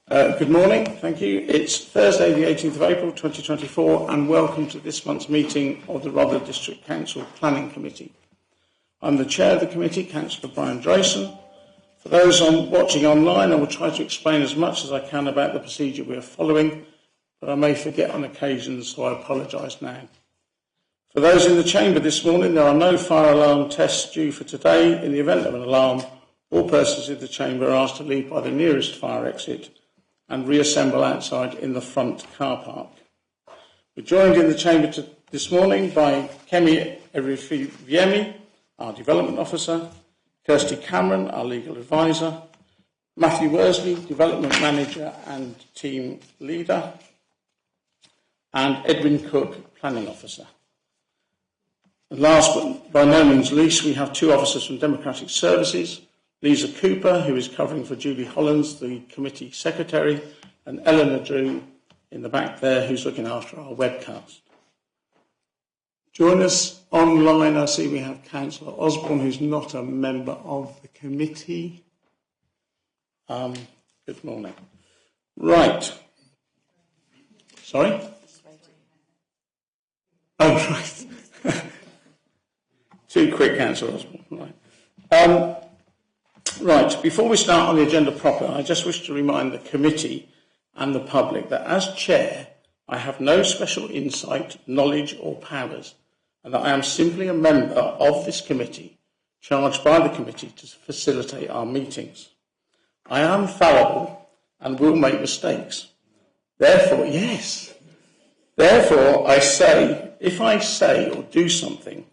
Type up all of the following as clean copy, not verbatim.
Good morning, thank you. It's Thursday the 18th of April 2024 and welcome to this month's meeting of the Rotherham District Council Planning Committee. I'm the Chair of the Committee, Councillor Brian Drayson. For those watching online, I will try to explain as much as I can about the procedure we are following, but I may forget on occasions, so I apologise now. For those in the chamber this morning, there are no fire alarm tests due for today. In the event of an alarm, all persons in the chamber are asked to leave by the nearest fire exit and reassemble outside in the front car park. We're joined in the chamber this morning by Kemi Erifiviemi, our Development Officer, Kirsty Cameron, our Legal Advisor, Matthew Worsley, Development Manager and Team Leader, and Edwin Cook, Planning Officer. And last but by no means least, we have two officers from Democratic Services, Lisa Cooper, who is covering for Julie Hollands, the Committee Secretary, and Eleanor Drew in the back there, who's looking after our webcast. Join us online. I see we have Councillor Osborne, who's not a member of the committee. Good morning. Right. Sorry? Oh, right. Too quick, Councillor Osborne. Right. Right, before we start on the agenda proper, I just wish to remind the committee and the public that as chair, I have no special insight, knowledge or powers, and that I am simply a member of this committee, charged by the committee to facilitate our meetings. I am fallible and will make mistakes. Therefore, I say, if I say or do something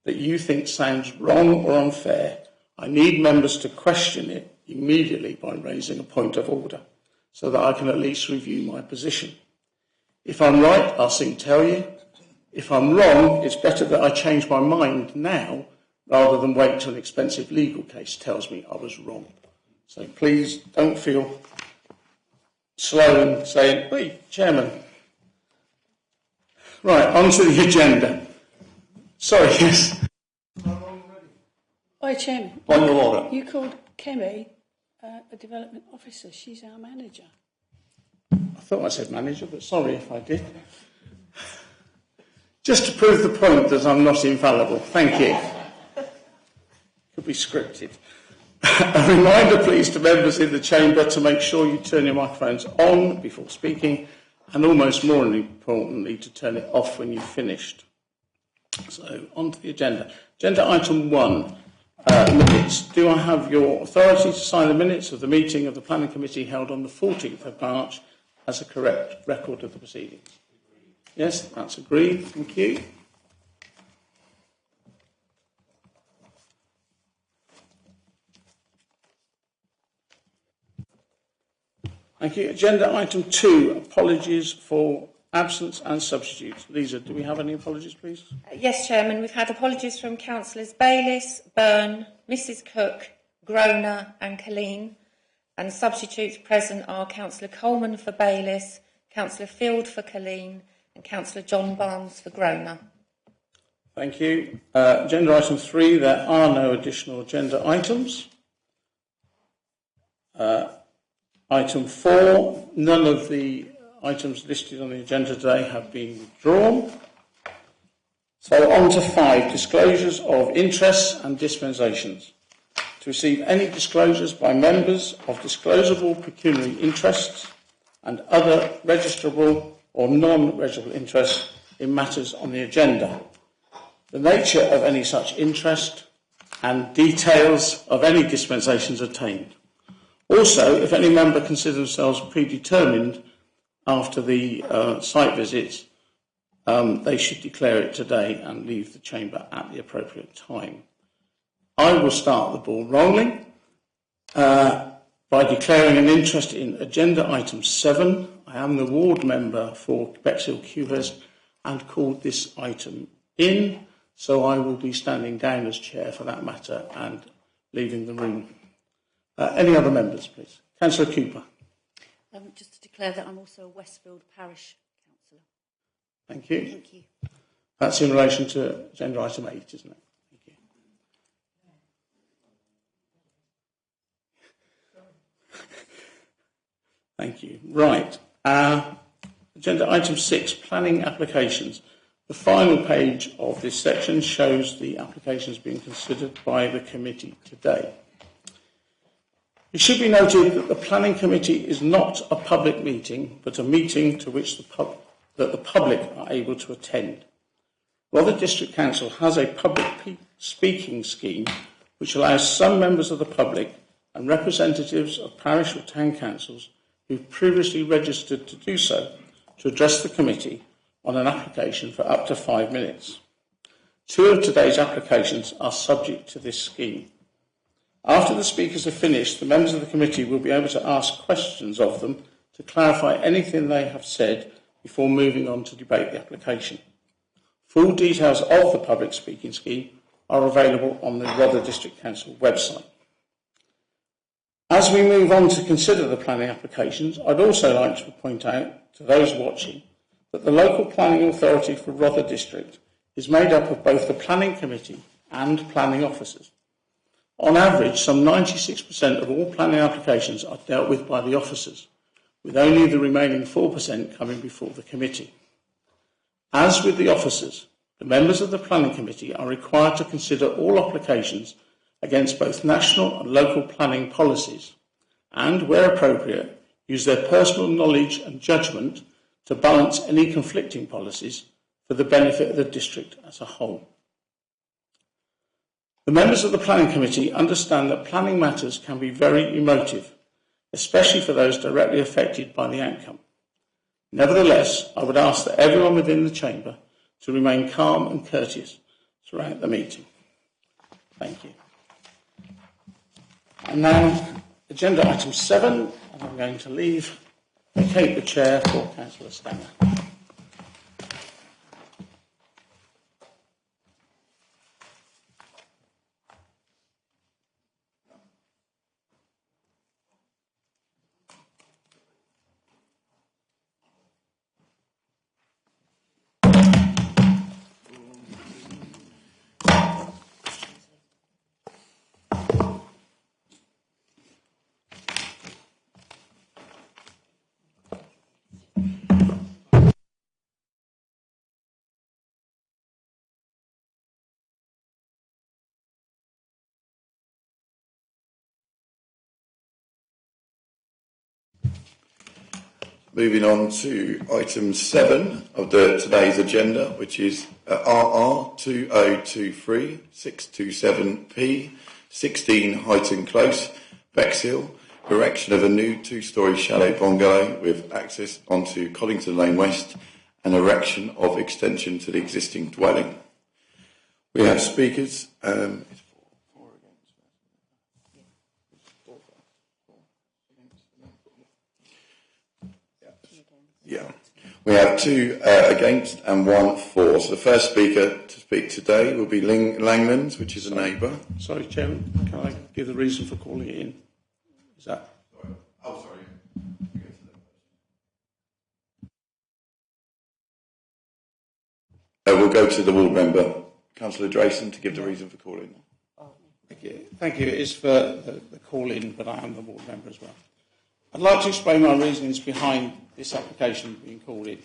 that you think sounds wrong or unfair, I need members to question it immediately by raising a point of order, so that I can at least review my position. If I'm right, I'll soon tell you. If I'm wrong, it's better that I change my mind now, rather than wait till an expensive legal case tells me I was wrong. So please don't feel slow in saying, "Hey, Chairman." Right, on to the agenda. Sorry, yes. Hi, Chairman. Point of order. You called Kemi a development officer. She's our manager. I thought I said manager, but sorry if I did. Just to prove the point that I'm not infallible. Thank you. Could be scripted. A reminder, please, to members in the chamber to make sure you turn your microphones on before speaking, and almost more importantly, to turn it off when you've finished. So, on to the agenda. Agenda item 1. Minutes. Do I have your authority to sign the minutes of the meeting of the Planning Committee held on the 14th of March as a correct record of the proceedings? Yes, that's agreed. Thank you. Thank you. Agenda item 2, apologies for absence and substitutes. Lisa, do we have any apologies, please? Yes, Chairman. We've had apologies from Councillors Bayliss, Byrne, Mrs Cook, Groner and Colleen, and substitutes present are Councillor Coleman for Bayliss, Councillor Field for Colleen and Councillor John Barnes for Groner. Thank you. Agenda item 3, there are no additional agenda items. Item 4, none of the items listed on the agenda today have been withdrawn. So on to 5, disclosures of interests and dispensations. To receive any disclosures by members of disclosable pecuniary interests and other registrable or non-registrable interests in matters on the agenda. The nature of any such interest and details of any dispensations attained. Also, if any member considers themselves predetermined after the site visits, they should declare it today and leave the chamber at the appropriate time. I will start the ball rolling by declaring an interest in agenda item 7. I am the ward member for Bexhill-Cewhurst and called this item in, so I will be standing down as chair for that matter and leaving the room. Any other members, please? Councillor Cooper. Just to declare that I'm also a Westfield Parish Councillor. Thank you. Thank you. That's in relation to agenda item 8, isn't it? Thank you. Thank you. Right. Agenda item 6, planning applications. The final page of this section shows the applications being considered by the committee today. It should be noted that the Planning Committee is not a public meeting, but a meeting to which the public are able to attend. Rother District Council has a public speaking scheme which allows some members of the public and representatives of parish or town councils who've previously registered to do so to address the committee on an application for up to 5 minutes. 2 of today's applications are subject to this scheme. After the speakers have finished, the members of the committee will be able to ask questions of them to clarify anything they have said before moving on to debate the application. Full details of the public speaking scheme are available on the Rother District Council website. As we move on to consider the planning applications, I'd also like to point out to those watching that the local planning authority for Rother District is made up of both the planning committee and planning officers. On average, some 96% of all planning applications are dealt with by the officers, with only the remaining 4% coming before the committee. As with the officers, the members of the planning committee are required to consider all applications against both national and local planning policies and, where appropriate, use their personal knowledge and judgment to balance any conflicting policies for the benefit of the district as a whole. The members of the Planning Committee understand that planning matters can be very emotive, especially for those directly affected by the outcome. Nevertheless, I would ask that everyone within the chamber to remain calm and courteous throughout the meeting. Thank you. And now, agenda item 7, and I'm going to vacate the chair for Councillor Stanger. Moving on to item 7 of today's agenda, which is RR 2023 627P 16 Highton Close, Bexhill, erection of a new 2-storey chalet bungalow with access onto Coddington Lane West and erection of extension to the existing dwelling. We have speakers. We have 2 against and 1 for. So the first speaker to speak today will be Langlands, which is a neighbour. Sorry, Chairman, can I give the reason for calling it in? Is that? Oh, sorry. We'll go to the ward member, Councillor Drayson, to give the reason for calling. Thank you. It is for the call in, but I am the ward member as well. I'd like to explain my reasonings behind this application being called in.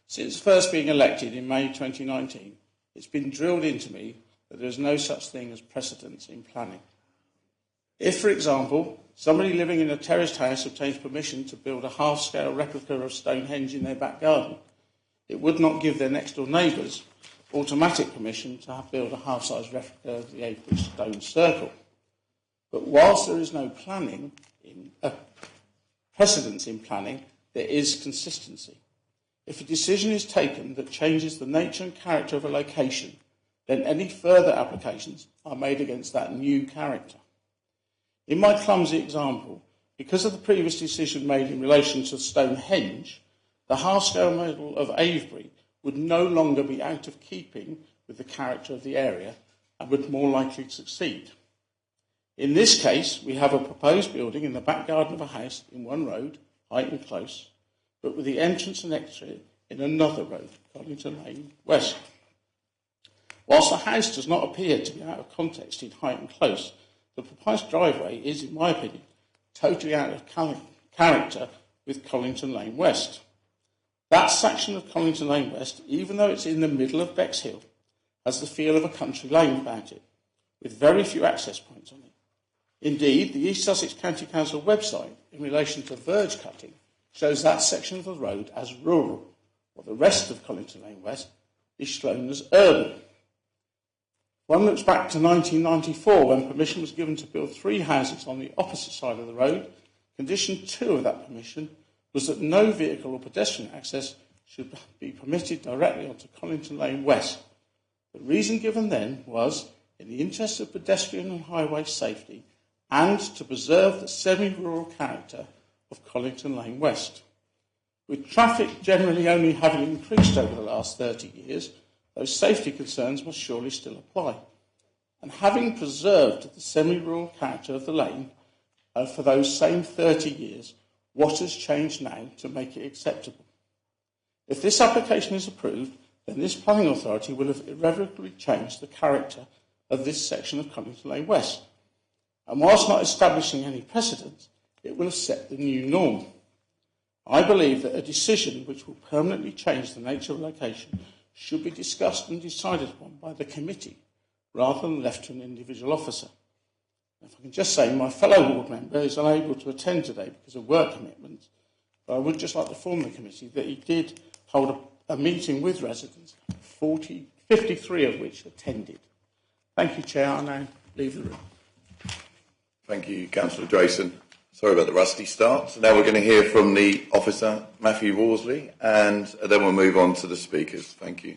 Since first being elected in May 2019, it's been drilled into me that there is no such thing as precedence in planning. If, for example, somebody living in a terraced house obtains permission to build a half-scale replica of Stonehenge in their back garden, it would not give their next-door neighbours automatic permission to build a half-size replica of the Avebury Stone Circle. But whilst there is no precedence in planning, there is consistency. If a decision is taken that changes the nature and character of a location, then any further applications are made against that new character. In my clumsy example, because of the previous decision made in relation to Stonehenge, the half-scale model of Avebury would no longer be out of keeping with the character of the area and would more likely succeed. In this case, we have a proposed building in the back garden of a house in one road, Highton Close, but with the entrance and exit in another road, Coddington Lane West. Whilst the house does not appear to be out of context in Highton Close, the proposed driveway is, in my opinion, totally out of character with Collington Lane West. That section of Collington Lane West, even though it's in the middle of Bexhill, has the feel of a country lane about it, with very few access points on it. Indeed, the East Sussex County Council website, in relation to verge cutting, shows that section of the road as rural, while the rest of Collington Lane West is shown as urban. One looks back to 1994, when permission was given to build 3 houses on the opposite side of the road. Condition 2 of that permission was that no vehicle or pedestrian access should be permitted directly onto Collington Lane West. The reason given then was, in the interest of pedestrian and highway safety, and to preserve the semi-rural character of Collington Lane West. With traffic generally only having increased over the last 30 years, those safety concerns must surely still apply. And having preserved the semi-rural character of the lane for those same 30 years, what has changed now to make it acceptable? If this application is approved, then this planning authority will have irrevocably changed the character of this section of Collington Lane West. And whilst not establishing any precedent, it will have set the new norm. I believe that a decision which will permanently change the nature of location should be discussed and decided upon by the committee rather than left to an individual officer. If I can just say, my fellow ward member is unable to attend today because of work commitments, but I would just like to inform the committee that he did hold a meeting with residents, 53 of which attended. Thank you, Chair. I now leave the room. Thank you, Councillor Drayson. Sorry about the rusty start. So now we're going to hear from the officer, Matthew Worsley, and then we'll move on to the speakers. Thank you.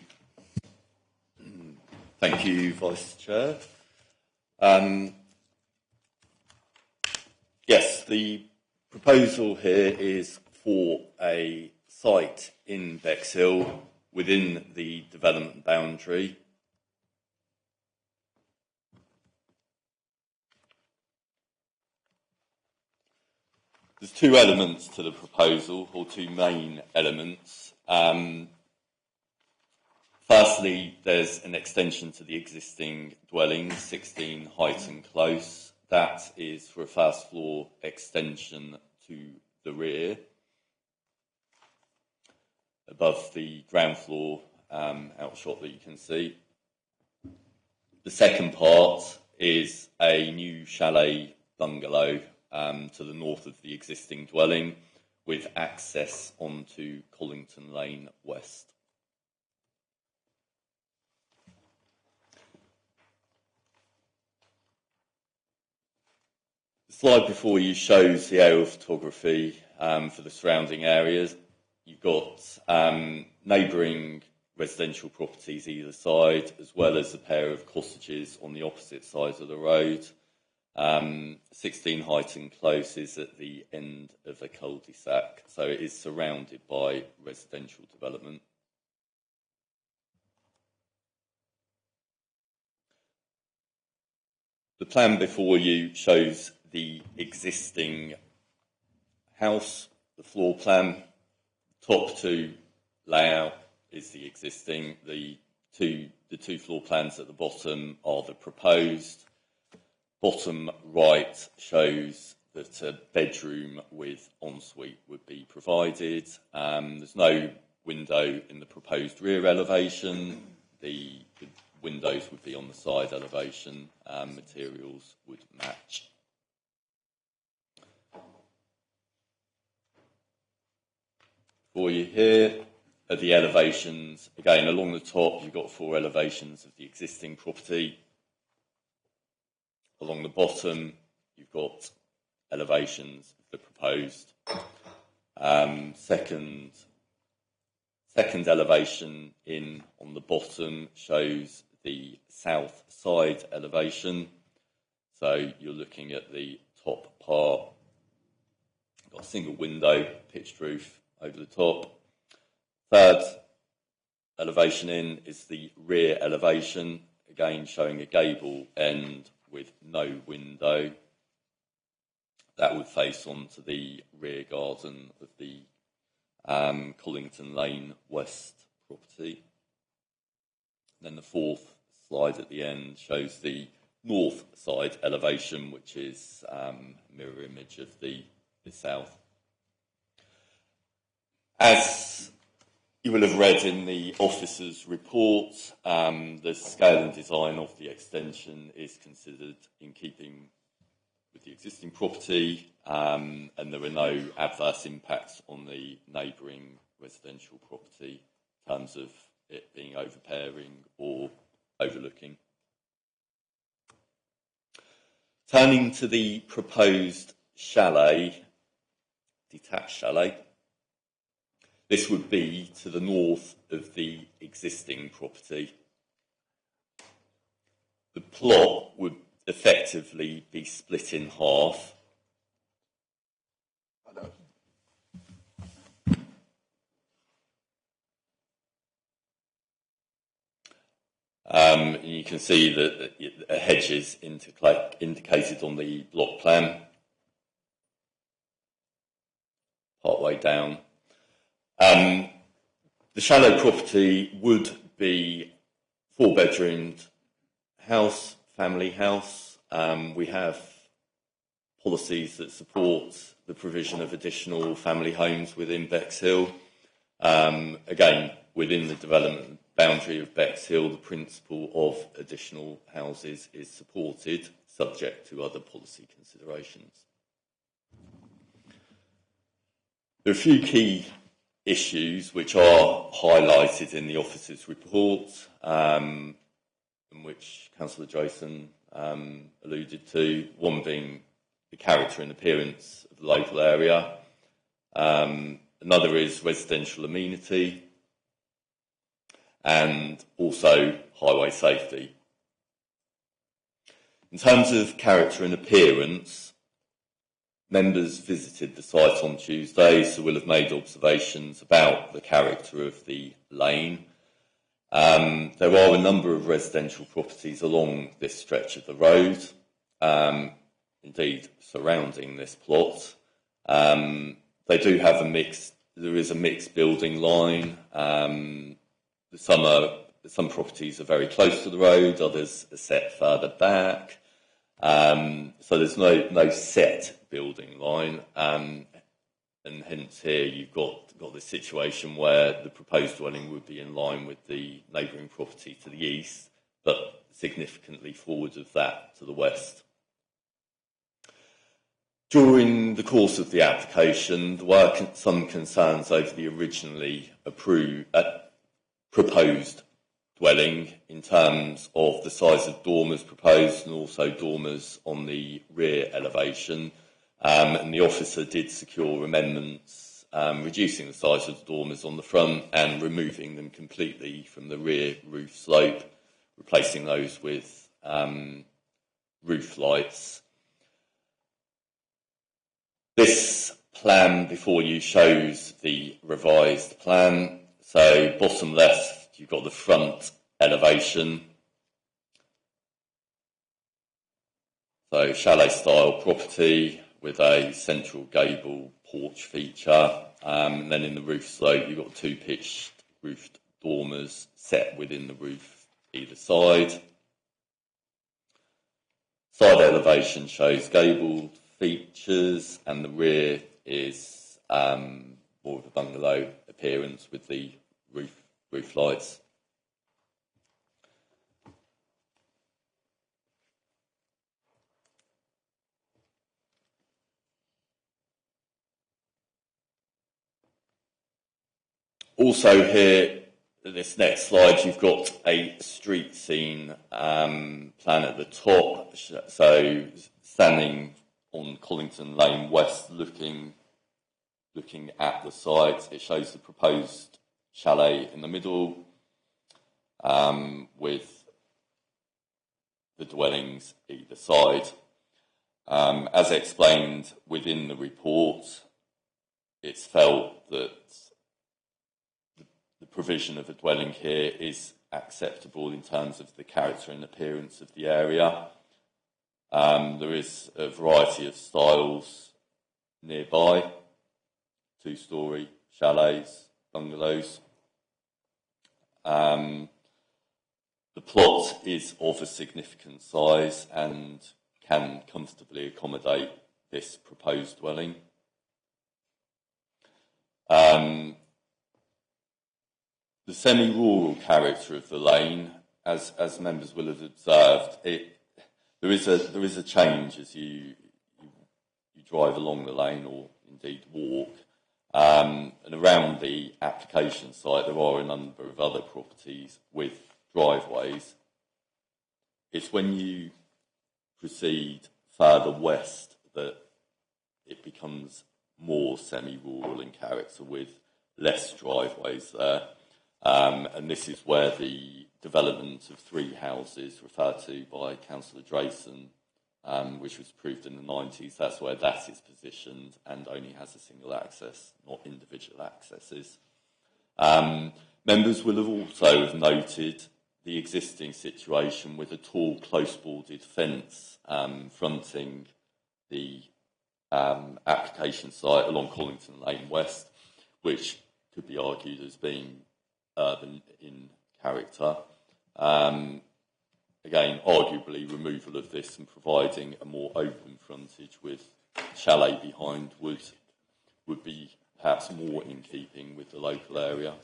Thank you, Vice Chair. Yes, the proposal here is for a site in Bexhill within the development boundary. There's 2 elements to the proposal, or 2 main elements. Firstly, there's an extension to the existing dwelling, 16 Highton Close. That is for a first floor extension to the rear, above the ground floor outshot that you can see. The second part is a new chalet bungalow to the north of the existing dwelling, with access onto Collington Lane West. The slide before you shows the aerial photography for the surrounding areas. You've got neighbouring residential properties either side, as well as a pair of cottages on the opposite sides of the road. 16 Highton Close is at the end of a cul-de-sac, so it is surrounded by residential development. The plan before you shows the existing house, the floor plan. Top 2 layout is the existing. The two floor plans at the bottom are the proposed. Bottom right shows that a bedroom with ensuite would be provided. There's no window in the proposed rear elevation. The windows would be on the side elevation. Materials would match. For you here are the elevations. Again, along the top, you've got 4 elevations of the existing property. Along the bottom, you've got elevations of the proposed. Second elevation in on the bottom shows the south side elevation. So you're looking at the top part. You've got a single window, pitched roof over the top. Third elevation in is the rear elevation, again showing a gable end with no window. That would face onto the rear garden of the Collington Lane West property. Then the 4th slide at the end shows the north side elevation, which is mirror image of the south As you will have read in the officer's report, the scale and design of the extension is considered in keeping with the existing property, and there are no adverse impacts on the neighbouring residential property in terms of it being overpairing or overlooking. Turning to the proposed chalet, detached chalet, this would be to the north of the existing property. The plot would effectively be split in half. You can see that a hedge is indicated on the block plan, partway down. The chalet property would be 4-bedroomed house, family house. We have policies that support the provision of additional family homes within Bexhill. Again, within the development boundary of Bexhill, the principle of additional houses is supported, subject to other policy considerations. There are a few key issues which are highlighted in the officer's report, in which Councillor Jason alluded to, one being the character and appearance of the local area. Another is residential amenity, and also highway safety. In terms of character and appearance, members visited the site on Tuesday, so will have made observations about the character of the lane. There are a number of residential properties along this stretch of the road, indeed surrounding this plot. They do have there is a mixed building line. Some properties are very close to the road, others are set further back. So there's no set building line, and hence here you've got this situation where the proposed dwelling would be in line with the neighbouring property to the east, but significantly forward of that to the west. During the course of the application, there were some concerns over the originally proposed dwelling in terms of the size of dormers proposed and also dormers on the rear elevation. And the officer did secure amendments reducing the size of the dormers on the front and removing them completely from the rear roof slope, replacing those with roof lights. This plan before you shows the revised plan. So bottom left, you've got the front elevation. So chalet style property with a central gable porch feature. And then in the roof slope, you've got 2 pitched roofed dormers set within the roof either side. Side elevation shows gabled features, and the rear is more of a bungalow appearance with the roof lights. Also here, this next slide, you've got a street scene plan at the top. So standing on Collington Lane West, looking at the site, it shows the proposed chalet in the middle, with the dwellings either side. As explained within the report, it's felt that the provision of a dwelling here is acceptable in terms of the character and appearance of the area. There is a variety of styles nearby, 2-storey chalets, bungalows. The plot is of a significant size and can comfortably accommodate this proposed dwelling. The semi-rural character of the lane, as members will have observed, there is a change as you drive along the lane or indeed walk. And around the application site, there are a number of other properties with driveways. It's when you proceed further west that it becomes more semi-rural in character with less driveways there. And this is where the development of 3 houses referred to by Councillor Drayson, which was approved in the 90s, that's where that is positioned and only has a single access, not individual accesses. Members will have also noted the existing situation with a tall, close-boarded fence fronting the application site along Collington Lane West, which could be argued as being urban in character. Again, arguably, removal of this and providing a more open frontage with chalet behind would be perhaps more in keeping with the local area.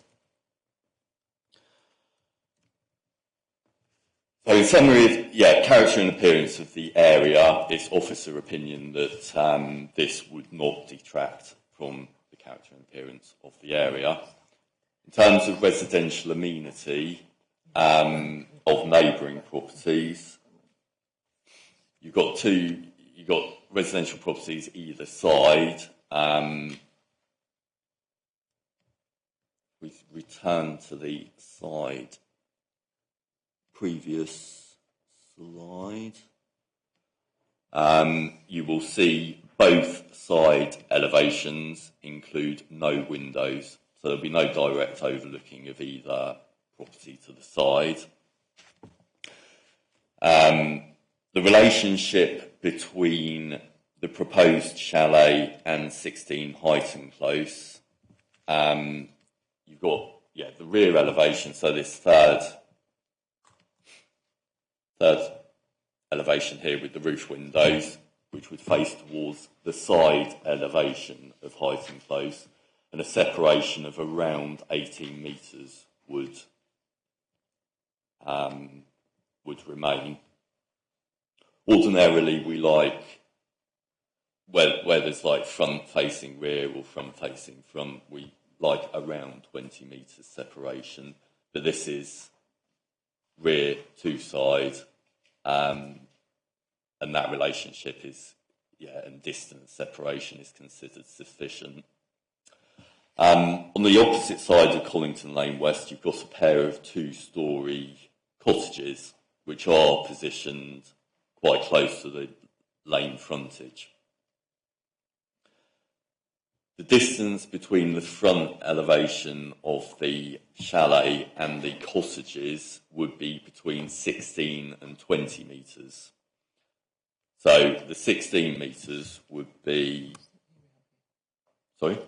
So in summary, character and appearance of the area, it's officer opinion that this would not detract from the character and appearance of the area. In terms of residential amenity of neighbouring properties, you've got residential properties either side. We return to the slide. Previous slide. You will see both side elevations include no windows, so there'll be no direct overlooking of either property to the side. The relationship between the proposed chalet and 16 Highton Close, you've got the rear elevation, so this third elevation here with the roof windows, which would face towards the side elevation of Highton Close, and a separation of around 18 metres would remain. Ordinarily, we like where there's like front-facing rear or front-facing front, we like around 20 metres separation, but this is rear to side, and that relationship is, and distance separation is considered sufficient. On the opposite side of Collington Lane West, you've got a pair of 2-storey cottages, which are positioned quite close to the lane frontage. The distance between the front elevation of the chalet and the cottages would be between 16 and 20 metres. So the 16 metres would be... Sorry?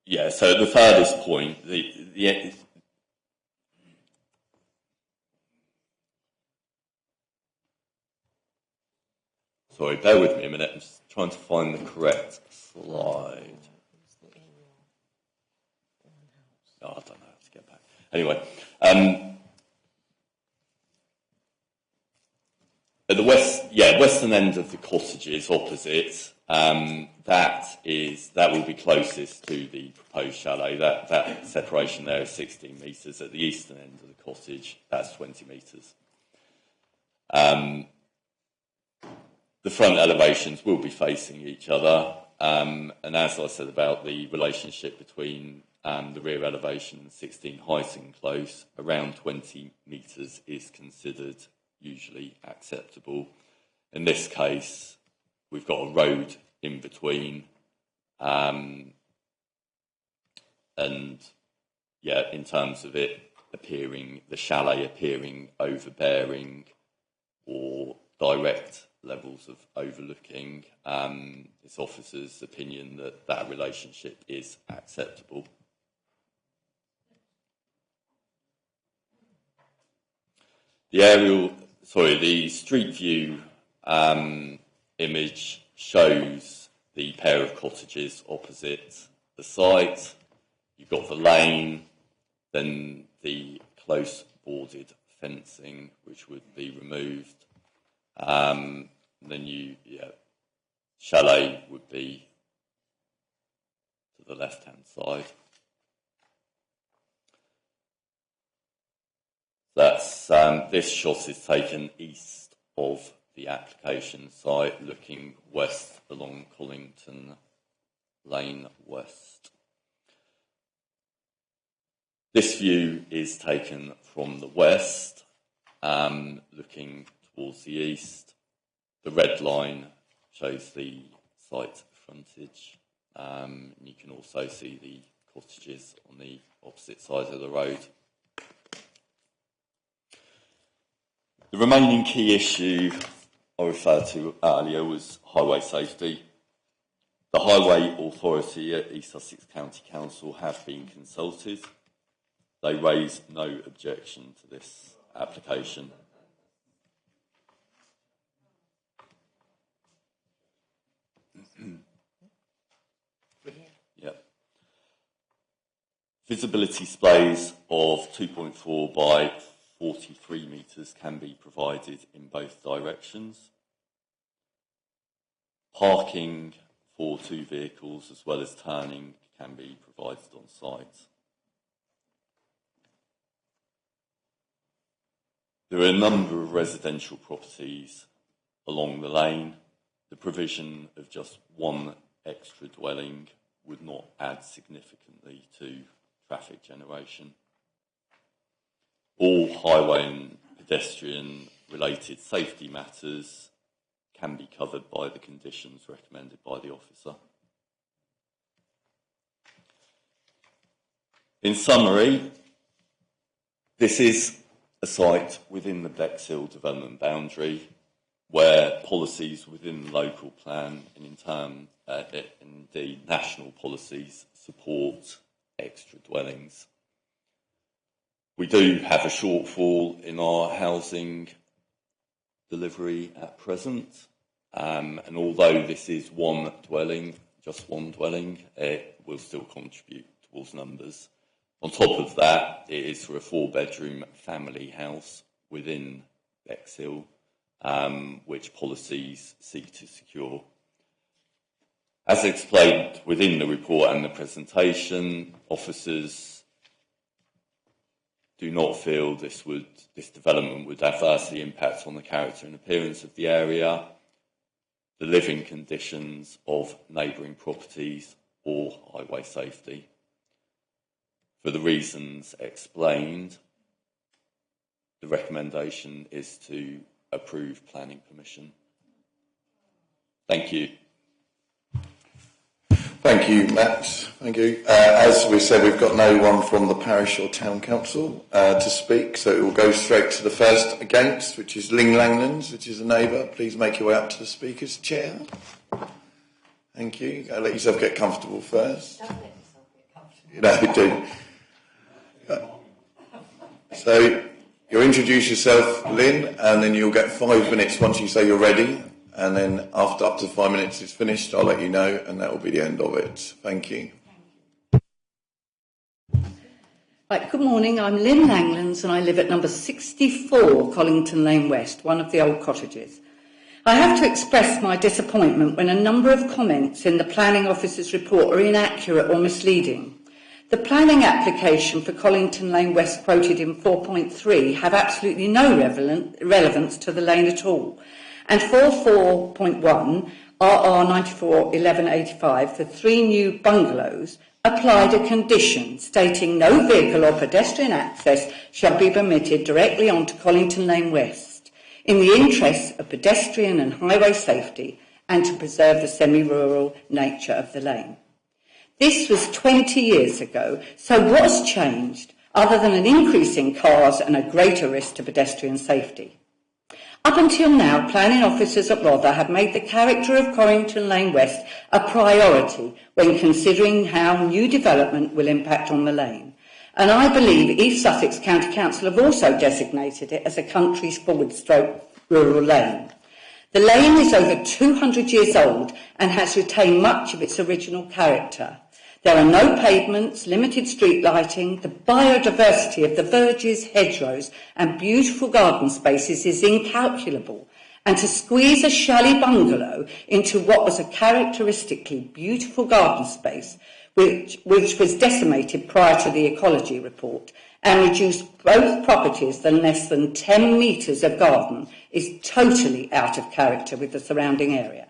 Yeah, so the furthest point, sorry, bear with me a minute. I'm just trying to find the correct slide. Oh, I don't know how to get back. Anyway, at the western end of the cottages opposite, that will be closest to the proposed chalet. That separation there is 16 metres. At the eastern end of the cottage, that's 20 metres. The front elevations will be facing each other, and as I said about the relationship between the rear elevation and 16 Highton Close, around 20 metres is considered usually acceptable. In this case, we've got a road in between, and in terms of it appearing, the chalet appearing overbearing or direct levels of overlooking, it's officers' opinion that relationship is acceptable. The street view image shows the pair of cottages opposite the site. You've got the lane, then the close boarded fencing, which would be removed. Then chalet would be to the left-hand side. That's this shot is taken east of the application site, looking west along Collington Lane West. This view is taken from the west, looking towards the east. The red line shows the site frontage. You can also see the cottages on the opposite side of the road. The remaining key issue I referred to earlier was highway safety. The Highway Authority at East Sussex County Council have been consulted. They raise no objection to this application. Visibility displays of 2.4 by 43 metres can be provided in both directions. Parking for 2 vehicles as well as turning can be provided on site. There are a number of residential properties along the lane. The provision of just one extra dwelling would not add significantly to traffic generation. All highway and pedestrian related safety matters can be covered by the conditions recommended by the officer. In summary, this is a site within the Bexhill development boundary where policies within the local plan and in turn indeed national policies support extra dwellings. We do have a shortfall in our housing delivery at present, and although this is one dwelling, just one dwelling, it will still contribute towards numbers. On top of that, it is for a 4-bedroom family house within Bexhill, which policies seek to secure. As explained within the report and the presentation, officers do not feel this development would adversely impact on the character and appearance of the area, the living conditions of neighbouring properties or highway safety. For the reasons explained, the recommendation is to approve planning permission. Thank you. Thank you, Matt. Thank you. As we said, we've got no one from the parish or town council to speak, so it will go straight to the first against, which is Ling Langlands, which is a neighbour. Please make your way up to the speaker's chair. Thank you. Let yourself get comfortable first. Don't let yourself get comfortable. No, do. So you'll introduce yourself, Lynn, and then you'll get 5 minutes once you say you're ready. And then after up to 5 minutes is finished, I'll let you know, and that will be the end of it. Thank you. Right, good morning. I'm Lynn Langlands, and I live at number 64 Collington Lane West, one of the old cottages. I have to express my disappointment when a number of comments in the planning officer's report are inaccurate or misleading. The planning application for Collington Lane West quoted in 4.3 have absolutely no relevance to the lane at all. And 4.1, RR 94-1185, for 3 new bungalows, applied a condition stating no vehicle or pedestrian access shall be permitted directly onto Collington Lane West, in the interests of pedestrian and highway safety and to preserve the semi-rural nature of the lane. This was 20 years ago, so what's changed other than an increase in cars and a greater risk to pedestrian safety? Up until now, planning officers at Rother have made the character of Collington Lane West a priority when considering how new development will impact on the lane. And I believe East Sussex County Council have also designated it as a country's forward-stroke rural lane. The lane is over 200 years old and has retained much of its original character. There are no pavements, limited street lighting, the biodiversity of the verges, hedgerows and beautiful garden spaces is incalculable, and to squeeze a chalet bungalow into what was a characteristically beautiful garden space, which was decimated prior to the ecology report, and reduce both properties to less than 10 metres of garden is totally out of character with the surrounding area.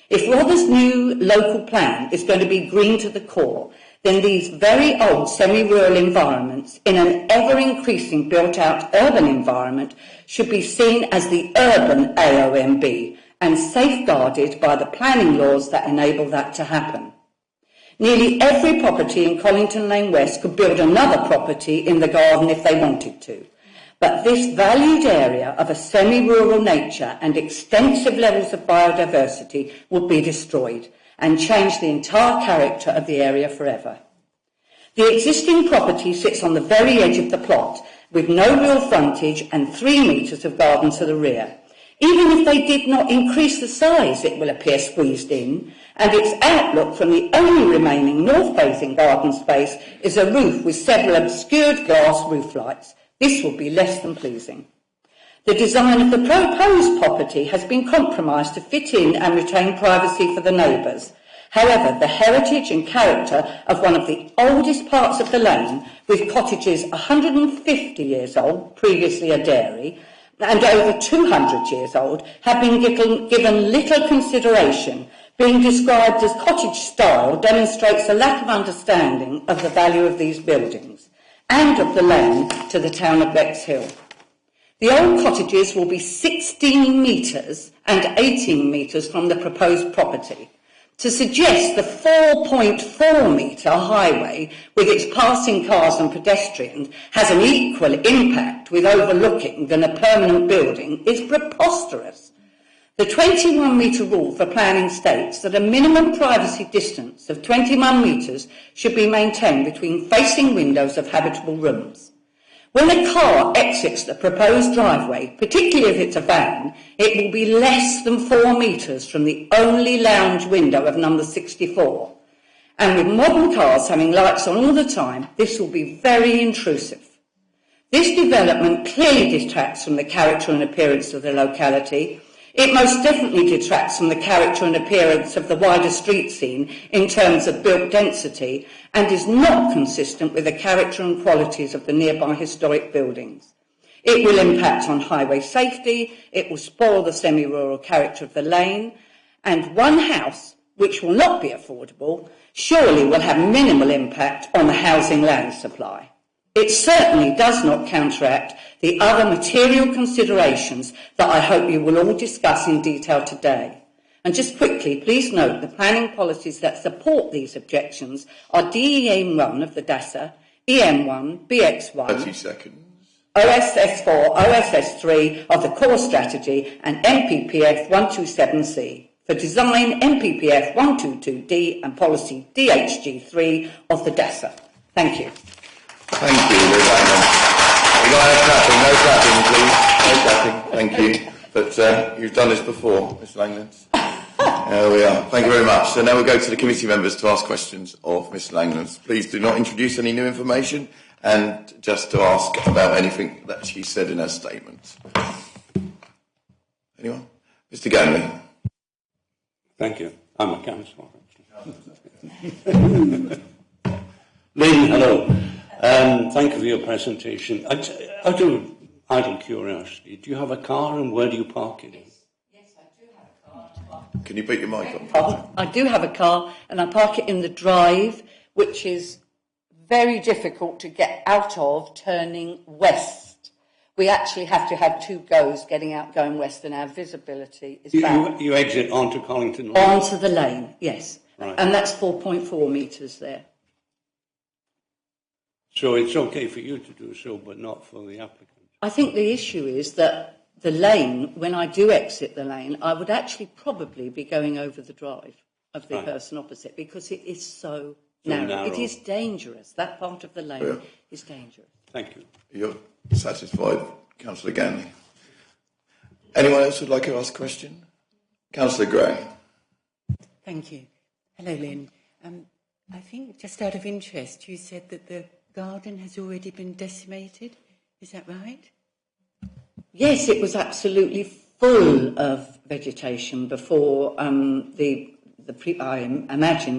If Rother's new local plan is going to be green to the core, then these very old semi-rural environments in an ever-increasing built-out urban environment should be seen as the urban AONB and safeguarded by the planning laws that enable that to happen. Nearly every property in Colinton Lane West could build another property in the garden if they wanted to. But this valued area of a semi-rural nature and extensive levels of biodiversity would be destroyed and change the entire character of the area forever. The existing property sits on the very edge of the plot with no real frontage and 3 metres of garden to the rear. Even if they did not increase the size, it will appear squeezed in, and its outlook from the only remaining north-facing garden space is a roof with several obscured glass roof lights. This will be less than pleasing. The design of the proposed property has been compromised to fit in and retain privacy for the neighbours. However, the heritage and character of one of the oldest parts of the lane, with cottages 150 years old, previously a dairy, and over 200 years old, have been given little consideration. Being described as cottage style demonstrates a lack of understanding of the value of these buildings and of the lane to the town of Bexhill. The old cottages will be 16 metres and 18 metres from the proposed property. To suggest the 4.4 metre highway with its passing cars and pedestrians has an equal impact with overlooking than a permanent building is preposterous. The 21 metre rule for planning states that a minimum privacy distance of 21 metres should be maintained between facing windows of habitable rooms. When a car exits the proposed driveway, particularly if it's a van, it will be less than 4 metres from the only lounge window of number 64. And with modern cars having lights on all the time, this will be very intrusive. This development clearly detracts from the character and appearance of the locality. It most definitely detracts from the character and appearance of the wider street scene in terms of built density and is not consistent with the character and qualities of the nearby historic buildings. It will impact on highway safety, it will spoil the semi-rural character of the lane, and one house, which will not be affordable, surely will have minimal impact on the housing land supply. It certainly does not counteract the other material considerations that I hope you will all discuss in detail today. And just quickly, please note the planning policies that support these objections are DEM1 of the DASA, EM1, BX1, 30 seconds. OSS4, OSS3 of the core strategy, and MPPF 127C. For design, MPPF 122D and policy DHG3 of the DASA. Thank you. Thank you, Liz Langlands. No clapping, please. No clapping. Thank you. But you've done this before, Ms Langlands. There we are. Thank you very much. So now we'll go to the committee members to ask questions of Ms Langlands. Please do not introduce any new information and just to ask about anything that she said in her statement. Anyone? Mr Ganley. Thank you. I'm a councillor. Lynn, hello. Thank you for your presentation. Out of idle curiosity, do you have a car and where do you park it in? Yes, I do have a car. Can you put your mic on? I do have a car and I park it in the drive, which is very difficult to get out of turning west. We actually have to have two goes getting out going west and our visibility is bad. You exit onto Colinton Lane? Onto the lane, yes. Right. And that's 4.4 metres there. So it's okay for you to do so, but not for the applicant? I think the issue is that the lane, when I do exit the lane, I would actually probably be going over the drive of the person opposite because it is so narrow. It is dangerous. That part of the lane is dangerous. Thank you. You're satisfied, Councillor Ganley. Anyone else would like to ask a question? Councillor Gray. Thank you. Hello, Lynn. I think, just out of interest, you said that the garden has already been decimated. Is that right? Yes, it was absolutely full of vegetation before I imagine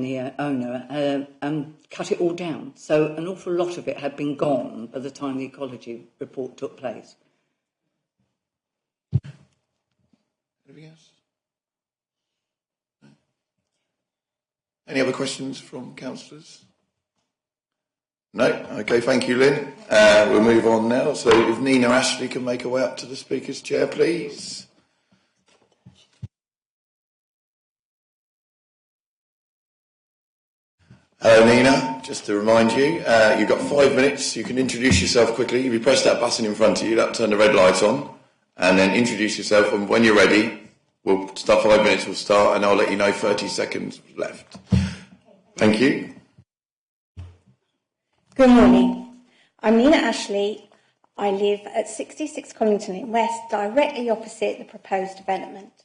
the owner cut it all down. So an awful lot of it had been gone by the time the ecology report took place. Anything else? Any other questions from councillors? No? Okay, thank you, Lynn. We'll move on now. So if Nina Ashley can make her way up to the Speaker's chair, please. Hello, Nina. Just to remind you, you've got 5 minutes. You can introduce yourself quickly. If you press that button in front of you, that'll turn the red light on. And then introduce yourself, and when you're ready, we'll start 5 minutes, we'll start, and I'll let you know 30 seconds left. Thank you. Good morning. I'm Nina Ashley. I live at 66 Collington Lane West, directly opposite the proposed development.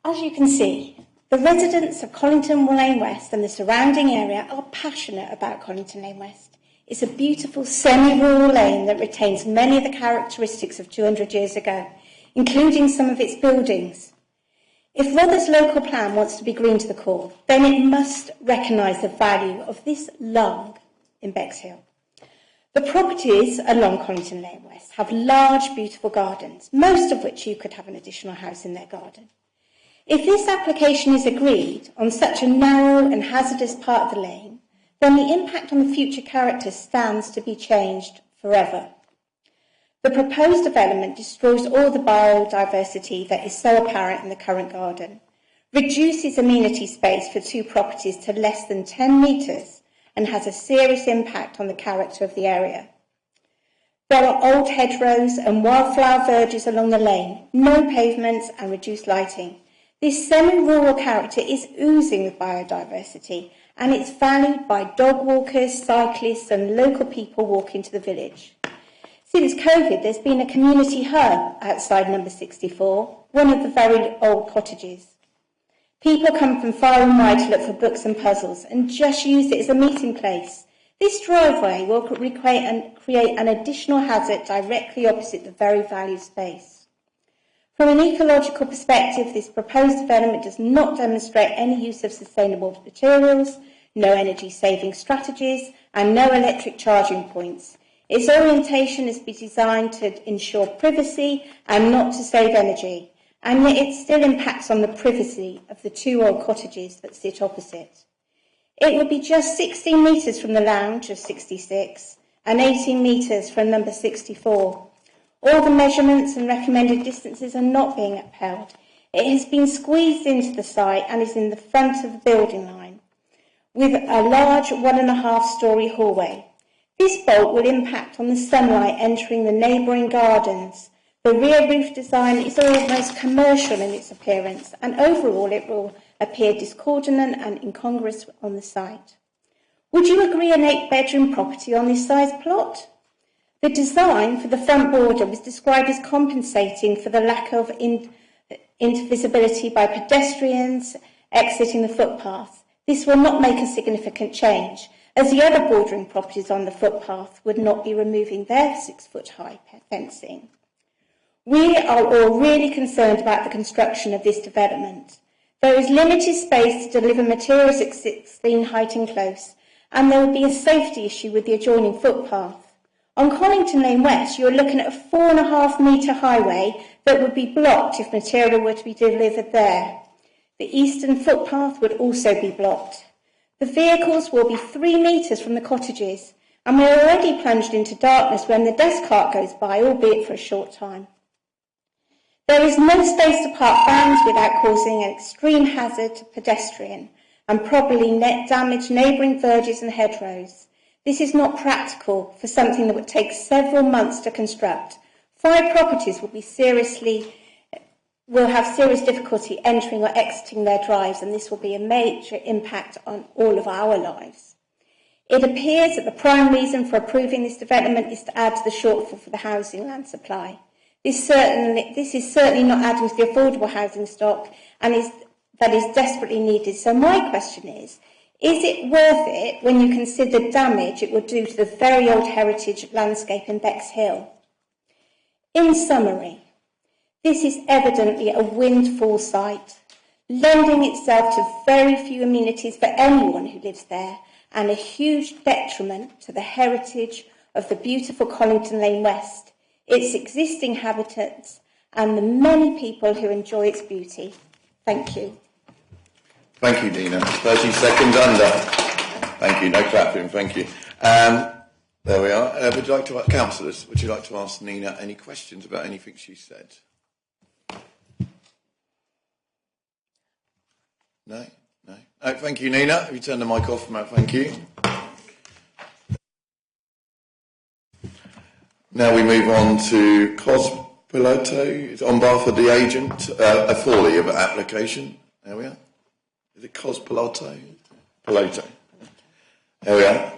As you can see, the residents of Collington Lane West and the surrounding area are passionate about Collington Lane West. It's a beautiful semi-rural lane that retains many of the characteristics of 200 years ago, including some of its buildings. If Rother's local plan wants to be green to the core, then it must recognise the value of this lung in Bexhill. The properties along Collington Lane West have large, beautiful gardens, most of which you could have an additional house in their garden. If this application is agreed on such a narrow and hazardous part of the lane, then the impact on the future character stands to be changed forever. The proposed development destroys all the biodiversity that is so apparent in the current garden, reduces amenity space for 2 properties to less than 10 metres, and has a serious impact on the character of the area. There are old hedgerows and wildflower verges along the lane, no pavements and reduced lighting. This semi-rural character is oozing with biodiversity, and it's valued by dog walkers, cyclists and local people walking to the village. Since COVID, there's been a community hub outside number 64, one of the very old cottages. People come from far and wide to look for books and puzzles and just use it as a meeting place. This driveway will create an additional hazard directly opposite the very valued space. From an ecological perspective, this proposed development does not demonstrate any use of sustainable materials, no energy-saving strategies, and no electric charging points. Its orientation is designed to ensure privacy and not to save energy, and yet it still impacts on the privacy of the 2 old cottages that sit opposite. It would be just 16 metres from the lounge of 66 and 18 metres from number 64. All the measurements and recommended distances are not being upheld. It has been squeezed into the site and is in the front of the building line, with a large 1.5-storey hallway. This bolt will impact on the sunlight entering the neighbouring gardens. The rear roof design is almost commercial in its appearance, and overall it will appear discordant and incongruous on the site. Would you agree an 8-bedroom property on this size plot? The design for the front border was described as compensating for the lack of intervisibility by pedestrians exiting the footpath. This will not make a significant change, as the other bordering properties on the footpath would not be removing their 6-foot-high fencing. We are all really concerned about the construction of this development. There is limited space to deliver materials at 16 Heighton Close, and there will be a safety issue with the adjoining footpath. On Collington Lane West, you're looking at a 4.5-metre highway that would be blocked if material were to be delivered there. The eastern footpath would also be blocked. The vehicles will be 3 metres from the cottages, and we're already plunged into darkness when the dust cart goes by, albeit for a short time. There is no space to park vans without causing an extreme hazard to pedestrian and probably net damage neighbouring verges and hedgerows. This is not practical for something that would take several months to construct. 5 properties will have serious difficulty entering or exiting their drives, and this will be a major impact on all of our lives. It appears that the prime reason for approving this development is to add to the shortfall for the housing land supply. This is certainly not adding to the affordable housing stock that is desperately needed. So my question is it worth it when you consider the damage it will do to the very old heritage landscape in Bexhill? In summary, this is evidently a windfall site, lending itself to very few amenities for anyone who lives there, and a huge detriment to the heritage of the beautiful Collington Lane West, its existing habitats, and the many people who enjoy its beauty. Thank you. Thank you, Nina. 30 seconds under. Thank you. No clapping. Thank you. There we are. Would you like to, councillors, would you like to ask Nina any questions about anything she said? No? No? No, thank you, Nina. Have you turned the mic off, Matt? Thank you. Now we move on to Cos Piloto. On behalf of the agent, a Thorley of application. There we are. Is it Cos Piloto? Piloto. There we are.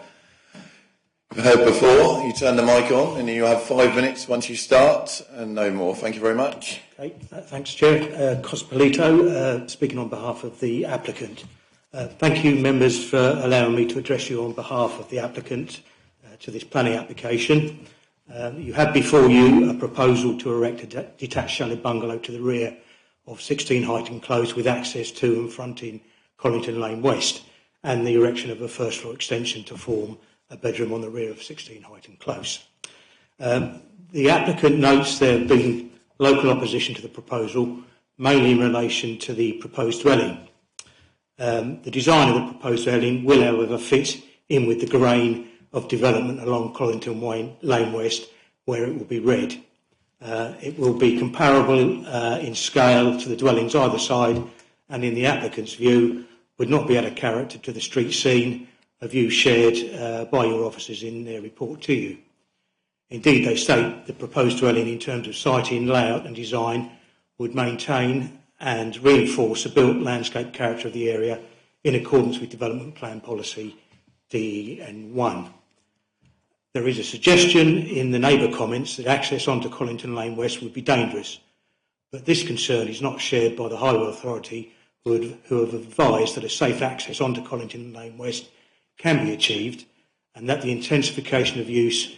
You've heard before. You turn the mic on and you have 5 minutes once you start and no more. Thank you very much. Okay, thanks, Chair. Cos Piloto, speaking on behalf of the applicant. Thank you, members, for allowing me to address you on behalf of the applicant to this planning application. You have before you a proposal to erect a detached chalet bungalow to the rear of 16 Highton Close with access to and fronting Collington Lane West, and the erection of a first floor extension to form a bedroom on the rear of 16 Highton Close. The applicant notes there have been local opposition to the proposal, mainly in relation to the proposed dwelling. The design of the proposed dwelling will, however, fit in with the grain of development along Collington Lane West, where it will be red. It will be comparable in scale to the dwellings either side, and in the applicant's view, would not be out of character to the street scene, a view shared by your officers in their report to you. Indeed, they state the proposed dwelling in terms of siting, layout and design would maintain and reinforce the built landscape character of the area in accordance with Development Plan Policy DN1. There is a suggestion in the neighbour comments that access onto Collington Lane West would be dangerous, but this concern is not shared by the Highway Authority, who have advised that a safe access onto Collington Lane West can be achieved, and that the intensification of use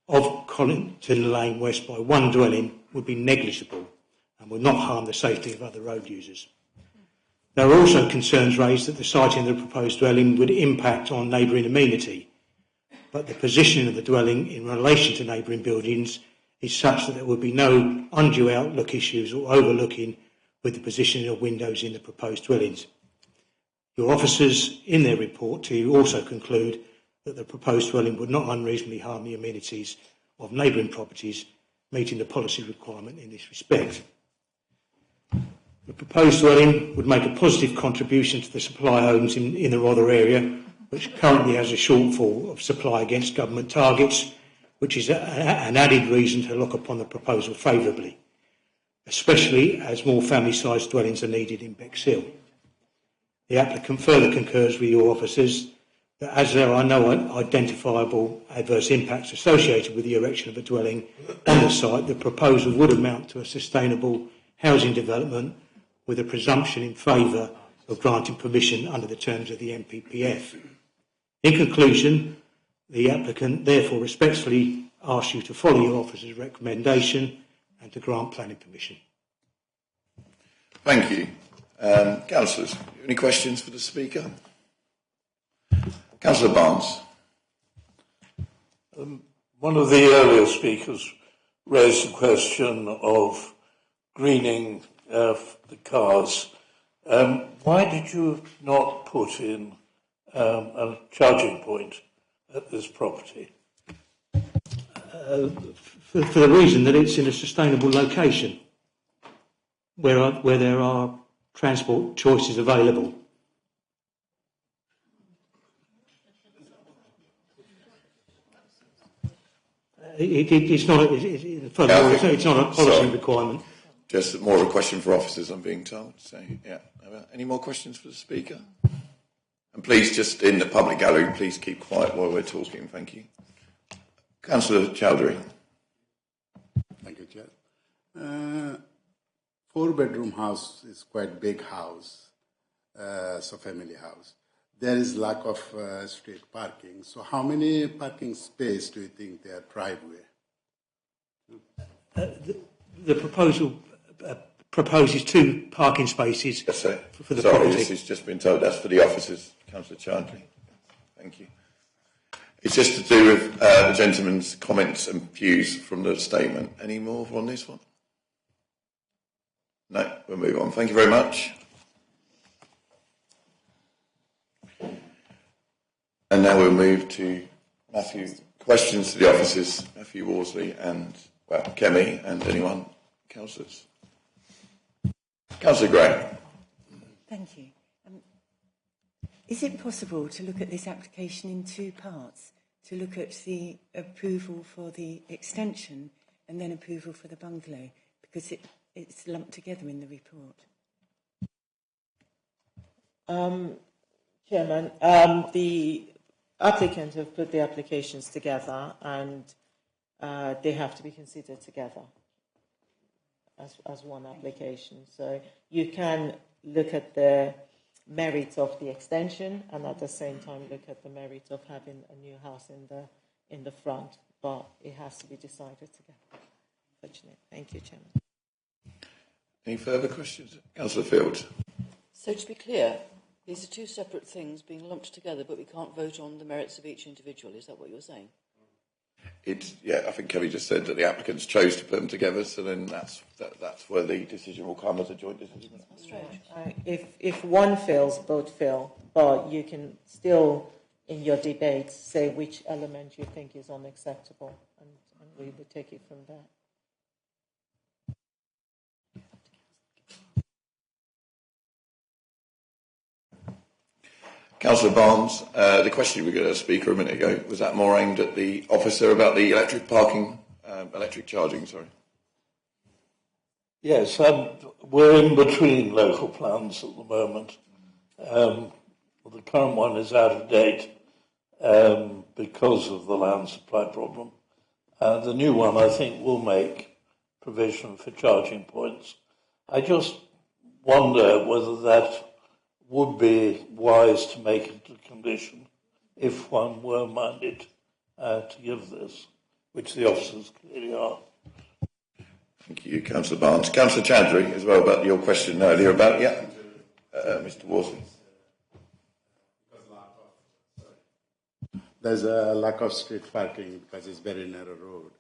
of Collington Lane West by one dwelling would be negligible and would not harm the safety of other road users. There are also concerns raised that the siting of the proposed dwelling would impact on neighbouring amenity, but the positioning of the dwelling in relation to neighbouring buildings is such that there would be no undue outlook issues or overlooking with the positioning of windows in the proposed dwellings. Your officers, in their report to you, also conclude that the proposed dwelling would not unreasonably harm the amenities of neighbouring properties, meeting the policy requirement in this respect. The proposed dwelling would make a positive contribution to the supply homes in the Rother area, which currently has a shortfall of supply against government targets, which is an added reason to look upon the proposal favourably, especially as more family-sized dwellings are needed in Bexhill. The applicant further concurs with your officers that as there are no identifiable adverse impacts associated with the erection of a dwelling on the site, the proposal would amount to a sustainable housing development with a presumption in favour of granting permission under the terms of the NPPF. In conclusion, the applicant therefore respectfully asks you to follow your officer's recommendation and to grant planning permission. Thank you. Councillors, any questions for the Speaker? Councillor Barnes. One of the earlier speakers raised the question of greening the cars. Why did you not put in a charging point at this property? For the reason that it's in a sustainable location where there are transport choices available. It's not a policy requirement. Just more of a question for officers, I'm being told. So, yeah. Any more questions for the Speaker? And please, just in the public gallery, please keep quiet while we're talking. Thank you. Councillor Chowdhury. Thank you, Chair. Four-bedroom house is quite big house, so family house. There is lack of street parking. So how many parking space do you think their driveway? The proposal proposes 2 parking spaces Yes, sir. for the Sorry, property. this has just been told. That's for the officers, Councillor Chandri. Thank you. It's just to do with the gentleman's comments and views from the statement. Any more on this one? No, we'll move on. Thank you very much. And now we'll move to Matthew. Questions to the officers, Matthew Worsley and, well, Kemi and anyone, councillors. Councillor Gray. Thank you. Is it possible to look at this application in 2 parts? To look at the approval for the extension and then approval for the bungalow? Because it's lumped together in the report. Chairman, the applicant have put the applications together and they have to be considered together as one application. So you can look at the merit of the extension and at the same time look at the merit of having a new house in the front, but it has to be decided together. Thank you, Chairman. Any further questions? Councillor Field. So to be clear, these are 2 separate things being lumped together, but we can't vote on the merits of each individual. Is that what you're saying? I think Kevin just said that the applicants chose to put them together, so then that's where the decision will come as a joint decision. That's strange. If one fails, both fail, but you can still, in your debate, say which element you think is unacceptable, and we will take it from there. Councillor Barnes, the question we got a speaker a minute ago, was that more aimed at the officer about the electric charging, sorry? Yes, we're in between local plans at the moment. The current one is out of date because of the land supply problem. The new one, I think, will make provision for charging points. I just wonder whether that would be wise to make it a condition if one were minded to give this, which the officers clearly are. Thank you, Councillor Barnes. Councillor Chandri, as well, about your question earlier about, Mr. Worsley. There's a lack of street parking because it's very narrow road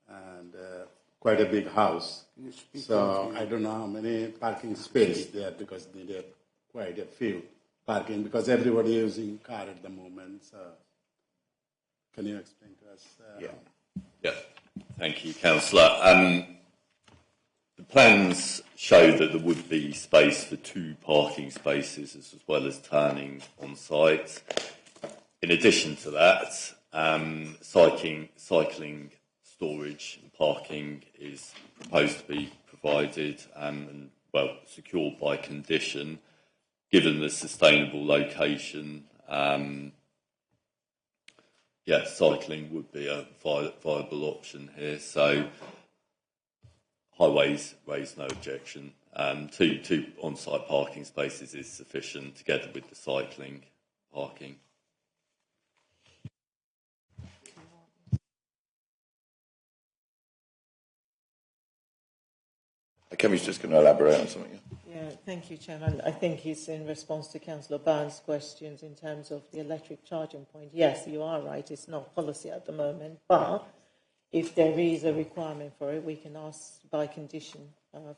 and quite a big house. So I don't know how many parking spaces there because they have quite a few parking because everybody is using car at the moment. So can you explain to us? Thank you, Councillor. The plans show that there would be space for 2 parking spaces as well as turning on site. In addition to that, cycling, storage and parking is proposed to be provided and secured by condition. Given the sustainable location, cycling would be a viable option here. So highways raise no objection. 2 on-site parking spaces is sufficient together with the cycling parking. Kemi's just going to elaborate on something. Thank you, Chairman. I think it's in response to Councillor Barnes' questions in terms of the electric charging point. Yes, you are right, it's not policy at the moment, but if there is a requirement for it, we can ask by condition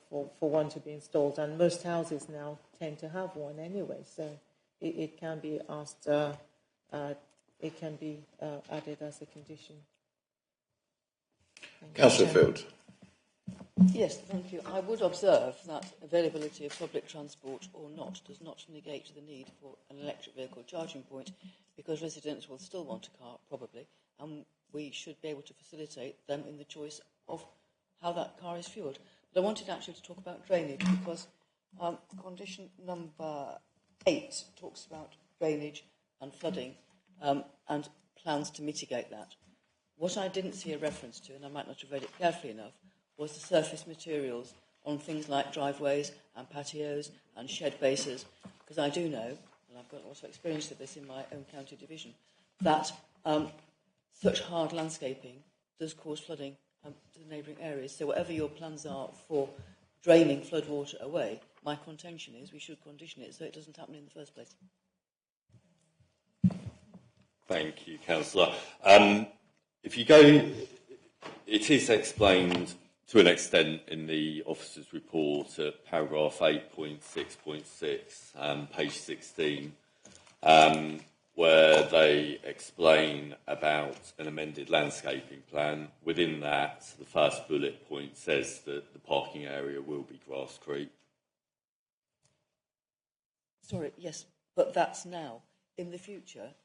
for one to be installed. And most houses now tend to have one anyway, so it can be asked, it can be added as a condition. Councillor Field. Yes, thank you. I would observe that availability of public transport or not does not negate the need for an electric vehicle charging point because residents will still want a car, probably, and we should be able to facilitate them in the choice of how that car is fuelled. But I wanted actually to talk about drainage because condition number 8 talks about drainage and flooding and plans to mitigate that. What I didn't see a reference to, and I might not have read it carefully enough, was the surface materials on things like driveways and patios and shed bases, because I do know, and I've got also experience of this in my own county division, that such hard landscaping does cause flooding to the neighbouring areas. So whatever your plans are for draining floodwater away, my contention is we should condition it so it doesn't happen in the first place. Thank you, Councillor. If you go, it is explained to an extent in the officer's report at paragraph 8.6.6, page 16, where they explain about an amended landscaping plan. Within that, the first bullet point says that the parking area will be grasscrete. Sorry, yes, but that's now. In the future,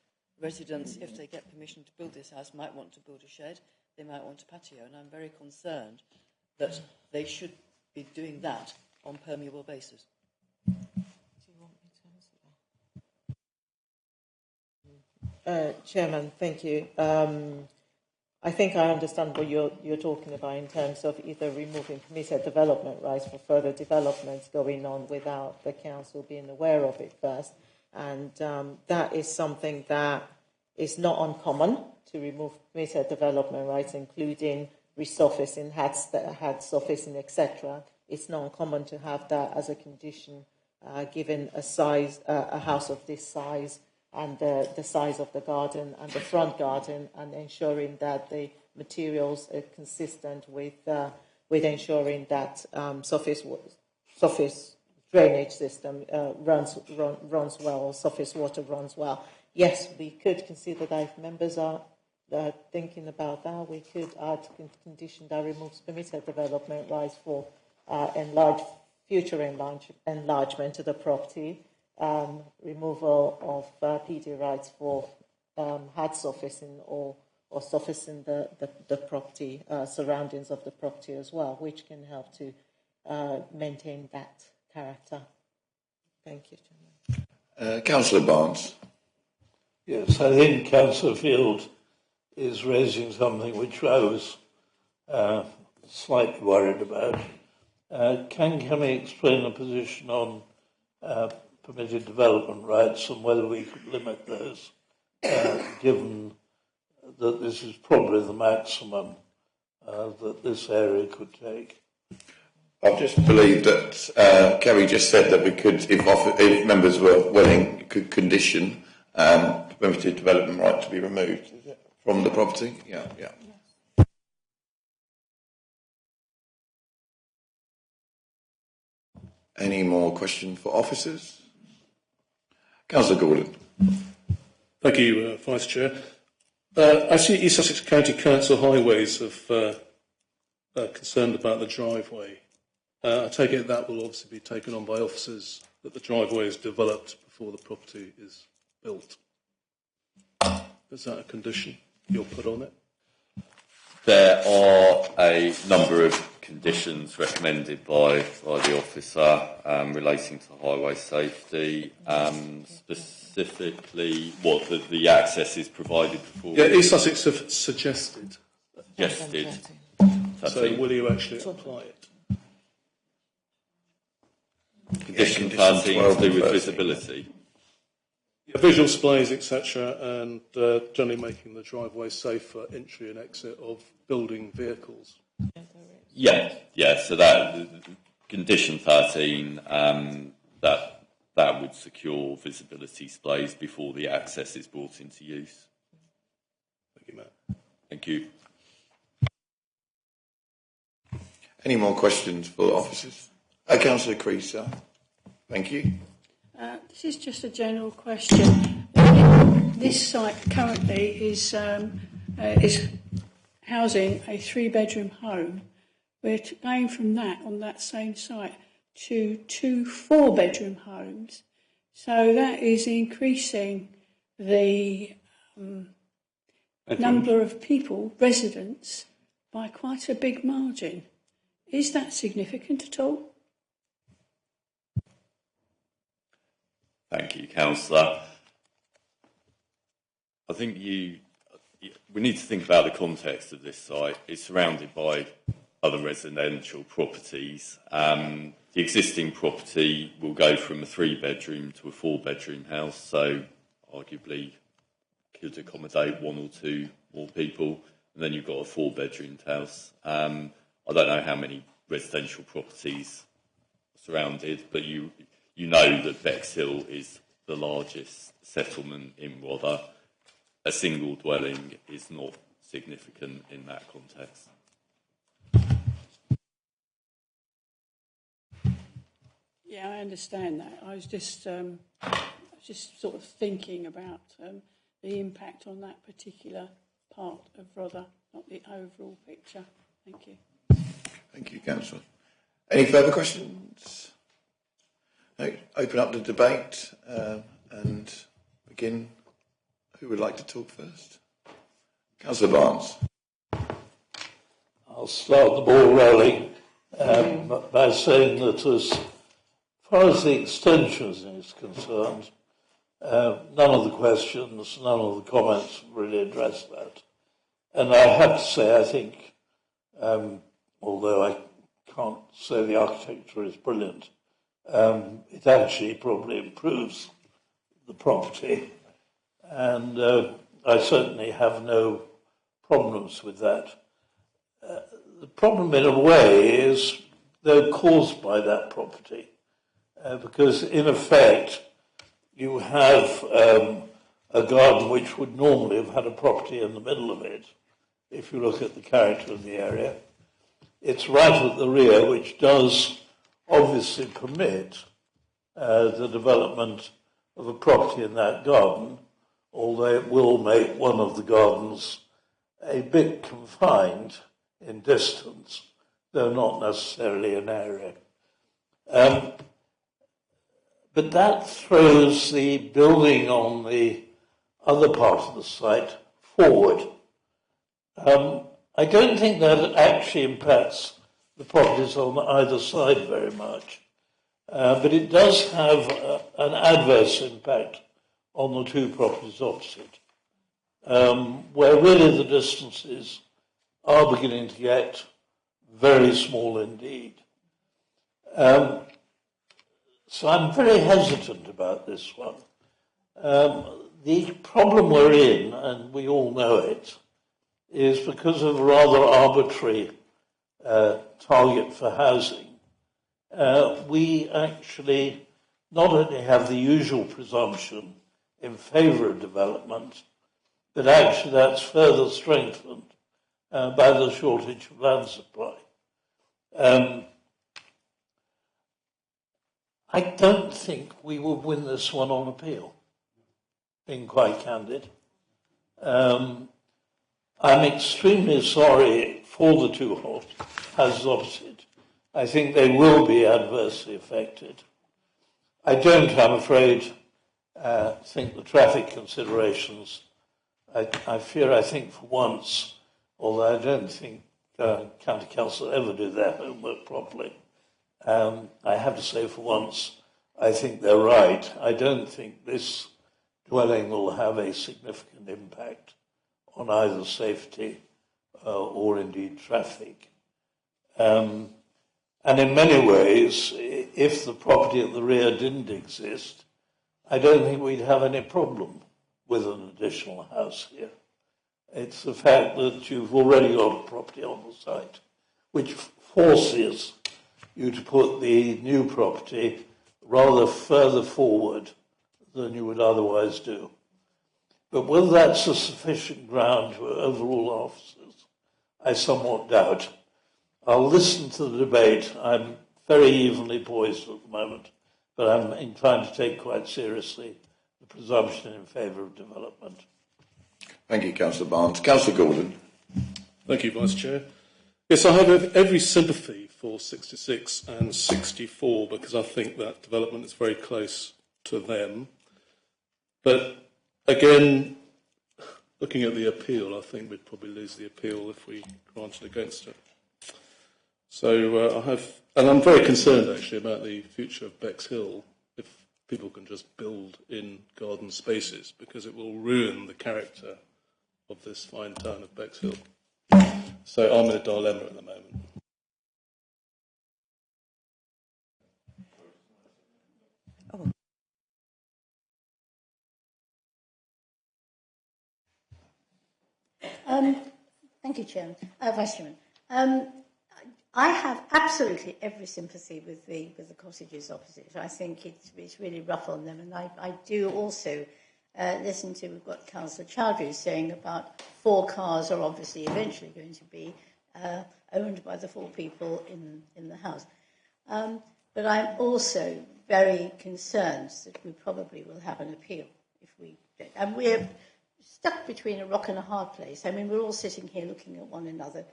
residents, if they get permission to build this house, might want to build a shed, they might want a patio, and I'm very concerned that they should be doing that on permeable basis. Do you want me to answer that? Chairman, thank you. I think I understand what you're talking about in terms of either removing permitted development rights for further developments going on without the council being aware of it first. And that is something that is not uncommon, to remove permitted development rights, including resurfacing, had surfacing, etc. It's not uncommon to have that as a condition, given a house of this size and the size of the garden and the front garden, and ensuring that the materials are consistent with ensuring that surface drainage system runs well, surface water runs well. Yes, we could consider that if members are thinking about that, we could add a condition that removes permitted development rights for future enlargement of the property, removal of PD rights for hard surfacing or surfacing the property, surroundings of the property as well, which can help to maintain that character. Thank you, Chairman. Councillor Barnes. Yes, I think Councillor Field is raising something which I was slightly worried about. Can we explain the position on permitted development rights and whether we could limit those, given that this is probably the maximum that this area could take? I just believe that Kerry just said that we could, if members were willing, could condition permitted development right to be removed from the property. Yeah. Any more questions for officers? Councillor Gordon. Thank you, Vice Chair. I see East Sussex County Council Highways have concerned about the driveway. I take it that will obviously be taken on by officers, that the driveway is developed before the property is built. Is that a condition you'll put on it? There are a number of conditions recommended by the officer relating to highway safety, specifically what the access is provided before. Yeah, East Sussex have suggested. Suggested. So will you actually apply it? Condition 13 to do with visibility. Visual displays, etc., and generally making the driveway safe for entry and exit of building vehicles. Yeah. So that condition 13, that would secure visibility displays before the access is brought into use. Thank you, Matt. Thank you. Any more questions for the officers? Councillor Creaser. Thank you. This is just a general question. This site currently is housing a 3-bedroom home. We're going from that on that same site to 2 4-bedroom homes. So that is increasing the number of people, residents, by quite a big margin. Is that significant at all? Thank you, Councillor. I think we need to think about the context of this site. It's surrounded by other residential properties. The existing property will go from a 3-bedroom to a 4-bedroom house, so arguably could accommodate 1 or 2 more people. And then you've got a 4-bedroom house. I don't know how many residential properties surrounded, but you know that Bexhill is the largest settlement in Rother. A single dwelling is not significant in that context. Yeah, I understand that. I was just sort of thinking about the impact on that particular part of Rother, not the overall picture. Thank you. Thank you, Councillor. Any further questions? No, open up the debate and begin. Who would like to talk first? Councillor Barnes. I'll start the ball rolling by saying that as far as the extensions is concerned, none of the questions, none of the comments really address that. And I have to say, I think, although I can't say the architecture is brilliant, it actually probably improves the property. And I certainly have no problems with that. The problem, in a way, is they're caused by that property. Because, in effect, you have a garden which would normally have had a property in the middle of it, if you look at the character of the area. It's right at the rear, which does obviously permit the development of a property in that garden, although it will make one of the gardens a bit confined in distance, though not necessarily in area. But that throws the building on the other part of the site forward. I don't think that actually impacts the properties on either side very much, but it does have an adverse impact on the 2 properties opposite, where really the distances are beginning to get very small indeed. So I'm very hesitant about this one. The problem we're in, and we all know it, is because of a rather arbitrary target for housing. We actually not only have the usual presumption in favour of development, but actually that's further strengthened by the shortage of land supply. I don't think we would win this one on appeal, being quite candid. I'm extremely sorry for the 2 houses opposite. I think they will be adversely affected. I don't, I'm afraid, think the traffic considerations, I think for once, although I don't think County Council ever do their homework properly, I have to say for once, I think they're right. I don't think this dwelling will have a significant impact on either safety or indeed traffic. And in many ways, if the property at the rear didn't exist, I don't think we'd have any problem with an additional house here. It's the fact that you've already got a property on the site, which forces you to put the new property rather further forward than you would otherwise do. But whether that's a sufficient ground to overrule officers, I somewhat doubt. I'll listen to the debate. I'm very evenly poised at the moment, but I'm inclined to take quite seriously the presumption in favour of development. Thank you, Councillor Barnes. Councillor Gordon. Thank you, Vice Chair. Yes, I have every sympathy for 66 and 64 because I think that development is very close to them. But again, looking at the appeal, I think we'd probably lose the appeal if we granted against it. So I'm very concerned actually about the future of Bexhill if people can just build in garden spaces because it will ruin the character of this fine town of Bexhill. So I'm in a dilemma at the moment. Thank you, Chairman. Vice Chairman. I have absolutely every sympathy with the cottages opposite. I think it's really rough on them, and I do also listen to what Councillor Chowdhury is saying about 4 cars are obviously eventually going to be owned by the 4 people in the house. But I'm also very concerned that we probably will have an appeal if we don't. And we're stuck between a rock and a hard place. I mean, we're all sitting here looking at one another.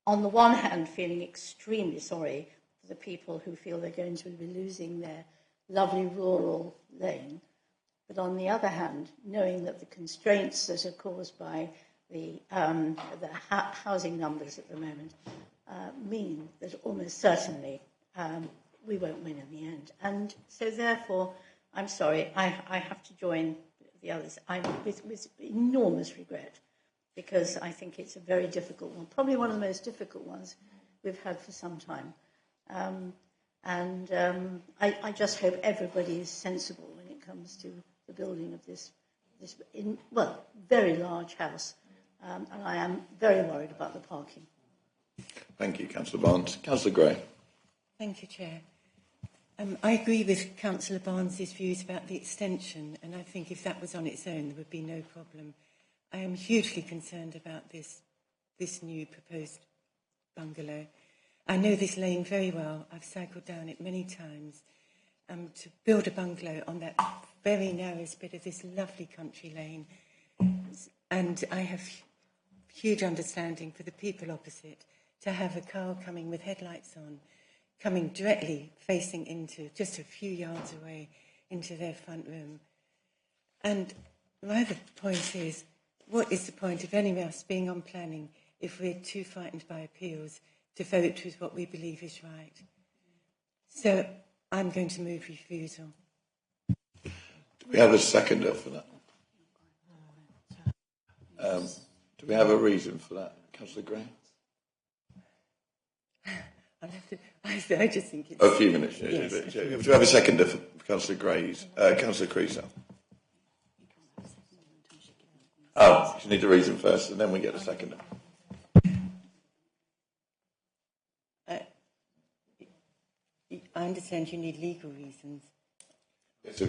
On the one hand, feeling extremely sorry for the people who feel they're going to be losing their lovely rural lane. But on the other hand, knowing that the constraints that are caused by the housing numbers at the moment mean that almost certainly we won't win in the end. And so therefore, I'm sorry, I have to join the others with enormous regret, because I think it's a very difficult one, probably one of the most difficult ones we've had for some time. I just hope everybody is sensible when it comes to the building of this very large house. And I am very worried about the parking. Thank you, Councillor Barnes. Councillor Gray. Thank you, Chair. I agree with Councillor Barnes' views about the extension, and I think if that was on its own, there would be no problem. I am hugely concerned about this new proposed bungalow. I know this lane very well. I've cycled down it many times. To build a bungalow on that very narrowest bit of this lovely country lane, and I have huge understanding for the people opposite to have a car coming with headlights on, coming directly facing into, just a few yards away, into their front room. And my other point is, what is the point of any of us being on planning if we're too frightened by appeals to vote with what we believe is right? So I'm going to move refusal. Do we have a seconder for that? Do we have a reason for that, Councillor Gray? I just think it's... A few minutes. Yes. Do we have a seconder for Councillor Gray's? Councillor Creasy. Oh, you need a reason first, and then we get a seconder. I understand you need legal reasons. So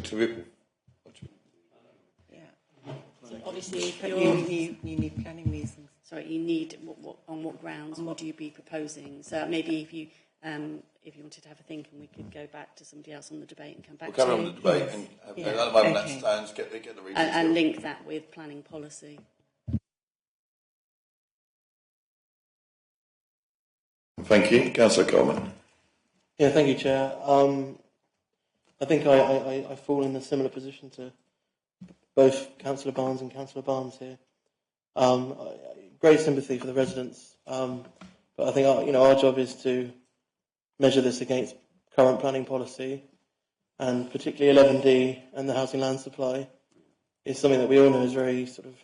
So obviously, you need planning reasons. Sorry, you need on what grounds would you be proposing? So maybe if you wanted to have a think, and we could go back to somebody else on the debate and come back. We'll carry on the debate and at the moment that stands. Get the reasons and link that with planning policy. Thank you, Councillor Coleman. Yeah, thank you, Chair. I think I fall in a similar position to both Councillor Barnes and Councillor Barnes here. Great sympathy for the residents, but I think our job is to measure this against current planning policy, and particularly 11D and the housing land supply is something that we all know is very sort of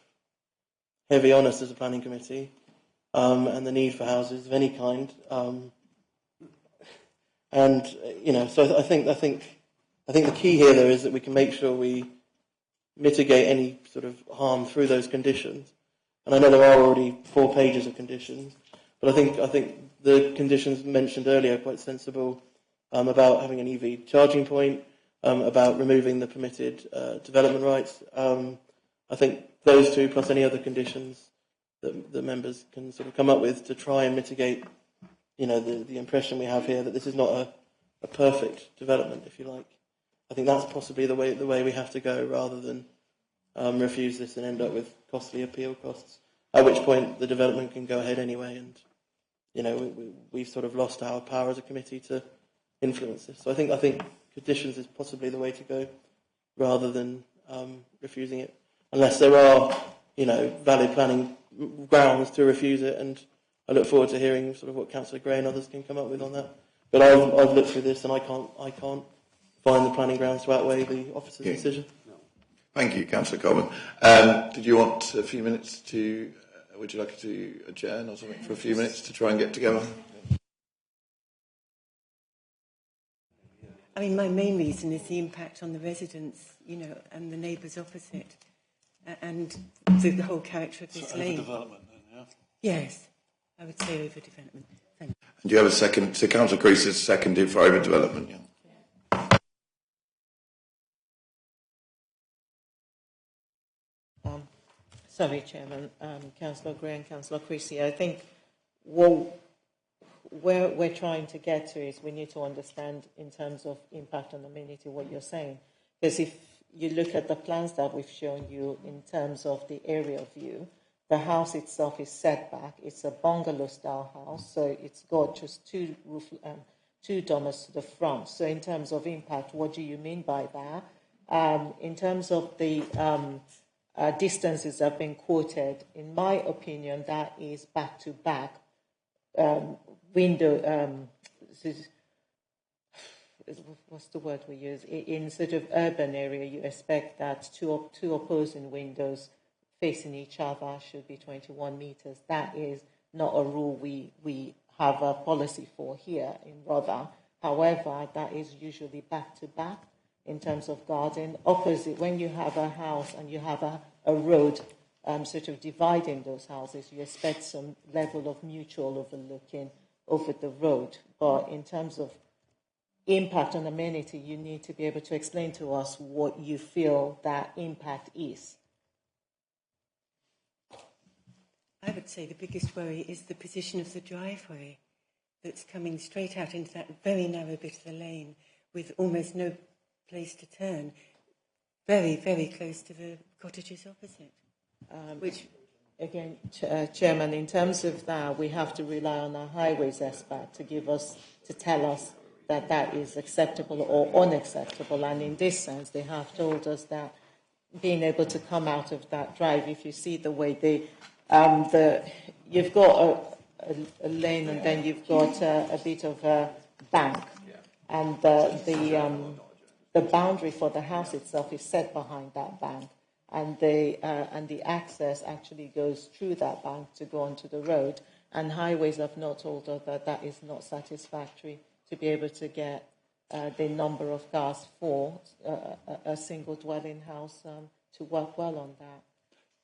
heavy on us as a planning committee, and the need for houses of any kind. So I think the key here though is that we can make sure we mitigate any sort of harm through those conditions. And I know there are already 4 pages of conditions, but I think the conditions mentioned earlier are quite sensible, about having an EV charging point, about removing the permitted development rights. I think those 2 plus any other conditions that the members can sort of come up with to try and mitigate, the impression we have here that this is not a perfect development, if you like. I think that's possibly the way we have to go, rather than refuse this and end up with costly appeal costs. At which point the development can go ahead anyway, and we've sort of lost our power as a committee to influence this. So I think conditions is possibly the way to go, rather than refusing it, unless there are valid planning grounds to refuse it. And I look forward to hearing sort of what Councillor Gray and others can come up with on that. But I've looked through this and I can't find the planning grounds to outweigh the officer's decision. Thank you, Councillor Coleman. Did you want a few minutes to? Would you like to adjourn or something for a few minutes to try and get together? I mean, my main reason is the impact on the residents, and the neighbours opposite, and the whole character of this lane. Development. Yes, I would say overdevelopment. Thank you. And do you have a second? So Councillor Crease is seconded for overdevelopment, yeah? Sorry, Chairman, Councillor Gray and Councillor Creasy. I think where we're trying to get to is we need to understand in terms of impact on amenity what you're saying. Because if you look at the plans that we've shown you in terms of the aerial view, the house itself is set back. It's a bungalow-style house, so it's got just two dormers to the front. So in terms of impact, what do you mean by that? In terms of the distances that have been quoted, in my opinion, that is back-to-back window. What's the word we use? In sort of urban area, you expect that two opposing windows facing each other should be 21 meters. That is not a rule we have a policy for here in Rother. However, that is usually back-to-back in terms of garden. Opposite, when you have a house and you have a road sort of dividing those houses, you expect some level of mutual overlooking over the road. But in terms of impact on amenity, you need to be able to explain to us what you feel that impact is. I would say the biggest worry is the position of the driveway that's coming straight out into that very narrow bit of the lane with almost no place to turn, very, very close to the cottages opposite. Which, again, Chairman, in terms of that, we have to rely on our highways expert to tell us that that is acceptable or unacceptable. And in this sense, they have told us that being able to come out of that drive, if you see the way you've got a lane and then you've got a bit of a bank, and the boundary for the house itself is set behind that bank, and the access actually goes through that bank to go onto the road. And highways have not told us that that is not satisfactory to be able to get the number of cars for a single dwelling house to work well on that.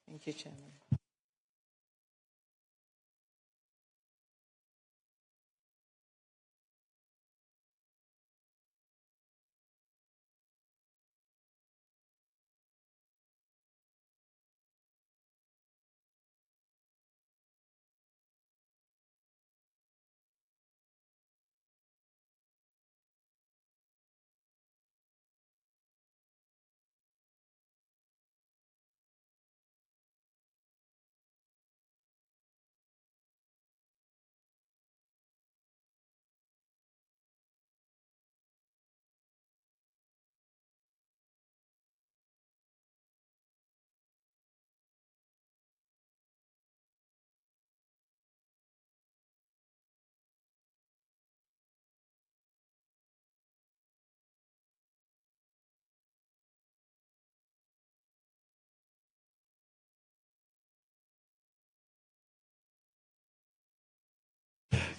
Thank you, Chairman.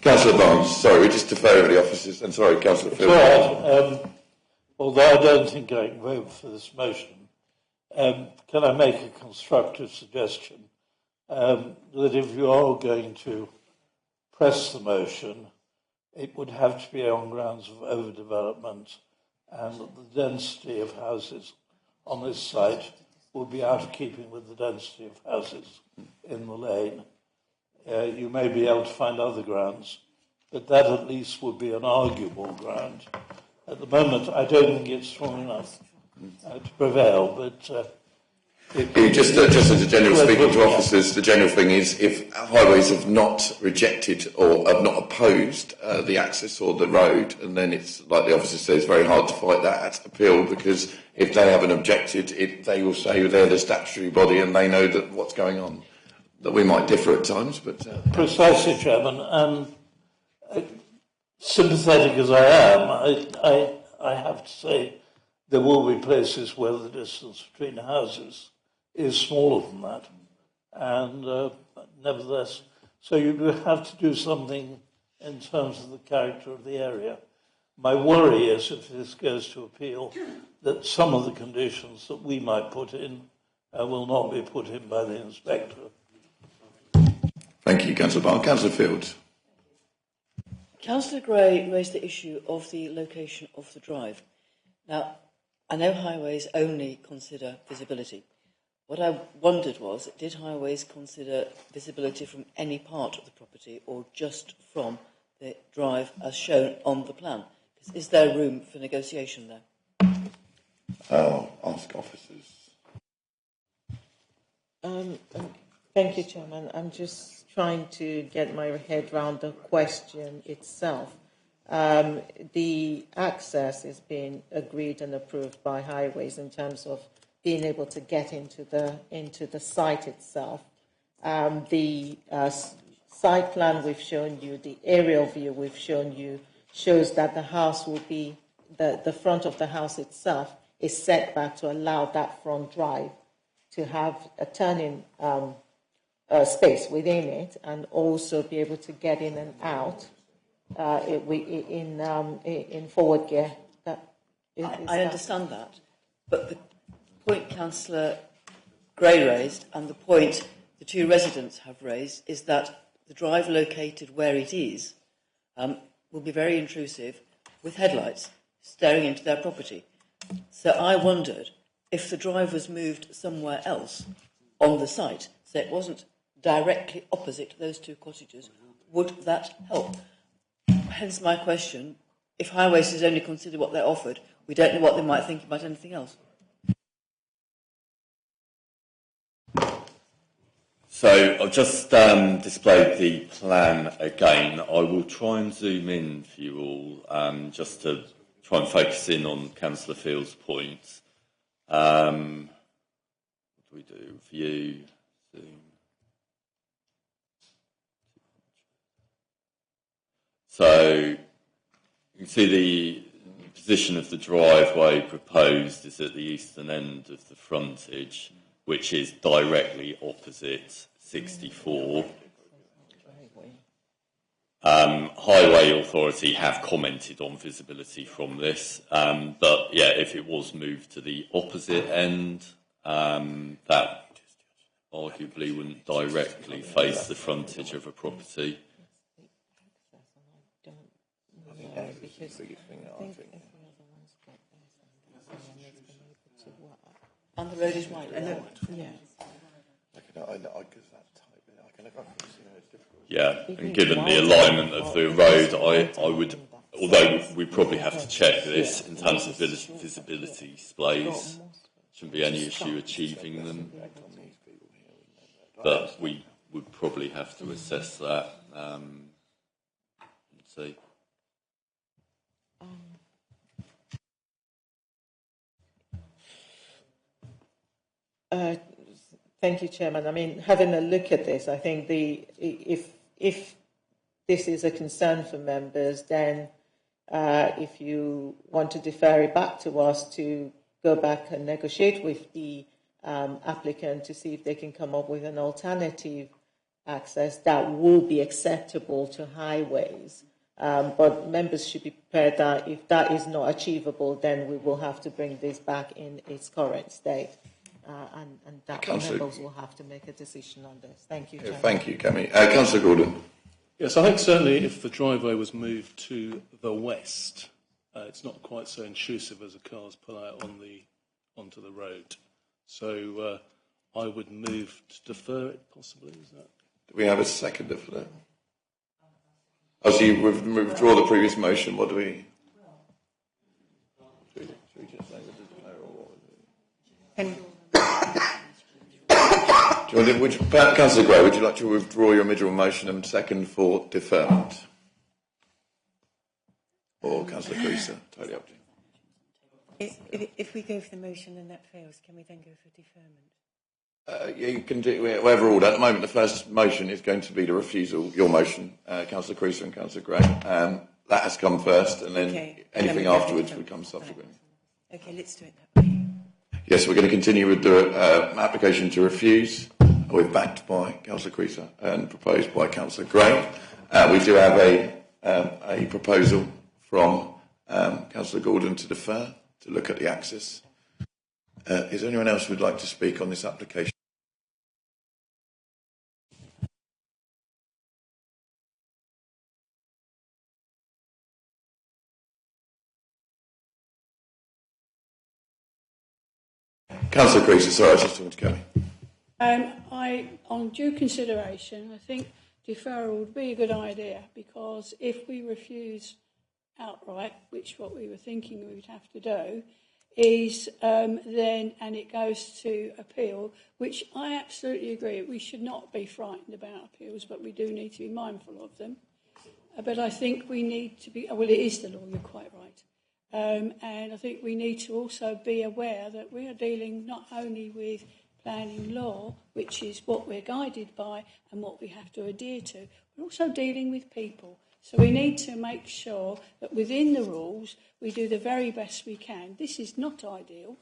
Councillor Barnes, sorry, we just defer over the officers. And sorry, Councillor Phil. Right. Although I don't think I can vote for this motion, can I make a constructive suggestion that if you are going to press the motion, it would have to be on grounds of overdevelopment, and that the density of houses on this site would be out of keeping with the density of houses in the lane. You may be able to find other grounds, but that at least would be an arguable ground. At the moment, I don't think it's strong enough to prevail, but... just as a general speaking to officers, the general thing is if highways have not rejected or have not opposed the access or the road, and then it's, like the officer says, very hard to fight that at appeal, because if they haven't objected, they will say they're the statutory body and they know that what's going on. That we might differ at times, but... Precisely, Chairman. Sympathetic as I am, I have to say there will be places where the distance between houses is smaller than that. And nevertheless, so you have to do something in terms of the character of the area. My worry is, if this goes to appeal, that some of the conditions that we might put in will not be put in by the inspector. Thank you, Councillor Barnes. Councillor Fields. Councillor Gray raised the issue of the location of the drive. Now, I know highways only consider visibility. What I wondered was, did highways consider visibility from any part of the property or just from the drive as shown on the plan? Is there room for negotiation there? I'll ask officers. Thank you, Chairman. I'm just trying to get my head around the question itself. The access is being agreed and approved by highways in terms of being able to get into the site itself. The site plan we've shown you, the aerial view we've shown you, shows that the house will be, the front of the house itself is set back to allow that front drive to have a turning space within it and also be able to get in and out in forward gear. I understand that, but the point Councillor Gray raised and the point the two residents have raised is that the drive located where it is will be very intrusive with headlights staring into their property. So I wondered if the drive was moved somewhere else on the site, so it wasn't directly opposite those two cottages, would that help? Hence my question, if highways is only considered what they're offered, we don't know what they might think about anything else. So I've just displayed the plan again. I will try and zoom in for you all, just to try and focus in on Councillor Field's points. What do we do? View, zoom. So you can see the position of the driveway proposed is at the eastern end of the frontage, which is directly opposite 64. Highway Authority have commented on visibility from this, but yeah, if it was moved to the opposite end, that arguably wouldn't directly face the frontage of a property. And the road is wide. Yeah, and given the alignment of the road, I would, although we probably have to check this in terms of visibility displays, shouldn't be any issue achieving them, but we would probably have to assess that and see. Thank you, Chairman. I mean, having a look at this, I think if this is a concern for members, then if you want to defer it back to us to go back and negotiate with the applicant to see if they can come up with an alternative access that will be acceptable to highways. But members should be prepared that if that is not achievable, then we will have to bring this back in its current state. And that members will have to make a decision on this. Thank you, Chairman. Thank you, Cami. Councillor Gordon. Yes, I think certainly if the driveway was moved to the west, it's not quite so intrusive as the cars pull out onto the road. So I would move to defer it, possibly. Is that? Do we have a seconder for that? Oh, so you withdraw the previous motion. What do we? Councillor Gray, would you like to withdraw your original motion and second for deferment? Or Councillor Creaser, totally up to you. If we go for the motion and that fails, can we then go for deferment? Yeah, you can do whatever order. At the moment, the first motion is going to be the refusal, your motion, Councillor Creaser and Councillor Gray. That has come first, and then anything afterwards would come subsequently. Okay, let's do it that way. Yes, we're going to continue with the application to refuse. We're backed by Councillor Creaser and proposed by Councillor Gray. We do have a proposal from Councillor Gordon to defer, to look at the access. Is there anyone else who would like to speak on this application? Councillor Creasy, sorry, I was just talking to Kelly. On due consideration, I think deferral would be a good idea, because if we refuse outright, which what we were thinking we would have to do, is then, and it goes to appeal, which I absolutely agree, we should not be frightened about appeals, but we do need to be mindful of them. But I think we need to be, well, it is the law, you're quite right. And I think we need to also be aware that we are dealing not only with planning law, which is what we're guided by and what we have to adhere to, but also dealing with people. So we need to make sure that within the rules we do the very best we can. This is not ideal,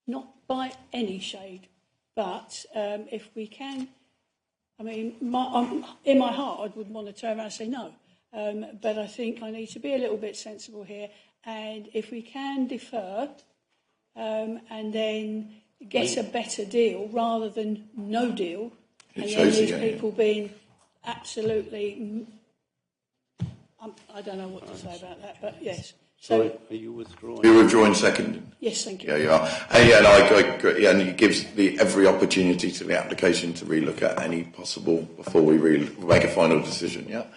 not by any shade, but if we can, I mean, in my heart I would want to turn around and say no, but I think I need to be a little bit sensible here, and if we can defer and then get a better deal rather than no deal, and then these people being absolutely... I don't know what to say about that, but yes. Sorry, are you withdrawing? You're withdrawing second? Yes, thank you. Yeah, you are. And I agree, and it gives every opportunity to the application to relook at any possible before we make a final decision, yeah?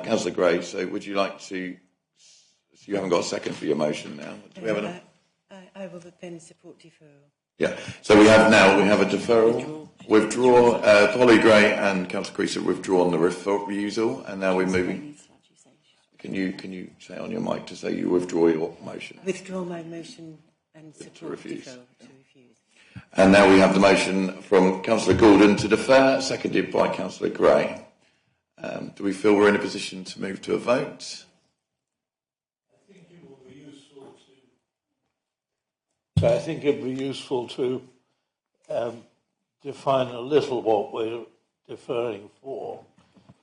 Councillor Gray, so would you like to... So you haven't got a second for your motion now. Do we have enough? I will then support deferral. Yeah, so we have a deferral, withdraw, Polly Gray and Councillor Creasy have withdrawn the refusal, and now we're moving... Can you say on your mic to say you withdraw your motion? Withdraw my motion and support to refuse. deferral to refuse. And now we have the motion from Councillor Gordon to defer, seconded by Councillor Gray. Do we feel we're in a position to move to a vote? I think it will be useful to define a little what we're deferring for.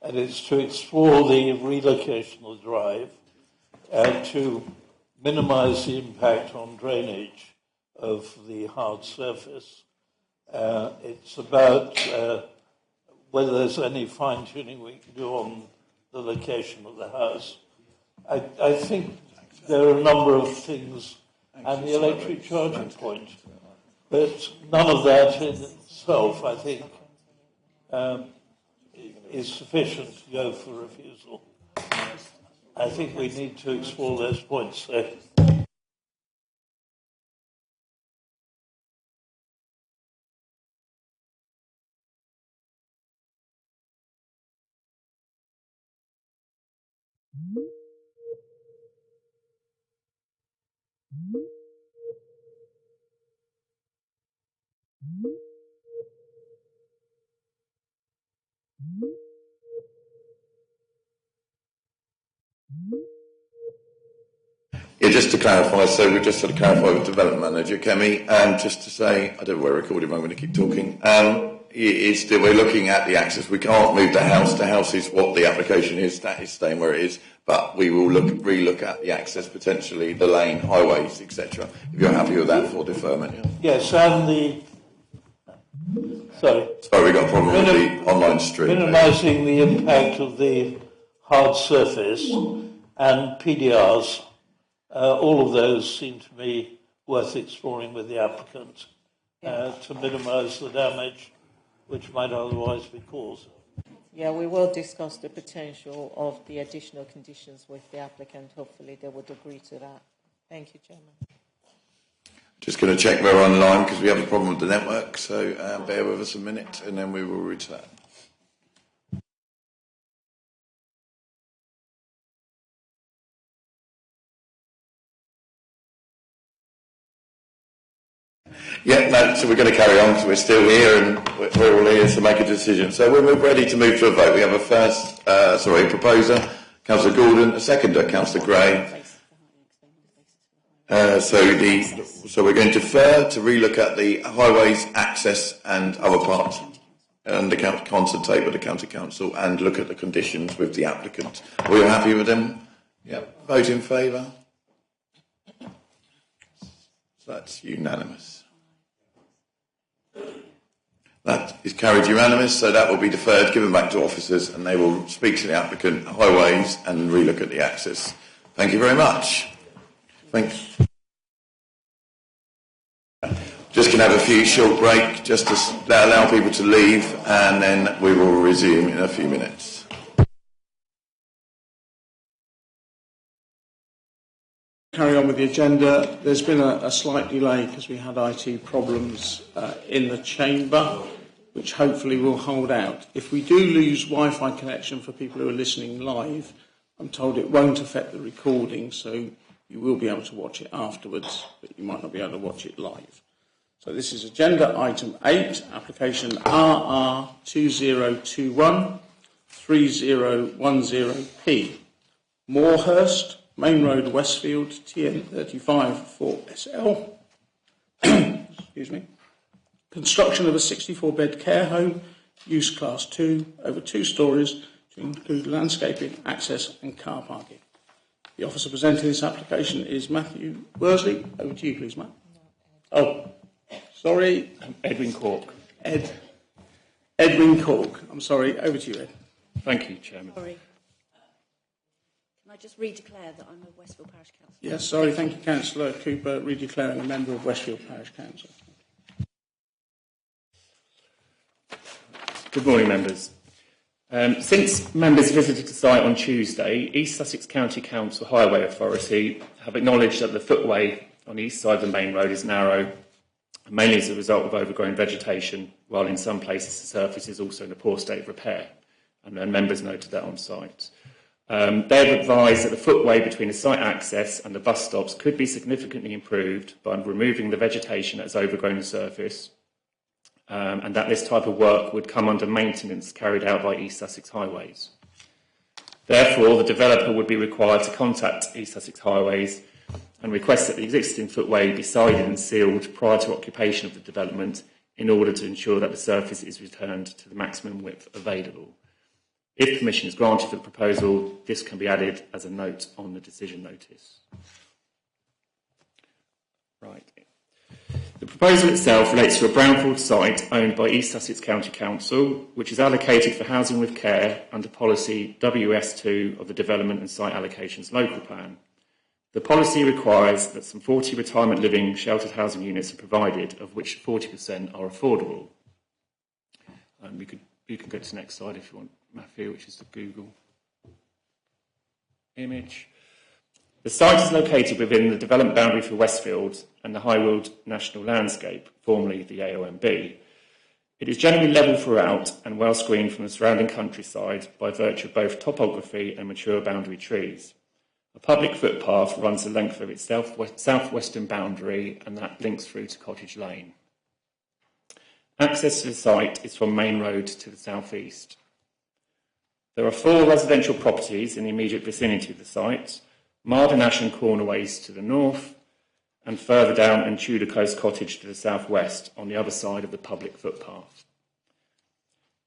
And it's to explore the relocation of the drive and to minimise the impact on drainage of the hard surface. It's about whether there's any fine-tuning we can do on the location of the house. I think there are a number of things, and the electric charging point, but none of that in itself, I think, is sufficient to go for refusal. I think we need to explore those points. So. Yeah, just to clarify, so we've just sort of clarified with Development Manager Kemi, and just to say, I don't know where we're recording, but I'm going to keep talking. We're looking at the access. We can't move the house. The house is what the application is. That is staying where it is. But we will relook at the access, potentially the lane, highways, etc. If you're happy with that for deferment. Yeah. Yes, and the... Sorry, we've got a problem with the online stream. Minimising the impact of the hard surface and PDRs. All of those seem to me worth exploring with the applicant to minimise the damage which might otherwise be caused. Yeah, we will discuss the potential of the additional conditions with the applicant. Hopefully they would agree to that. Thank you, Chairman. Just going to check we're online because we have a problem with the network, so bear with us a minute and then we will return. Yeah, no, so we're going to carry on because we're still here and we're all here to make a decision. So we're ready to move to a vote. We have a proposer, Councillor Gordon, a seconder, Councillor Gray. So we're going to defer to relook at the highways, access and other parts and consultate with the County Council and look at the conditions with the applicant. Are we all happy with them? Yeah. Vote in favour? So that's unanimous. That is carried unanimous, so that will be deferred, given back to officers, and they will speak to the applicant, highways, and relook at the access. Thank you very much. Thanks. Just going to have a few short break just to allow people to leave, and then we will resume in a few minutes. Carry on with the agenda. There's been a slight delay because we had IT problems in the chamber, which hopefully will hold out. If we do lose Wi-Fi connection for people who are listening live, I'm told it won't affect the recording, so you will be able to watch it afterwards, but you might not be able to watch it live. So this is agenda item 8, application RR 2021 3010P. Moorhurst, Main Road, Westfield, TN35 4SL. Excuse me. Construction of a 64-bed care home, use class 2, over 2 stories, to include landscaping, access and car parking. The officer presenting this application is Matthew Worsley. Over to you, please, Matt. Oh, sorry. Edwin Cork. Edwin Cork. I'm sorry. Over to you, Ed. Thank you, Chairman. Sorry. Can I just redeclare that I'm a Westfield Parish Councillor? Yes, sorry. Thank you, Councillor Cooper, redeclaring a member of Westfield Parish Council. Good morning, members. Since members visited the site on Tuesday, East Sussex County Council Highway Authority have acknowledged that the footway on the east side of the main road is narrow, mainly as a result of overgrown vegetation, while in some places the surface is also in a poor state of repair, and members noted that on site. They have advised that the footway between the site access and the bus stops could be significantly improved by removing the vegetation that has overgrown the surface, and that this type of work would come under maintenance carried out by East Sussex Highways. Therefore, the developer would be required to contact East Sussex Highways and request that the existing footway be sided and sealed prior to occupation of the development in order to ensure that the surface is returned to the maximum width available. If permission is granted for the proposal, this can be added as a note on the decision notice. Right. The proposal itself relates to a brownfield site owned by East Sussex County Council, which is allocated for housing with care under policy WS2 of the Development and Site Allocations Local Plan. The policy requires that some 40 retirement living sheltered housing units are provided, of which 40% are affordable. You can go to the next slide if you want, Matthew, which is the Google image. The site is located within the development boundary for Westfield and the Highfield National Landscape, formerly the AONB. It is generally level throughout and well screened from the surrounding countryside by virtue of both topography and mature boundary trees. A public footpath runs the length of its southwestern boundary, and that links through to Cottage Lane. Access to the site is from Main Road to the southeast. There are 4 residential properties in the immediate vicinity of the site, Marden Ash and Cornerways to the north, and further down and Tudor Coast Cottage to the southwest on the other side of the public footpath.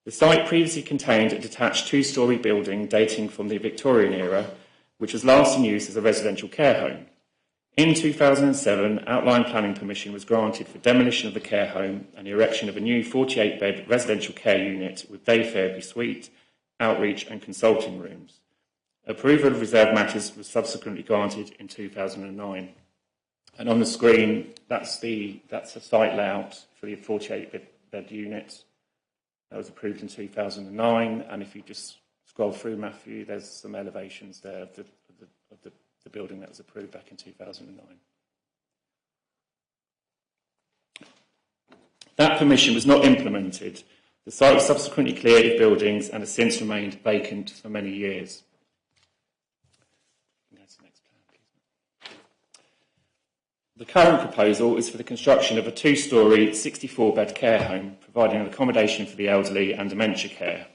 The site previously contained a detached 2-storey building dating from the Victorian era, which was last in use as a residential care home. In 2007, outline planning permission was granted for demolition of the care home and the erection of a new 48-bed residential care unit with day therapy suite, outreach and consulting rooms. Approval of reserved matters was subsequently granted in 2009. And on the screen, that's the site layout for the 48-bed unit. That was approved in 2009, and if you just scroll through, Matthew, there's some elevations there of the building that was approved back in 2009. That permission was not implemented. The site was subsequently cleared of buildings and has since remained vacant for many years. The current proposal is for the construction of a 2-storey, 64-bed care home, providing accommodation for the elderly and dementia care.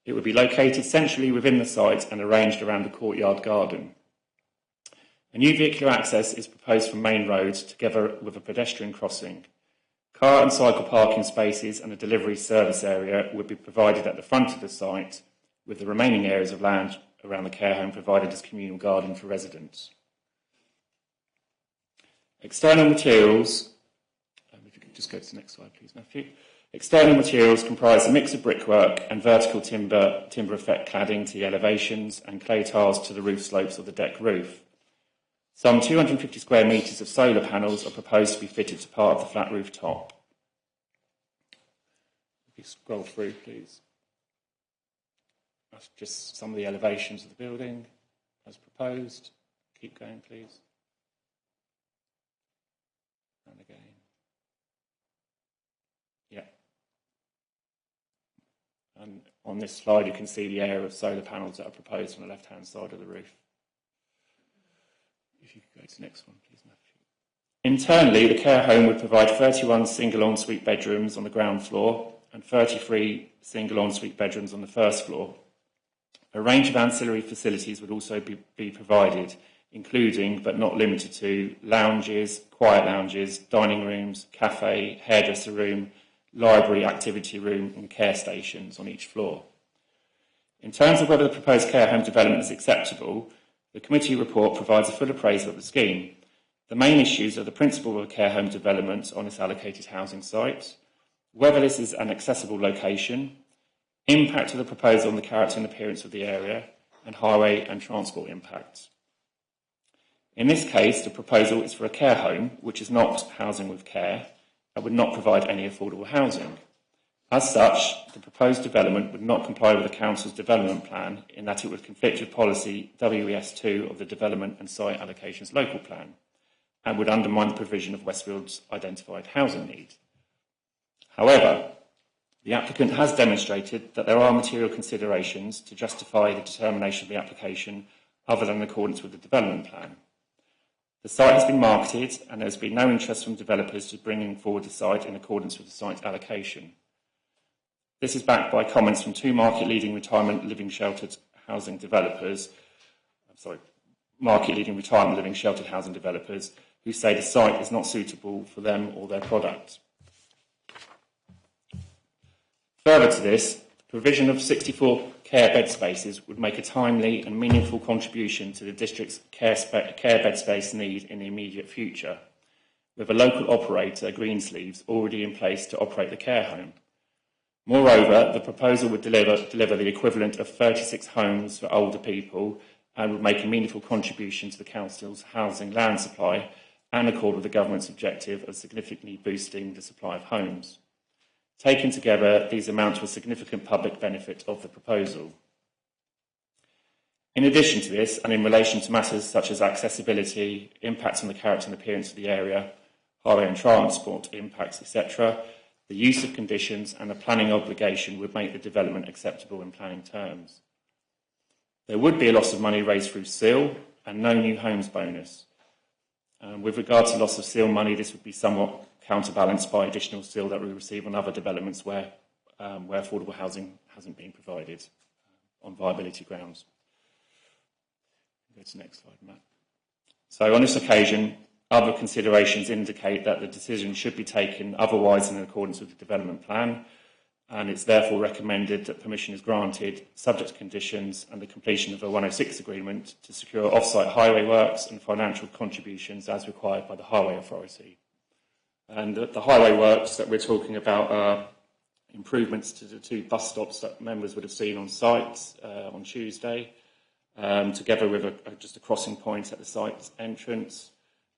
It would be located centrally within the site and arranged around the courtyard garden. A new vehicular access is proposed from Main Road together with a pedestrian crossing. Car and cycle parking spaces and a delivery service area would be provided at the front of the site, with the remaining areas of land around the care home provided as communal garden for residents. External materials, if you could just go to the next slide please, Matthew. External materials comprise a mix of brickwork and vertical timber effect cladding to the elevations and clay tiles to the roof slopes of the deck roof. Some 250 square metres of solar panels are proposed to be fitted to part of the flat roof top. If you scroll through, please. That's just some of the elevations of the building as proposed. Keep going, please. And again. Yeah. And on this slide, you can see the area of solar panels that are proposed on the left-hand side of the roof. If you could go to the next one, please, Matthew. Internally, the care home would provide 31 single ensuite bedrooms on the ground floor and 33 single ensuite bedrooms on the first floor. A range of ancillary facilities would also be provided, including, but not limited to, lounges, quiet lounges, dining rooms, cafe, hairdresser room, library, activity room and care stations on each floor. In terms of whether the proposed care home development is acceptable, the committee report provides a full appraisal of the scheme. The main issues are the principle of a care home development on this allocated housing site, whether this is an accessible location, impact of the proposal on the character and appearance of the area, and highway and transport impacts. In this case, the proposal is for a care home, which is not housing with care, and would not provide any affordable housing. As such, the proposed development would not comply with the Council's development plan in that it would conflict with policy WES2 of the Development and Site Allocations Local Plan, and would undermine the provision of Westfield's identified housing need. However, the applicant has demonstrated that there are material considerations to justify the determination of the application other than in accordance with the development plan. The site has been marketed and there has been no interest from developers to bringing forward the site in accordance with the site's allocation. This is backed by comments from two market-leading retirement living sheltered housing developers, who say the site is not suitable for them or their product. Further to this, the provision of 64 care bed spaces would make a timely and meaningful contribution to the district's care bed space need in the immediate future, with a local operator, Greensleeves, already in place to operate the care home. Moreover, the proposal would deliver the equivalent of 36 homes for older people and would make a meaningful contribution to the Council's housing land supply and accord with the Government's objective of significantly boosting the supply of homes. Taken together, these amount to a significant public benefit of the proposal. In addition to this, and in relation to matters such as accessibility, impacts on the character and appearance of the area, highway and transport impacts, etc., the use of conditions and the planning obligation would make the development acceptable in planning terms. There would be a loss of money raised through SIL and no new homes bonus. With regard to loss of SIL money, this would be somewhat counterbalanced by additional SIL that we receive on other developments where affordable housing hasn't been provided on viability grounds. Go to the next slide, Matt. So on this occasion, other considerations indicate that the decision should be taken otherwise in accordance with the development plan, and it's therefore recommended that permission is granted, subject to conditions and the completion of a 106 agreement to secure off-site highway works and financial contributions as required by the Highway Authority. And the highway works that we're talking about are improvements to the two bus stops that members would have seen on site on Tuesday, together with just a crossing point at the site's entrance,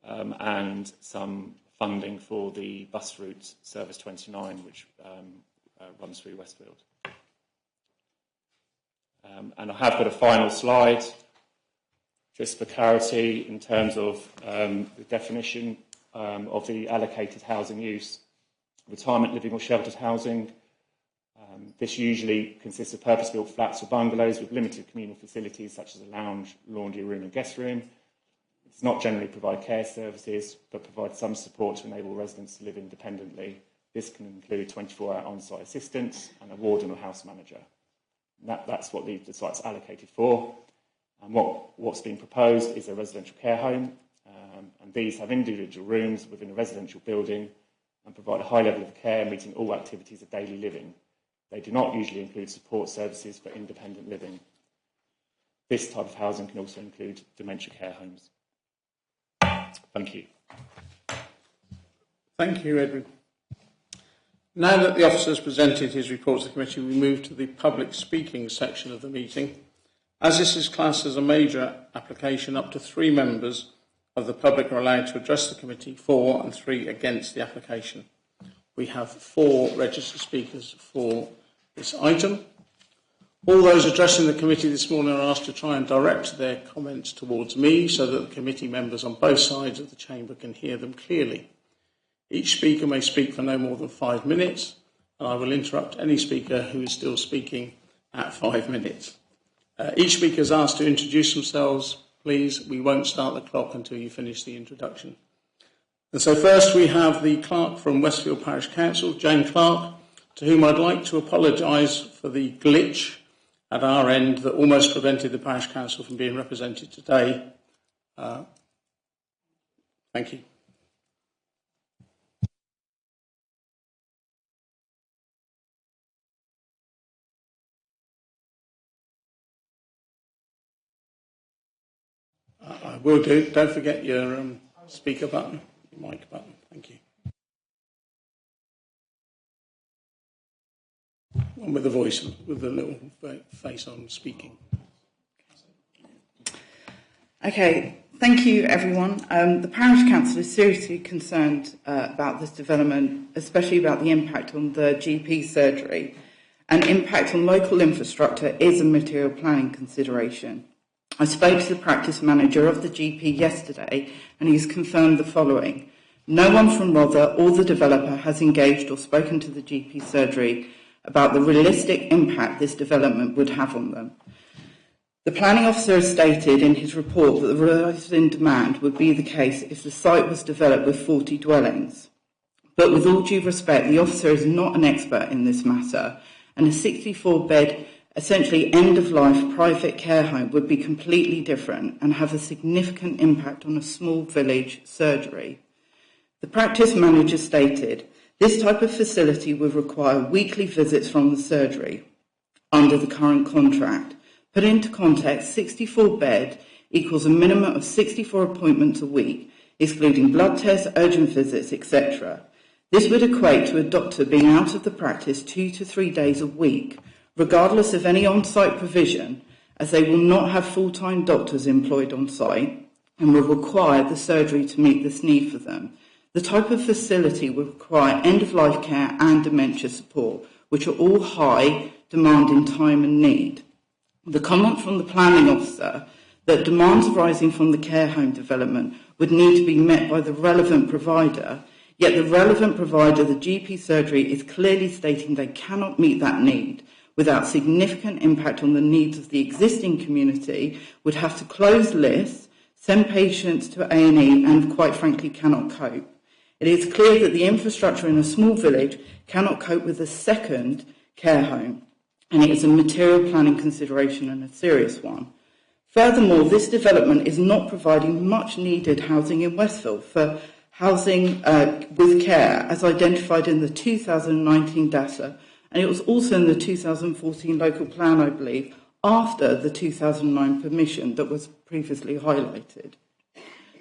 and some funding for the bus route Service 29, which runs through Westfield. And I have got a final slide, just for clarity, in terms of the definition of the allocated housing use. Retirement living or sheltered housing. This usually consists of purpose-built flats or bungalows with limited communal facilities such as a lounge, laundry room and guest room. It does not generally provide care services, but provides some support to enable residents to live independently. This can include 24-hour on-site assistance and a warden or house manager. That's what the site's allocated for. And what's being proposed is a residential care home, and these have individual rooms within a residential building and provide a high level of care meeting all activities of daily living. They do not usually include support services for independent living. This type of housing can also include dementia care homes. Thank you. Thank you, Edwin. Now that the officer has presented his report to the committee, we move to the public speaking section of the meeting. As this is classed as a major application, up to 3 members of the public are allowed to address the committee, 4, and 3 against the application. We have 4 registered speakers for this item. All those addressing the committee this morning are asked to try and direct their comments towards me so that the committee members on both sides of the chamber can hear them clearly. Each speaker may speak for no more than 5 minutes, and I will interrupt any speaker who is still speaking at 5 minutes. Each speaker is asked to introduce themselves. Please, we won't start the clock until you finish the introduction. And so first we have the clerk from Westfield Parish Council, Jane Clark, to whom I'd like to apologise for the glitch at our end that almost prevented the Parish Council from being represented today. Thank you. I will do. Don't forget your speaker button, your mic button. Thank you. One with the voice, with the little face on speaking. Okay, thank you everyone. The Parish Council is seriously concerned about this development, especially about the impact on the GP surgery. And impact on local infrastructure is a material planning consideration. I spoke to the practice manager of the GP yesterday and he's confirmed the following. No one from Rother or the developer has engaged or spoken to the GP surgery about the realistic impact this development would have on them. The planning officer has stated in his report that the rise in demand would be the case if the site was developed with 40 dwellings. But with all due respect, the officer is not an expert in this matter, and a 64-bed, essentially end-of-life private care home would be completely different and have a significant impact on a small village surgery. The practice manager stated, this type of facility would require weekly visits from the surgery under the current contract. Put into context, 64-bed equals a minimum of 64 appointments a week, excluding blood tests, urgent visits, etc. This would equate to a doctor being out of the practice 2 to 3 days a week, regardless of any on-site provision, as they will not have full-time doctors employed on-site and will require the surgery to meet this need for them. The type of facility will require end-of-life care and dementia support, which are all high demand in time and need. The comment from the planning officer that demands arising from the care home development would need to be met by the relevant provider, yet the relevant provider, the GP surgery, is clearly stating they cannot meet that need without significant impact on the needs of the existing community, would have to close lists, send patients to A&E, and quite frankly cannot cope. It is clear that the infrastructure in a small village cannot cope with a second care home, and it is a material planning consideration and a serious one. Furthermore, this development is not providing much needed housing in Westfield for housing with care, as identified in the 2019 data, and it was also in the 2014 local plan, I believe, after the 2009 permission that was previously highlighted.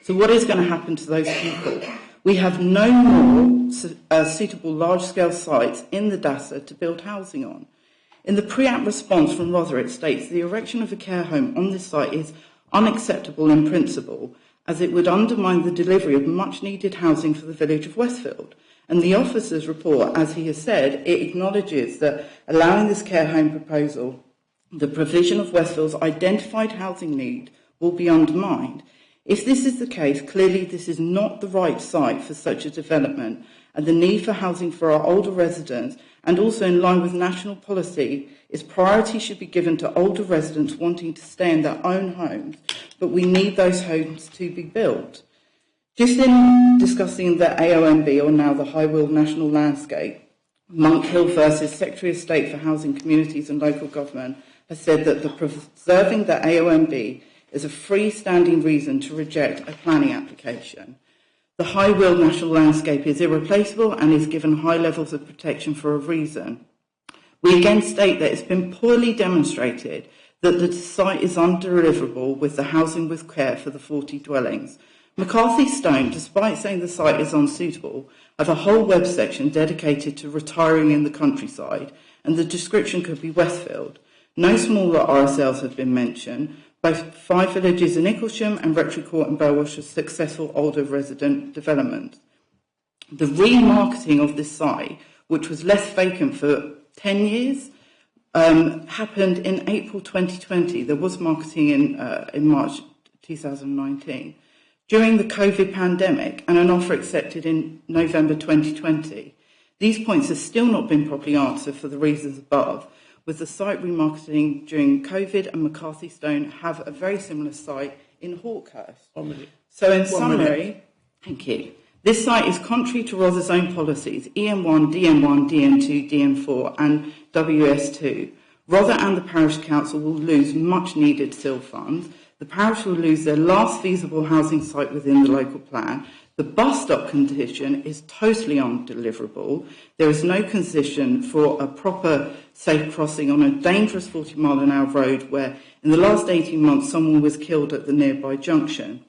So what is going to happen to those people? We have no more suitable large-scale sites in the DASA to build housing on. In the pre-app response from Rother, it states the erection of a care home on this site is unacceptable in principle, as it would undermine the delivery of much-needed housing for the village of Westfield. And the officer's report, as he has said, it acknowledges that allowing this care home proposal, the provision of Westfield's identified housing need will be undermined. If this is the case, clearly this is not the right site for such a development, and the need for housing for our older residents, and also in line with national policy, is priority should be given to older residents wanting to stay in their own homes, but we need those homes to be built. Just in discussing the AONB, or now the High Wyld National Landscape, Monkhill versus Secretary of State for Housing, Communities and Local Government has said that the preserving the AONB is a freestanding reason to reject a planning application. The High Wyld National Landscape is irreplaceable and is given high levels of protection for a reason. We again state that it's been poorly demonstrated that the site is undeliverable with the housing with care for the 40 dwellings. McCarthy Stone, despite saying the site is unsuitable, have a whole web section dedicated to retiring in the countryside, and the description could be Westfield. No smaller RSLs have been mentioned. Both Five Villages in Icklesham and Rectory Court in Belwash are successful older resident developments. The remarketing of this site, which was left vacant for 10 years, happened in April 2020. There was marketing in March 2019. During the COVID pandemic and an offer accepted in November 2020. These points have still not been properly answered for the reasons above, with the site remarketing during COVID, and McCarthy Stone have a very similar site in Hawkhurst. So in summary, thank you. This site is contrary to Rother's own policies, EM1, DN1, DN2, DN4 and WS2. Rother and the Parish Council will lose much needed SIL funds. The parish will lose their last feasible housing site within the local plan. The bus stop condition is totally undeliverable. There is no concession for a proper safe crossing on a dangerous 40-mile-an-hour road where in the last 18 months someone was killed at the nearby junction.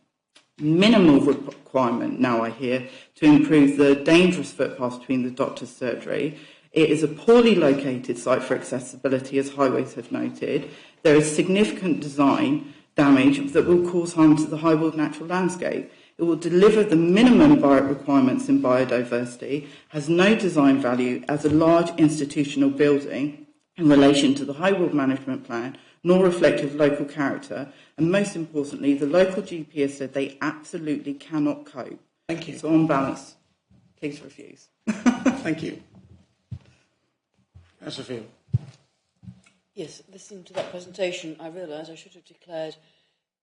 Minimal requirement now, I hear, to improve the dangerous footpath between the doctor's surgery. It is a poorly located site for accessibility, as Highways have noted. There is significant design damage that will cause harm to the Highwold natural landscape. It will deliver the minimum requirements in biodiversity, has no design value as a large institutional building in relation to the Highwold management plan, nor reflective of local character, and most importantly, the local GP has said they absolutely cannot cope. Thank you. So on balance, please refuse. Thank you. Councillor Field. Yes, listening to that presentation, I realise I should have declared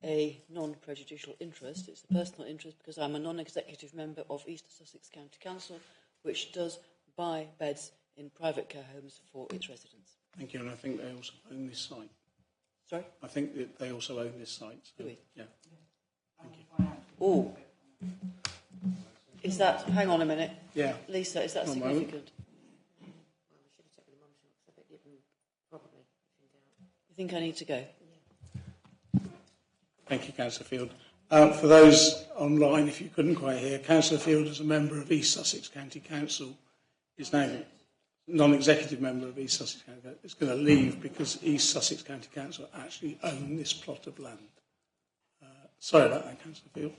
a non-prejudicial interest. It's a personal interest because I'm a non-executive member of East Sussex County Council, which does buy beds in private care homes for its residents. Thank you, and I think they also own this site. Sorry? I think that they also own this site. So, do we? Yeah. Thank you. Oh. Is that, hang on a minute. Yeah. Lisa, is that significant? You think I need to go? Thank you, Councillor Field. For those online, if you couldn't quite hear, Councillor Field, as a member of East Sussex County Council, is now non-executive member of East Sussex County Council, is going to leave because East Sussex County Council actually own this plot of land. Sorry about that, Councillor Field.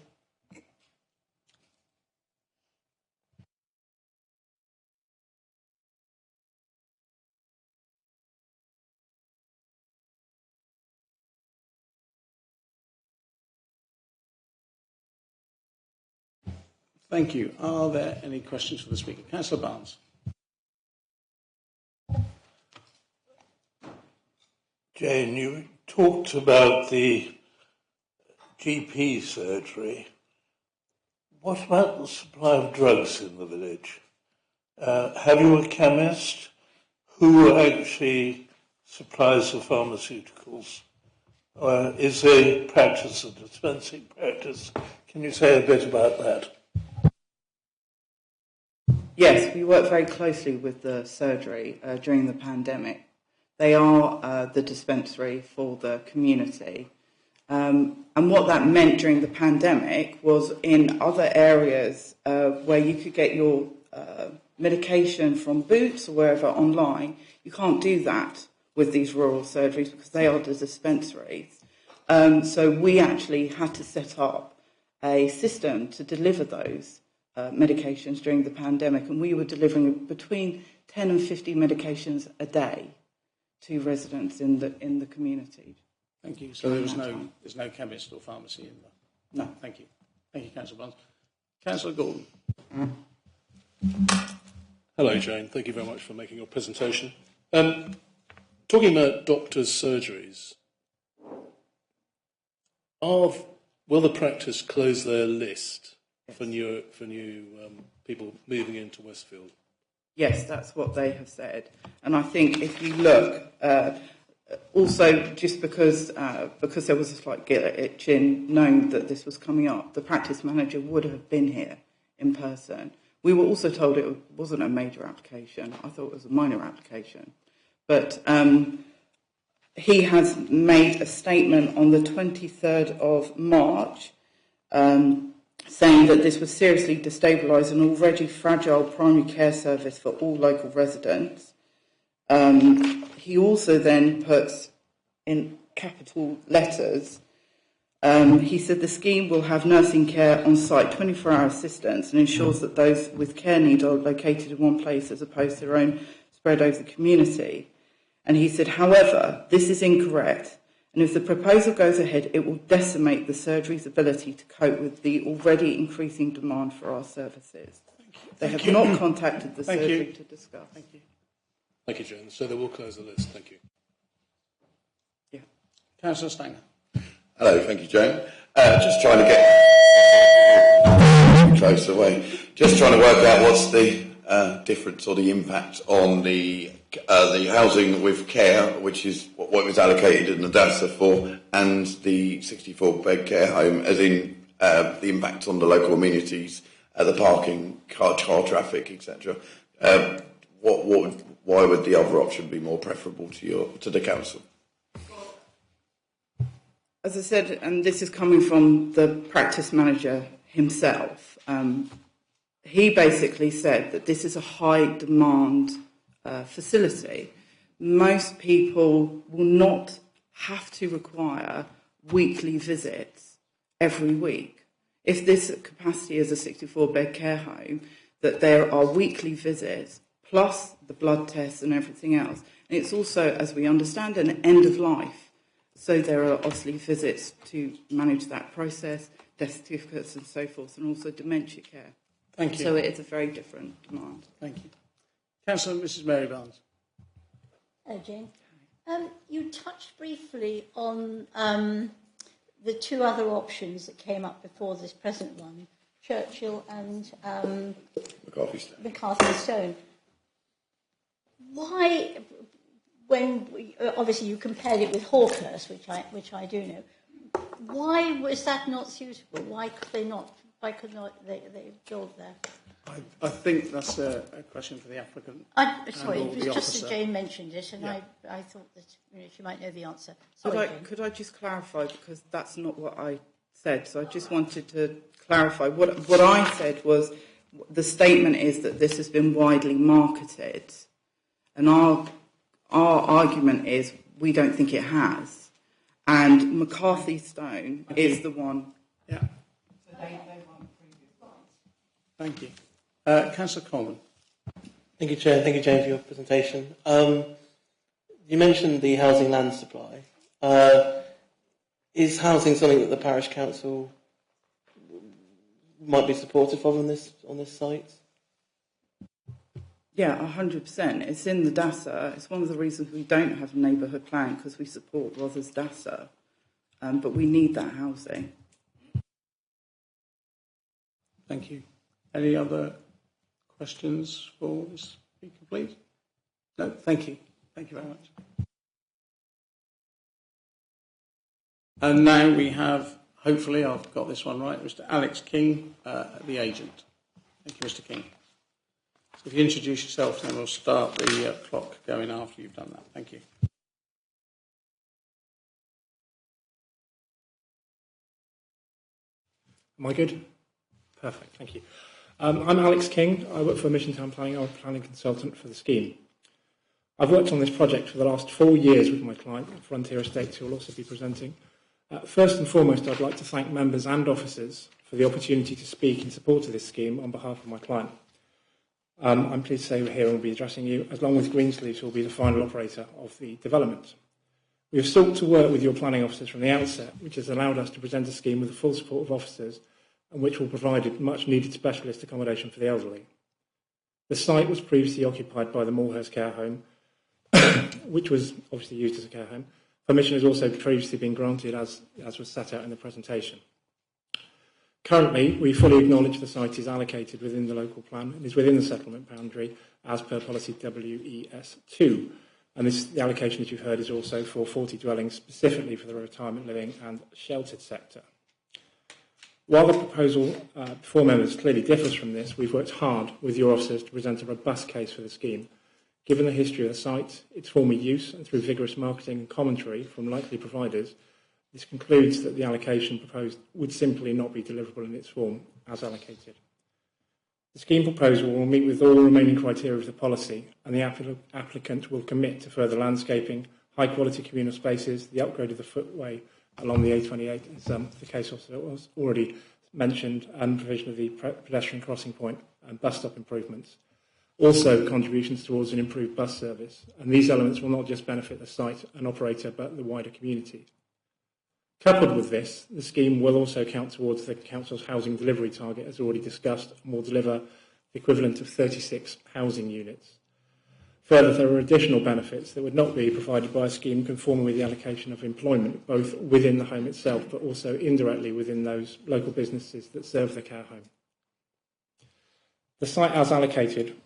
Thank you. Are there any questions for the Speaker? Councillor Barnes. Jane, you talked about the GP surgery. What about the supply of drugs in the village? Have you a chemist who actually supplies the pharmaceuticals? Is there practice, a dispensing practice? Can you say a bit about that? Yes, we work very closely with the surgery during the pandemic. They are the dispensary for the community. And what that meant during the pandemic was in other areas where you could get your medication from Boots or wherever online, you can't do that with these rural surgeries because they are the dispensaries. So we actually had to set up a system to deliver those medications during the pandemic, and we were delivering between 10 and 50 medications a day to residents in the community. Thank you. So there's no chemist or pharmacy in there? No. Thank you. Thank you, Councillor Barnes. Councillor Gordon. Hello, Jane. Thank you very much for making your presentation. Talking about doctors' surgeries, will the practice close their list for new people moving into Westfield? Yes, that's what they have said. And I think if you look, also just because there was a slight guilt itch in knowing that this was coming up, the practice manager would have been here in person. We were also told it wasn't a major application. I thought it was a minor application. But he has made a statement on the 23rd of March saying that this would seriously destabilise an already fragile primary care service for all local residents. He also then puts in capital letters He said the scheme will have nursing care on site, 24-hour assistance, and ensures that those with care need are located in one place as opposed to their own spread over the community. And he said, however, this is incorrect, and if the proposal goes ahead, it will decimate the surgery's ability to cope with the already increasing demand for our services. They have not contacted the surgery to discuss. Thank you. Thank you, Joan. So they will close the list. Thank you. Yeah. Councillor Stanger. Hello, thank you, Joan. Just trying to get close away. Just trying to work out what's the difference or the impact on the housing with care, which is what was allocated in the DASA for, and the 64-bed care home, as in the impact on the local amenities, the parking, car traffic, etc. Why would the other option be more preferable to the council? As I said, and this is coming from the practice manager himself, he basically said that this is a high demand facility. Most people will not have to require weekly visits every week. If this capacity is a 64-bed care home, that there are weekly visits plus the blood tests and everything else. And it's also, as we understand, an end of life. So there are obviously visits to manage that process, death certificates and so forth, and also dementia care. Thank you. So it is a very different demand. Thank you. Councillor Mrs Mary Barnes. Hello, Jane. You touched briefly on the two other options that came up before this present one, Churchill and McCarthy Stone. Why, when obviously you compared it with Hawkhurst, which I do know, why was that not suitable? Why could they not? Why could not they build there? I think that's a question for the applicant. Sorry, it was just that Jane mentioned it, and I thought that she might know the answer. Sorry, Could I just clarify, because that's not what I said, so I just wanted to clarify. What I said was the statement is that this has been widely marketed, and our argument is we don't think it has. And McCarthy Stone is the one. Yeah. So they want previous ones. Thank you. Councillor Coleman. Thank you, Chair. Thank you, Jane, for your presentation. You mentioned the housing land supply. Is housing something that the parish council might be supportive of on this site? Yeah, 100%. It's in the DASA. It's one of the reasons we don't have a neighbourhood plan, because we support Rother's DASA. But we need that housing. Thank you. Any other questions for this speaker, please? No, thank you. Thank you very much. And now we have, hopefully I've got this one right, Mr. Alex King, the agent. Thank you, Mr. King. So if you introduce yourself, then we'll start the clock going after you've done that. Thank you. Am I good? Perfect, thank you. I'm Alex King. I work for Mission Town Planning. I'm a planning consultant for the scheme. I've worked on this project for the last 4 years with my client, Frontier Estates, who will also be presenting. First and foremost, I'd like to thank members and officers for the opportunity to speak in support of this scheme on behalf of my client. I'm pleased to say we're here and will be addressing you, along with Greensleeves, who will be the final operator of the development. We have sought to work with your planning officers from the outset, which has allowed us to present a scheme with the full support of officers and which will provide much needed specialist accommodation for the elderly. The site was previously occupied by the Moorhurst Care Home, which was obviously used as a care home. Permission has also previously been granted as was set out in the presentation. Currently, we fully acknowledge the site is allocated within the local plan and is within the settlement boundary as per policy WES2. And the allocation that you've heard is also for 40 dwellings specifically for the retirement living and sheltered sector. While the proposal before members clearly differs from this, we've worked hard with your officers to present a robust case for the scheme. Given the history of the site, its former use, and through vigorous marketing and commentary from likely providers, this concludes that the allocation proposed would simply not be deliverable in its form as allocated. The scheme proposal will meet with all remaining criteria of the policy, and the applicant will commit to further landscaping, high-quality communal spaces, the upgrade of the footway along the A28, as the case officer was already mentioned, and provision of the pedestrian crossing point and bus stop improvements. Also, contributions towards an improved bus service, and these elements will not just benefit the site and operator, but the wider community. Coupled with this, the scheme will also count towards the Council's housing delivery target, as already discussed, and will deliver the equivalent of 36 housing units. Further, there are additional benefits that would not be provided by a scheme conforming with the allocation of employment, both within the home itself, but also indirectly within those local businesses that serve the care home. The site as allocated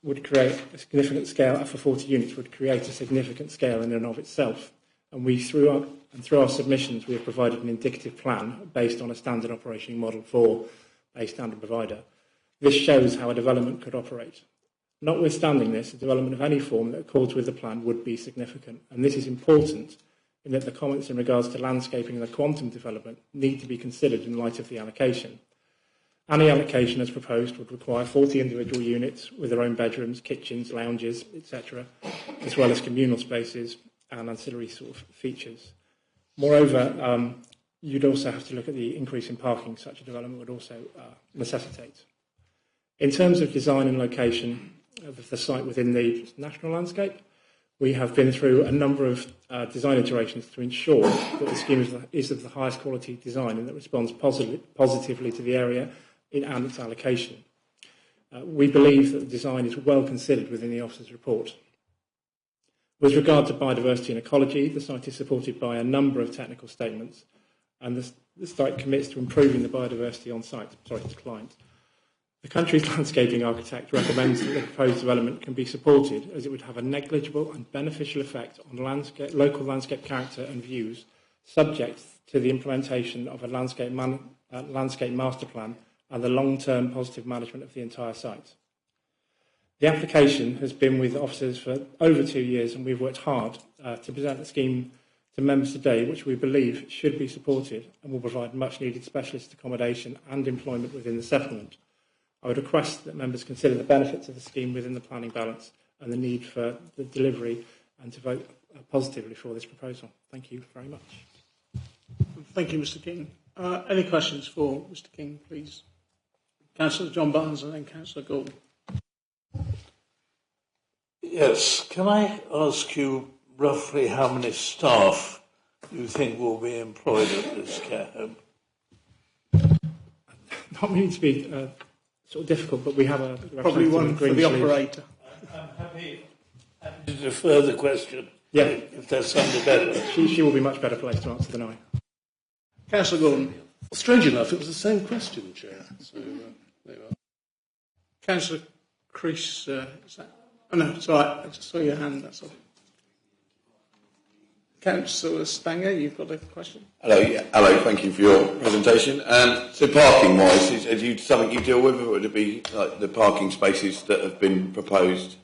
would create a significant scale, for 40 units, would create a significant scale in and of itself. And through our submissions, we have provided an indicative plan based on a standard operating model for a standard provider. This shows how a development could operate. Notwithstanding this, a development of any form that accords with the plan would be significant. And this is important in that the comments in regards to landscaping and the quantum development need to be considered in light of the allocation. Any allocation as proposed would require 40 individual units with their own bedrooms, kitchens, lounges, etc., as well as communal spaces and ancillary sort of features. Moreover, you'd also have to look at the increase in parking such a development would also necessitate. In terms of design and location of the site within the national landscape, we have been through a number of design iterations to ensure that the scheme is of the highest quality design and that responds positively to the area and its allocation. We believe that the design is well considered within the officer's report. With regard to biodiversity and ecology, the site is supported by a number of technical statements, and the site commits to improving the biodiversity on site. Sorry, to the client. The country's landscaping architect recommends that the proposed development can be supported as it would have a negligible and beneficial effect on local landscape character and views, subject to the implementation of a landscape master plan and the long-term positive management of the entire site. The application has been with officers for over 2 years, and we've worked hard to present the scheme to members today, which we believe should be supported and will provide much-needed specialist accommodation and employment within the settlement. I would request that members consider the benefits of the scheme within the planning balance and the need for the delivery, and to vote positively for this proposal. Thank you very much. Thank you, Mr. King. Any questions for Mr. King, please? Councillor John Barnes and then Councillor Gould. Yes, can I ask you roughly how many staff you think will be employed at this care home? Not meaning to be sort of difficult, but we have a probably one for the operator. I'm happy to defer the question. Yeah, if there's somebody better. She will be much better placed to answer than I. Councillor Gordon. Well, strange enough, it was the same question, Chair. So there you are. Councillor Crease, is that? Oh no, it's all right. I just saw your hand. That's all. Councillor Stanger, you've got a question. Hello, yeah. Hello. Thank you for your presentation. So, parking-wise, is it something you deal with, or would it be like the parking spaces that have been proposed?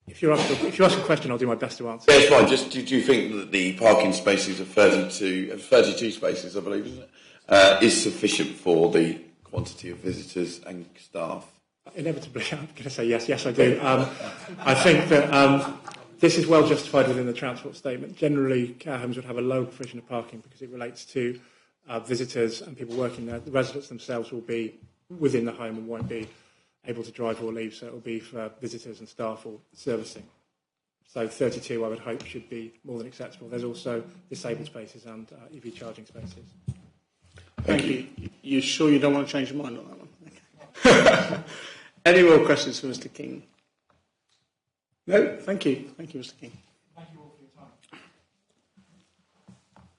If you ask a question, I'll do my best to answer. Yeah, it's fine. Just do you think that the parking spaces of 32 spaces, I believe, isn't it, is sufficient for the quantity of visitors and staff? Inevitably, I'm going to say yes. Yes, I do. I think that this is well justified within the transport statement. Generally, care homes would have a low provision of parking because it relates to visitors and people working there. The residents themselves will be within the home and won't be able to drive or leave, so it will be for visitors and staff or servicing. So 32, I would hope, should be more than acceptable. There's also disabled spaces and EV charging spaces. Thank you. You sure you don't want to change your mind on that one? Okay. Any more questions for Mr. King? No? Thank you. Thank you, Mr. King. Thank you all for your time.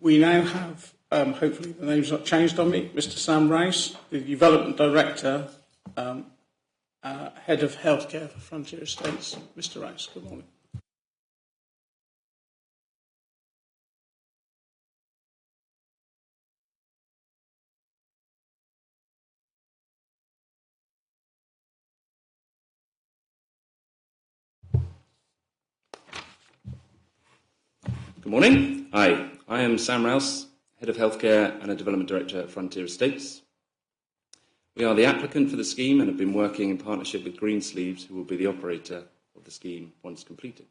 We now have, hopefully the name's not changed on me, Mr. Sam Rouse, the Development Director, Head of Healthcare for Frontier Estates. Mr. Rouse, good morning. Good morning. Hi, I am Sam Rouse, Head of Healthcare and a Development Director at Frontier Estates. We are the applicant for the scheme and have been working in partnership with Greensleeves, who will be the operator of the scheme once completed.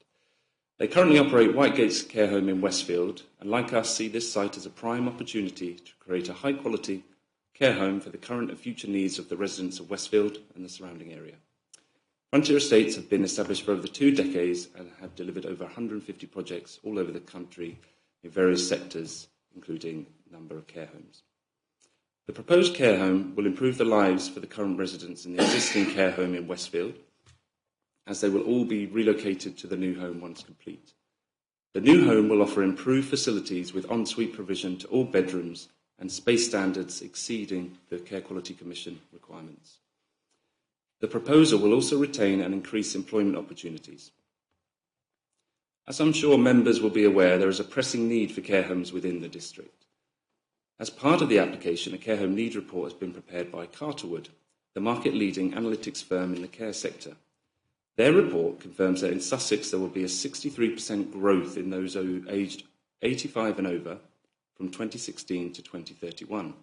They currently operate Whitegates Care Home in Westfield, and like us, see this site as a prime opportunity to create a high-quality care home for the current and future needs of the residents of Westfield and the surrounding area. Frontier Estates have been established for over 2 decades and have delivered over 150 projects all over the country in various sectors, including a number of care homes. The proposed care home will improve the lives for the current residents in the existing care home in Westfield, as they will all be relocated to the new home once complete. The new home will offer improved facilities with ensuite provision to all bedrooms and space standards exceeding the Care Quality Commission requirements. The proposal will also retain and increase employment opportunities. As I'm sure members will be aware, there is a pressing need for care homes within the district. As part of the application, a care home need report has been prepared by Carterwood, the market-leading analytics firm in the care sector. Their report confirms that in Sussex there will be a 63% growth in those aged 85 and over from 2016 to 2031,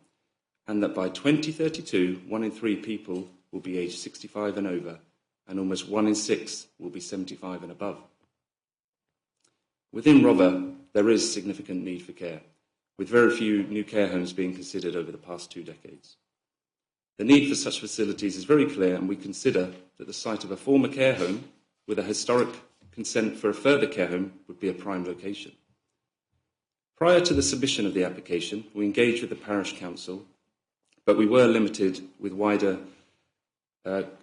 and that by 2032, 1 in 3 people will be aged 65 and over, and almost 1 in 6 will be 75 and above. Within Rother, there is significant need for care, with very few new care homes being considered over the past 2 decades. The need for such facilities is very clear, and we consider that the site of a former care home with a historic consent for a further care home would be a prime location. Prior to the submission of the application, we engaged with the Parish Council, but we were limited with wider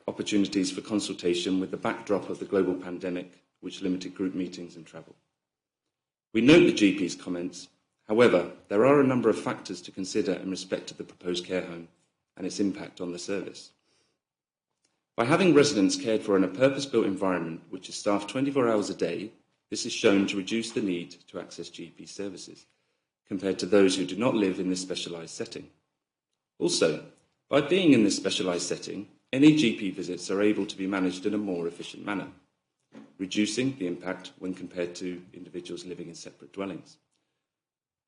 opportunities for consultation with the backdrop of the global pandemic, which limited group meetings and travel. We note the GP's comments. However, there are a number of factors to consider in respect of the proposed care home and its impact on the service. By having residents cared for in a purpose-built environment which is staffed 24 hours a day, this is shown to reduce the need to access GP services compared to those who do not live in this specialised setting. Also, by being in this specialised setting, any GP visits are able to be managed in a more efficient manner, reducing the impact when compared to individuals living in separate dwellings.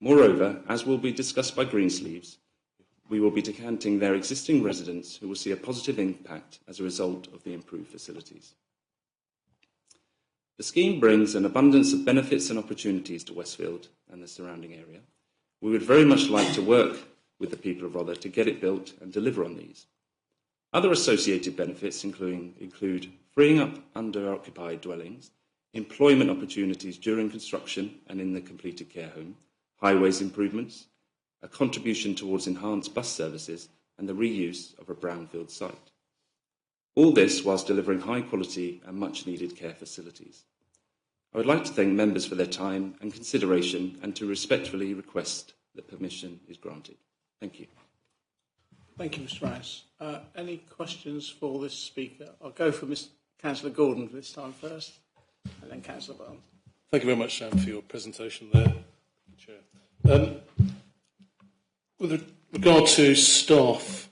Moreover, as will be discussed by Greensleeves, we will be decanting their existing residents who will see a positive impact as a result of the improved facilities. The scheme brings an abundance of benefits and opportunities to Westfield and the surrounding area. We would very much like to work with the people of Rother to get it built and deliver on these. Other associated benefits include freeing up under-occupied dwellings, employment opportunities during construction and in the completed care home, highways improvements, a contribution towards enhanced bus services, and the reuse of a brownfield site. All this whilst delivering high quality and much needed care facilities. I would like to thank members for their time and consideration and to respectfully request that permission is granted. Thank you. Thank you, Mr. Rice. Any questions for this speaker? I'll go for Councillor Gordon this time first, and then Councillor Barnes. Thank you very much, Sam, for your presentation there, Chair. With regard to staff,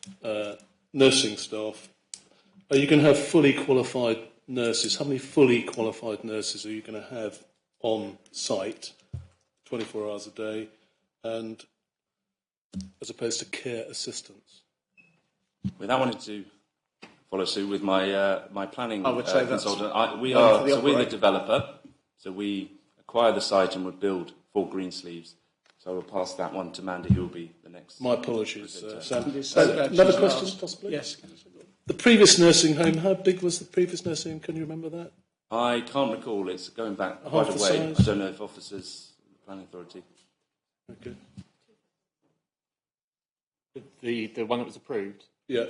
nursing staff, are you going to have fully qualified nurses? How many fully qualified nurses are you going to have on site, 24 hours a day, and as opposed to care assistants? Without wanting to follow suit with my my planning consultant, we're the developer, so we acquire the site and would build for Greensleeves. So I will pass that one to Mandy, who will be the next. My apologies, Sam. Another question, possibly? Yes. The previous nursing home, how big was the previous nursing home? Can you remember that? I can't recall. It's going back quite a way. Size? I don't know if officers, the planning authority. Okay. The one that was approved? Yeah.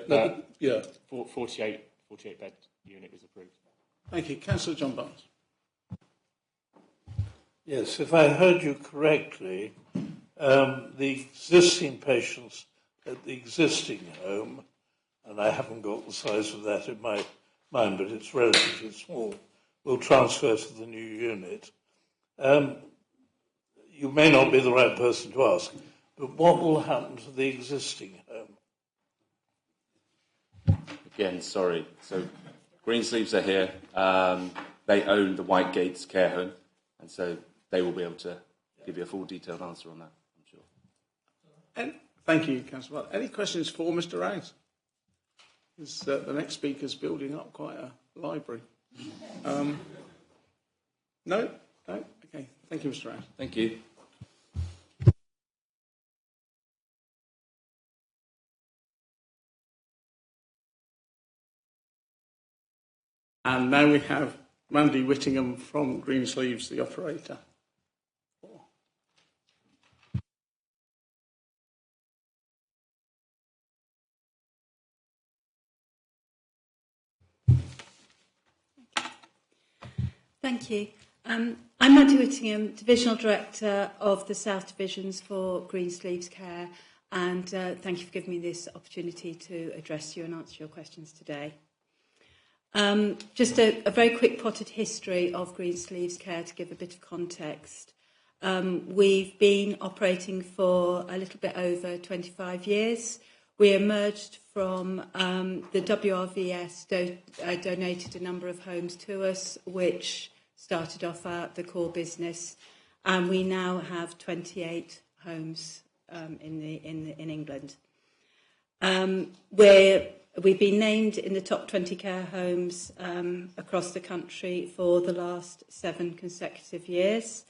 48 bed unit was approved. Thank you. Councillor John Barnes. Yes, if I heard you correctly, the existing patients at the existing home, and I haven't got the size of that in my mind, but it's relatively small, will transfer to the new unit. You may not be the right person to ask, but what will happen to the existing home? Again, sorry. So Greensleeves are here. They own the Whitegates care home, and so they will be able to give you a full detailed answer on that, I'm sure. And thank you, Councillor. Any questions for Mr. Rose? The next speaker's building up quite a library. No? No? Okay. Thank you, Mr. Rouse. Thank you. And now we have Randy Whittingham from Greensleeves, the operator. Thank you. I'm Randy Whittingham, Divisional Director of the South Divisions for Greensleeves Care, and thank you for giving me this opportunity to address you and answer your questions today. Just a very quick potted history of Greensleeves Care to give a bit of context. We've been operating for a little bit over 25 years. We emerged from the WRVS donated a number of homes to us, which started off the core business, and we now have 28 homes in England. We've been named in the top 20 care homes across the country for the last 7 consecutive years,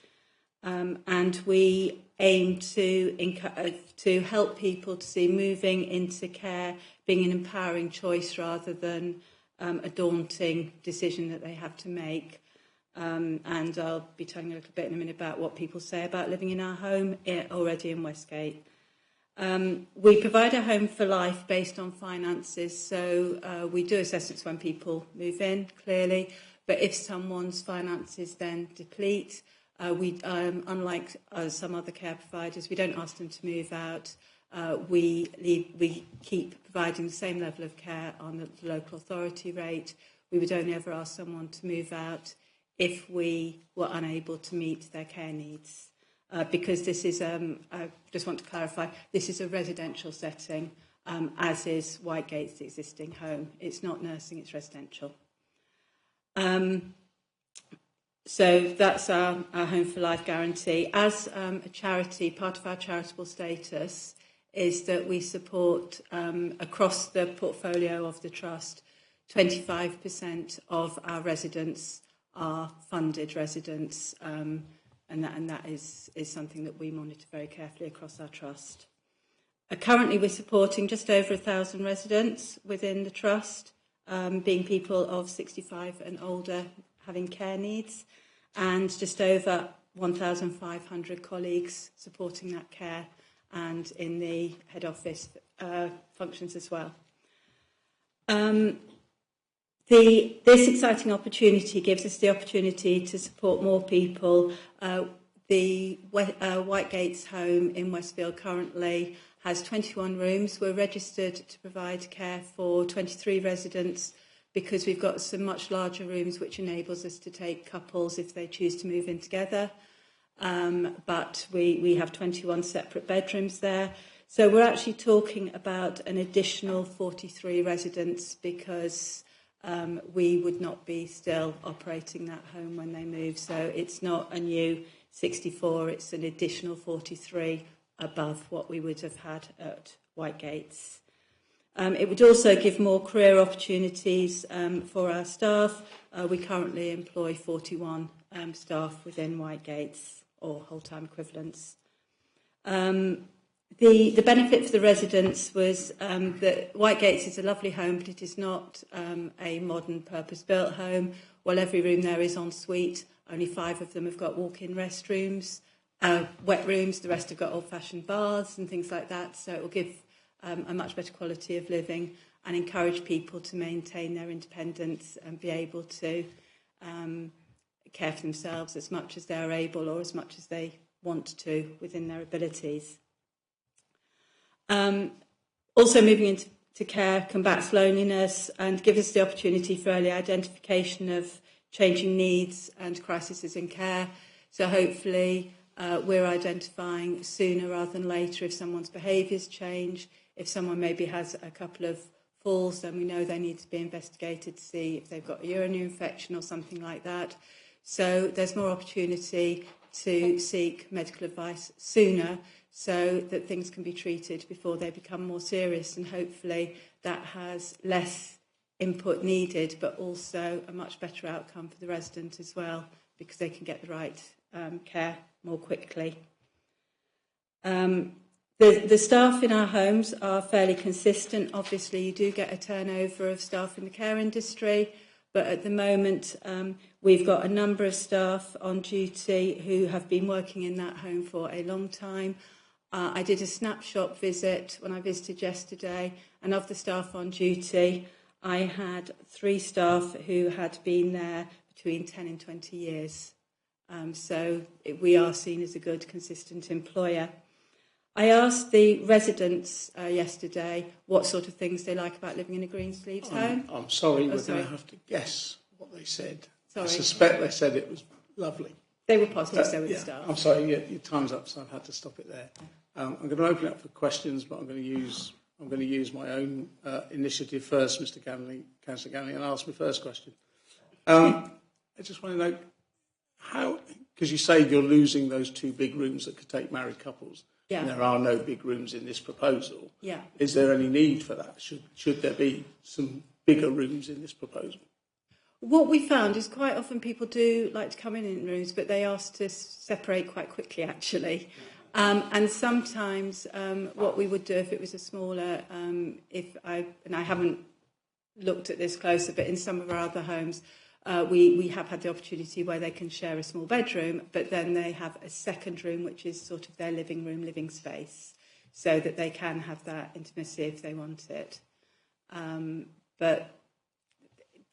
and we aim to help people to see moving into care being an empowering choice rather than a daunting decision that they have to make. And I'll be telling you a little bit in a minute about what people say about living in our home already in Westgate. We provide a home for life based on finances, so we do assessments when people move in, clearly, but if someone's finances then deplete, unlike some other care providers, we don't ask them to move out. We keep providing the same level of care on the local authority rate. We would only ever ask someone to move out if we were unable to meet their care needs. Because this is, I just want to clarify, this is a residential setting, as is Whitegate's existing home. It's not nursing, it's residential. So that's our Home for Life guarantee. As a charity, part of our charitable status is that we support, across the portfolio of the Trust, 25% of our residents are funded residents, and that is something that we monitor very carefully across our Trust. Currently we're supporting just over 1,000 residents within the Trust, being people of 65 and older having care needs, and just over 1,500 colleagues supporting that care and in the head office functions as well. This exciting opportunity gives us the opportunity to support more people. The Whitegates home in Westfield currently has 21 rooms. We're registered to provide care for 23 residents because we've got some much larger rooms which enables us to take couples if they choose to move in together. But we have 21 separate bedrooms there. So we're actually talking about an additional 43 residents because we would not be still operating that home when they move. So it's not a new 64, it's an additional 43 above what we would have had at Whitegates. It would also give more career opportunities for our staff. We currently employ 41 staff within Whitegates, or whole-time equivalents. The benefit for the residents was that Whitegates is a lovely home, but it is not a modern purpose-built home. While every room there is en suite, only 5 of them have got walk-in restrooms, wet rooms, the rest have got old-fashioned baths and things like that, so it will give a much better quality of living and encourage people to maintain their independence and be able to care for themselves as much as they're able or as much as they want to within their abilities. Also moving into care combats loneliness and gives us the opportunity for early identification of changing needs and crises in care. So hopefully we're identifying sooner rather than later if someone's behaviours change. If someone maybe has a couple of falls, then we know they need to be investigated to see if they've got a urinary infection or something like that. So there's more opportunity to seek medical advice sooner so that things can be treated before they become more serious, and hopefully that has less input needed but also a much better outcome for the resident as well, because they can get the right care more quickly. The staff in our homes are fairly consistent. Obviously, you do get a turnover of staff in the care industry, but at the moment, we've got a number of staff on duty who have been working in that home for a long time. I did a snapshot visit when I visited yesterday, and of the staff on duty, I had 3 staff who had been there between 10 and 20 years. So we are seen as a good, consistent employer. I asked the residents yesterday what sort of things they like about living in a Greensleeves home. I'm sorry, we're going to have to guess what they said. Sorry. I suspect they said it was lovely. They were positive, so were the staff. I'm sorry, your time's up, so I've had to stop it there. I'm going to open it up for questions, but I'm going to use my own initiative first, Mr. Ganley, Councillor Ganley, and ask my first question. I just want to know how, because you say you're losing those 2 big rooms that could take married couples. Yeah. And there are no big rooms in this proposal. Yeah. Is there any need for that? Should there be some bigger rooms in this proposal? What we found is quite often people do like to come in rooms, but they ask to separate quite quickly, actually. And sometimes what we would do if it was a smaller, I haven't looked at this closer, but in some of our other homes, we have had the opportunity where they can share a small bedroom, but then they have a second room, which is sort of their living space, so that they can have that intimacy if they want it. But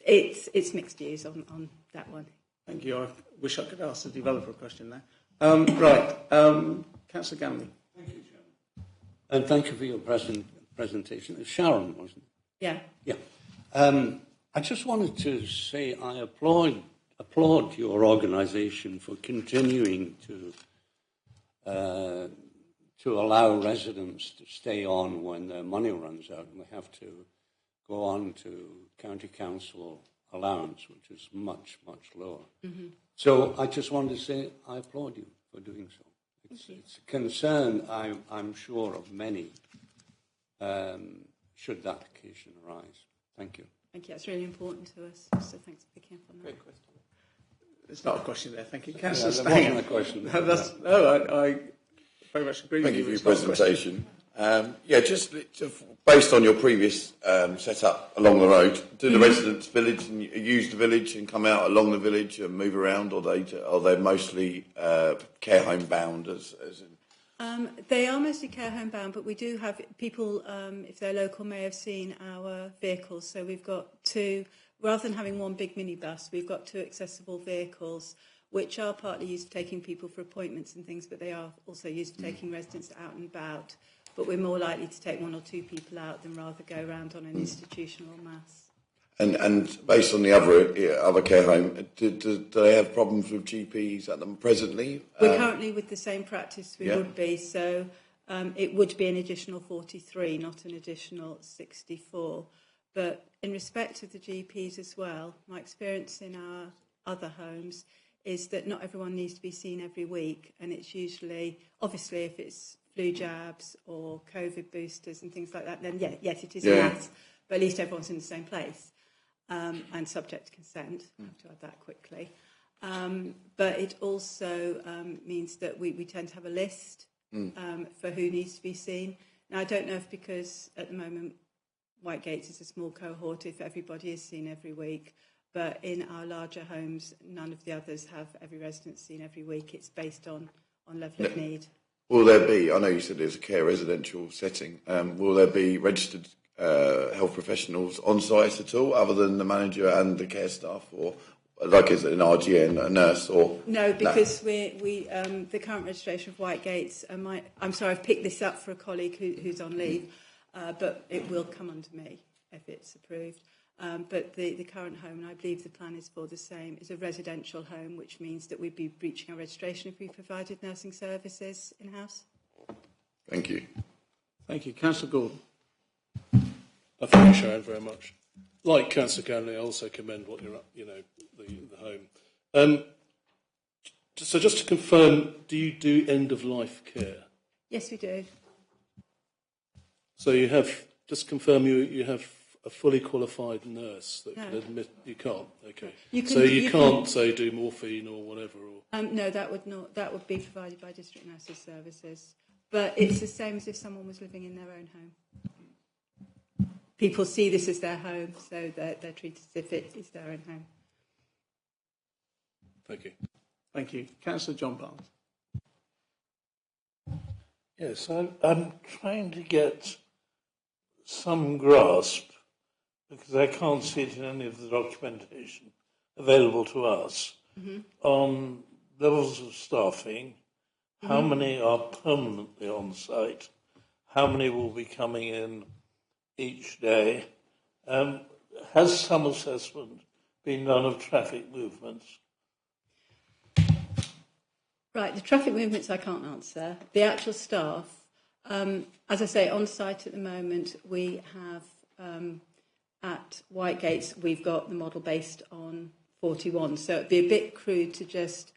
it's mixed views on that one. Thank you. I wish I could ask the developer a question there. Councillor Ganley. Thank you, Chairman. And thank you for your presentation. It's Sharon, wasn't it? Yeah. Yeah. I just wanted to say I applaud your organisation for continuing to allow residents to stay on when their money runs out and they have to go on to county council allowance, which is much, much lower. Mm-hmm. So I just wanted to say I applaud you for doing so. It's a concern, I'm sure, of many, should that occasion arise. Thank you. Thank you. That's really important to us. So thanks for picking up on that. Great question. It's not a question there. Thank you, Councillor There wasn't a question. I very much agree with you. Thank you for your presentation. Just based on your previous setup along the road, do the residents village and use the village and come out along the village and move around, or are they mostly care home bound? They are mostly care home bound, but we do have people, if they're local, may have seen our vehicles. So we've got 2, rather than having one big minibus, we've got 2 accessible vehicles, which are partly used for taking people for appointments and things, but they are also used for taking residents out and about. But we're more likely to take 1 or 2 people out than rather go around on an institutional mass. And based on the other care home, do they have problems with GPs at them presently? We're currently with the same practice we would be, so it would be an additional 43, not an additional 64. But in respect of the GPs as well, my experience in our other homes is that not everyone needs to be seen every week, and it's usually, obviously, if it's flu jabs or COVID boosters and things like that, then yes, it is a mass, but at least everyone's in the same place. And subject to consent. I have to add that quickly. But it also means that we tend to have a list for who needs to be seen. Now, I don't know if because at the moment Whitegates is a small cohort, if everybody is seen every week, but in our larger homes, none of the others have every resident seen every week. It's based on level of need. Will there be, I know you said there's a care residential setting, will there be registered health professionals on site at all, other than the manager and the care staff, or like is it an RGN, a nurse, or no? Because we the current registration of Whitegates. I'm sorry, I've picked this up for a colleague who's on leave, but it will come under me if it's approved. But the current home, and I believe the plan is for the same, is a residential home, which means that we'd be breaching our registration if we provided nursing services in house. Thank you. Thank you, Councillor Gordon. Thank you, Sharon, very much. Like Councillor Ganley, I also commend what you're, the home. So just to confirm, do you do end-of-life care? Yes, we do. So you have, just confirm you have a fully qualified nurse that No. can admit? You can't. Okay. You can- so you, you can't can- say do morphine or whatever. Or No, that would not. That would be provided by district nurses services. But it's the same as if someone was living in their own home. People see this as their home, so they're treated as if it is their own home. Thank you. Thank you. Councillor John Barnes. Yes, I'm trying to get some grasp, because I can't see it in any of the documentation available to us, on levels of staffing, how many are permanently on site, how many will be coming in each day. Has some assessment been done of traffic movements? Right, the traffic movements I can't answer. The actual staff, as I say, on site at the moment, we have at Whitegates, we've got the model based on 41. So it'd be a bit crude to just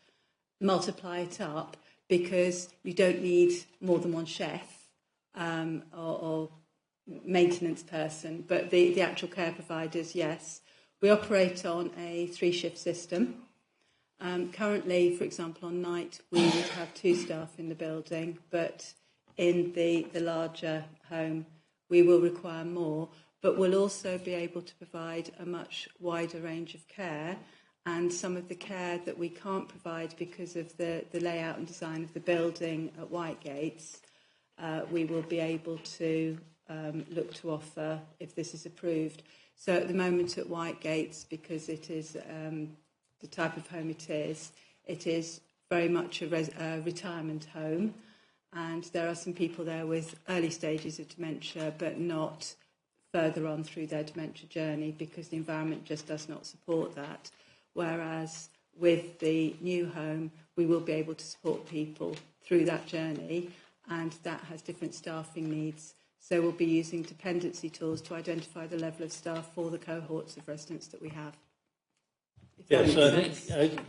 multiply it up, because you don't need more than one chef or maintenance person. But the actual care providers, yes. We operate on a 3-shift system. Currently, for example, on night, we would have 2 staff in the building, but in the larger home, we will require more, but we'll also be able to provide a much wider range of care, and some of the care that we can't provide because of the layout and design of the building at Whitegates, we will be able to look to offer if this is approved. So at the moment at Whitegates, because it is the type of home it is very much a retirement home, and there are some people there with early stages of dementia, but not further on through their dementia journey, because the environment just does not support that. Whereas with the new home, we will be able to support people through that journey, and that has different staffing needs. So we'll be using dependency tools to identify the level of staff for the cohorts of residents that we have. Yes, I think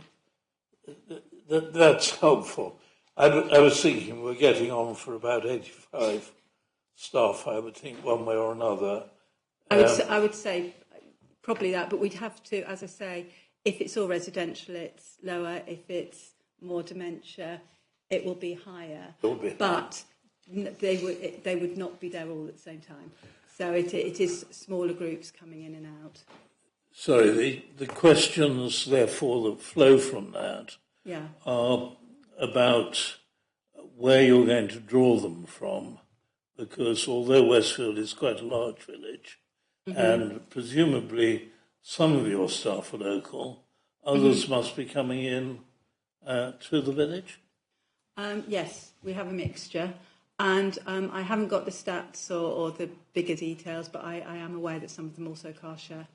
that's helpful. I was thinking we're getting on for about 85 staff, I would think, one way or another. I would say probably that, but we'd have to, as I say, if it's all residential, it's lower. If it's more dementia, it will be higher. But they would not be there all at the same time. So it is smaller groups coming in and out. Sorry, the questions, therefore, that flow from that are about where you're going to draw them from, because although Westfield is quite a large village, and presumably some of your staff are local, others must be coming in to the village? Yes, we have a mixture. And I haven't got the stats or the bigger details, but I am aware that some of them also car share.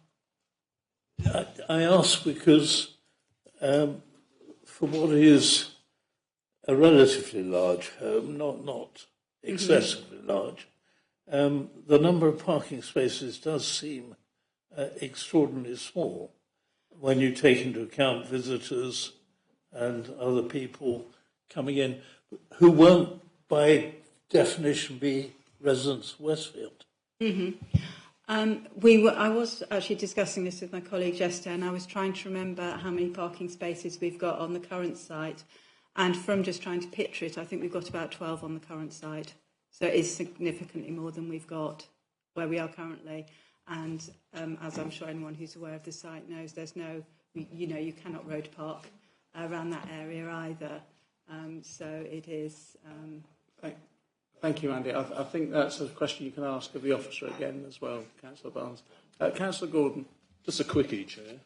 I ask because for what is a relatively large home, not excessively large, the number of parking spaces does seem extraordinarily small when you take into account visitors and other people coming in who won't, by definition, be residents of Westfield. I was actually discussing this with my colleagues yesterday, and I was trying to remember how many parking spaces we've got on the current site. And from just trying to picture it, I think we've got about 12 on the current site. So it is significantly more than we've got where we are currently. And as I'm sure anyone who's aware of the site knows, there's no, you cannot road park around that area either. So it is... Thank you, Andy. I think that's a question you can ask of the officer again as well, Councillor Barnes. Councillor Gordon. Just a quickie, Chair.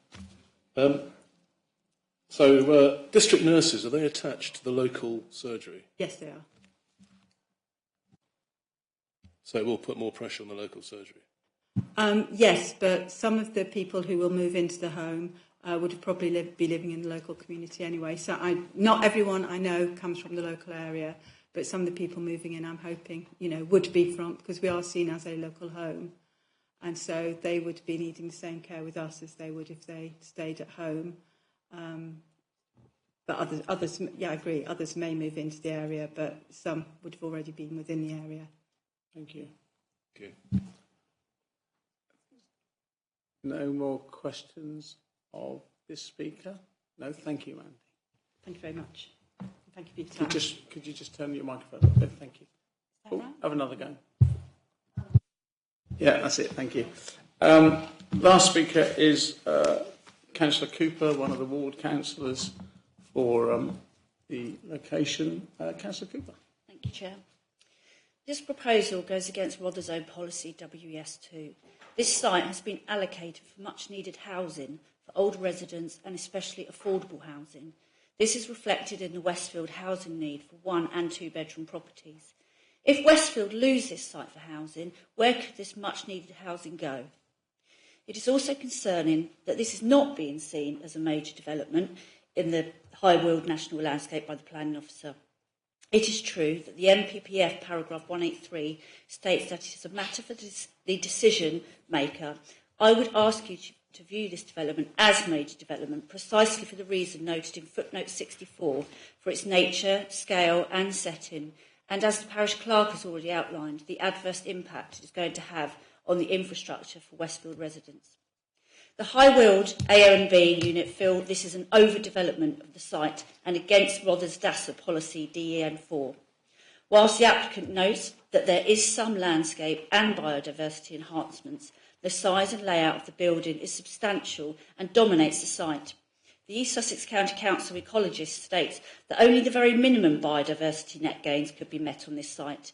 District nurses, are they attached to the local surgery? Yes, they are. So it will put more pressure on the local surgery? Yes, but some of the people who will move into the home would probably be living in the local community anyway. So not everyone I know comes from the local area, but some of the people moving in, I'm hoping, would be from, because we are seen as a local home. And so they would be needing the same care with us as they would if they stayed at home. But others, yeah, I agree, others may move into the area, but some would have already been within the area. Thank you. Okay. No more questions of this speaker? No, thank you, Mandy. Thank you very much. Thank you for your time. Could you just turn your microphone a bit? Thank you. Right? Have another go. Yeah, that's it. Thank you. Last speaker is Councillor Cooper, one of the ward councillors for the location. Councillor Cooper. Thank you, Chair. This proposal goes against Rother's own policy, WES2. This site has been allocated for much needed housing for older residents and especially affordable housing. This is reflected in the Westfield housing need for 1 and 2 bedroom properties. If Westfield lose this site for housing, where could this much needed housing go? It is also concerning that this is not being seen as a major development in the High Weald National Landscape by the Planning Officer. It is true that the NPPF paragraph 183 states that it is a matter for the decision maker. I would ask you to view this development as major development precisely for the reason noted in footnote 64 for its nature, scale and setting, and as the parish clerk has already outlined, the adverse impact it is going to have on the infrastructure for Westfield residents. The High Weald AO&B unit feel this is an overdevelopment of the site and against Rother's DASA policy DEN4. Whilst the applicant notes that there is some landscape and biodiversity enhancements, the size and layout of the building is substantial and dominates the site. The East Sussex County Council ecologist states that only the very minimum biodiversity net gains could be met on this site.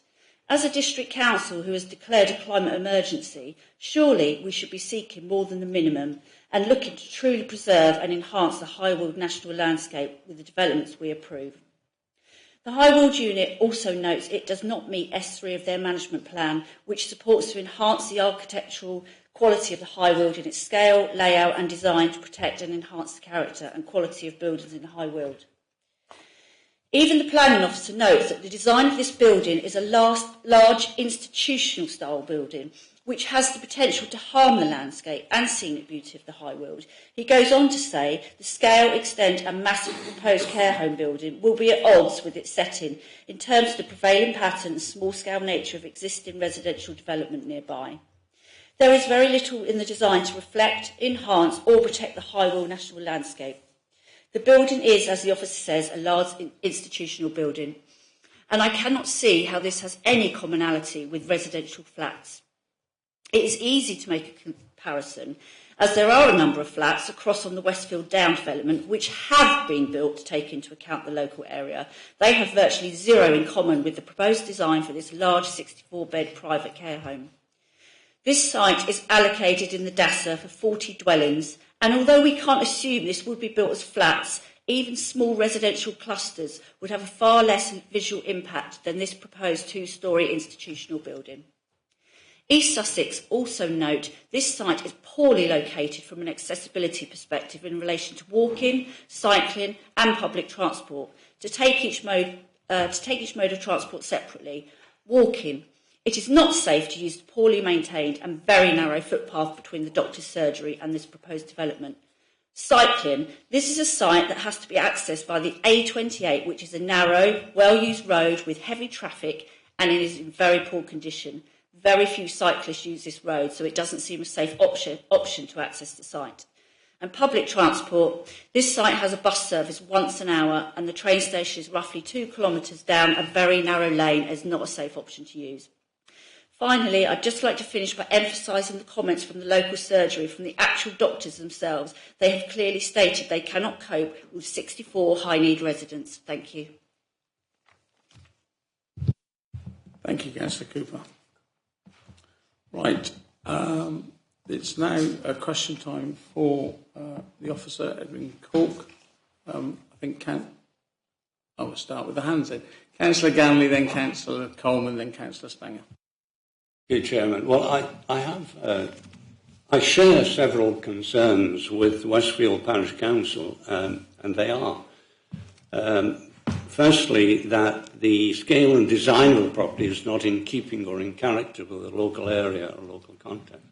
As a district council who has declared a climate emergency, surely we should be seeking more than the minimum and looking to truly preserve and enhance the High Weald national landscape with the developments we approve. The High Weald unit also notes it does not meet S3 of their management plan, which supports to enhance the architectural quality of the High Weald in its scale, layout and design to protect and enhance the character and quality of buildings in the High Weald. Even the planning officer notes that the design of this building is a large institutional style building which has the potential to harm the landscape and scenic beauty of the High Weald. He goes on to say the scale, extent and mass of the proposed care home building will be at odds with its setting in terms of the prevailing pattern and small scale nature of existing residential development nearby. There is very little in the design to reflect, enhance or protect the High Weald national landscape. The building is, as the officer says, a large institutional building, and I cannot see how this has any commonality with residential flats. It is easy to make a comparison, as there are a number of flats across on the Westfield Down development which have been built to take into account the local area. They have virtually zero in common with the proposed design for this large 64-bed private care home. This site is allocated in the DASA for 40 dwellings, and although we can't assume this would be built as flats, even small residential clusters would have a far less visual impact than this proposed 2-storey institutional building. East Sussex also note this site is poorly located from an accessibility perspective in relation to walking, cycling and public transport. To take each mode of transport separately, walking. It is not safe to use the poorly maintained and very narrow footpath between the doctor's surgery and this proposed development. Cycling. This is a site that has to be accessed by the A28, which is a narrow, well-used road with heavy traffic and it is in very poor condition. Very few cyclists use this road, so it doesn't seem a safe option to access the site. And public transport. This site has a bus service once an hour and the train station is roughly 2 kilometres down a very narrow lane and is not a safe option to use. Finally, I'd just like to finish by emphasising the comments from the local surgery, from the actual doctors themselves. They have clearly stated they cannot cope with 64 high-need residents. Thank you. Thank you, Councillor Cooper. Right. It's now a question time for the officer, Edwin Cork. I think we'll start with the hands then. Councillor Ganley, then Councillor Coleman, then Councillor Stanger. Thank you, Chairman. Well, I share several concerns with Westfield Parish Council, and they are. Firstly, that the scale and design of the property is not in keeping or in character with the local area or local context.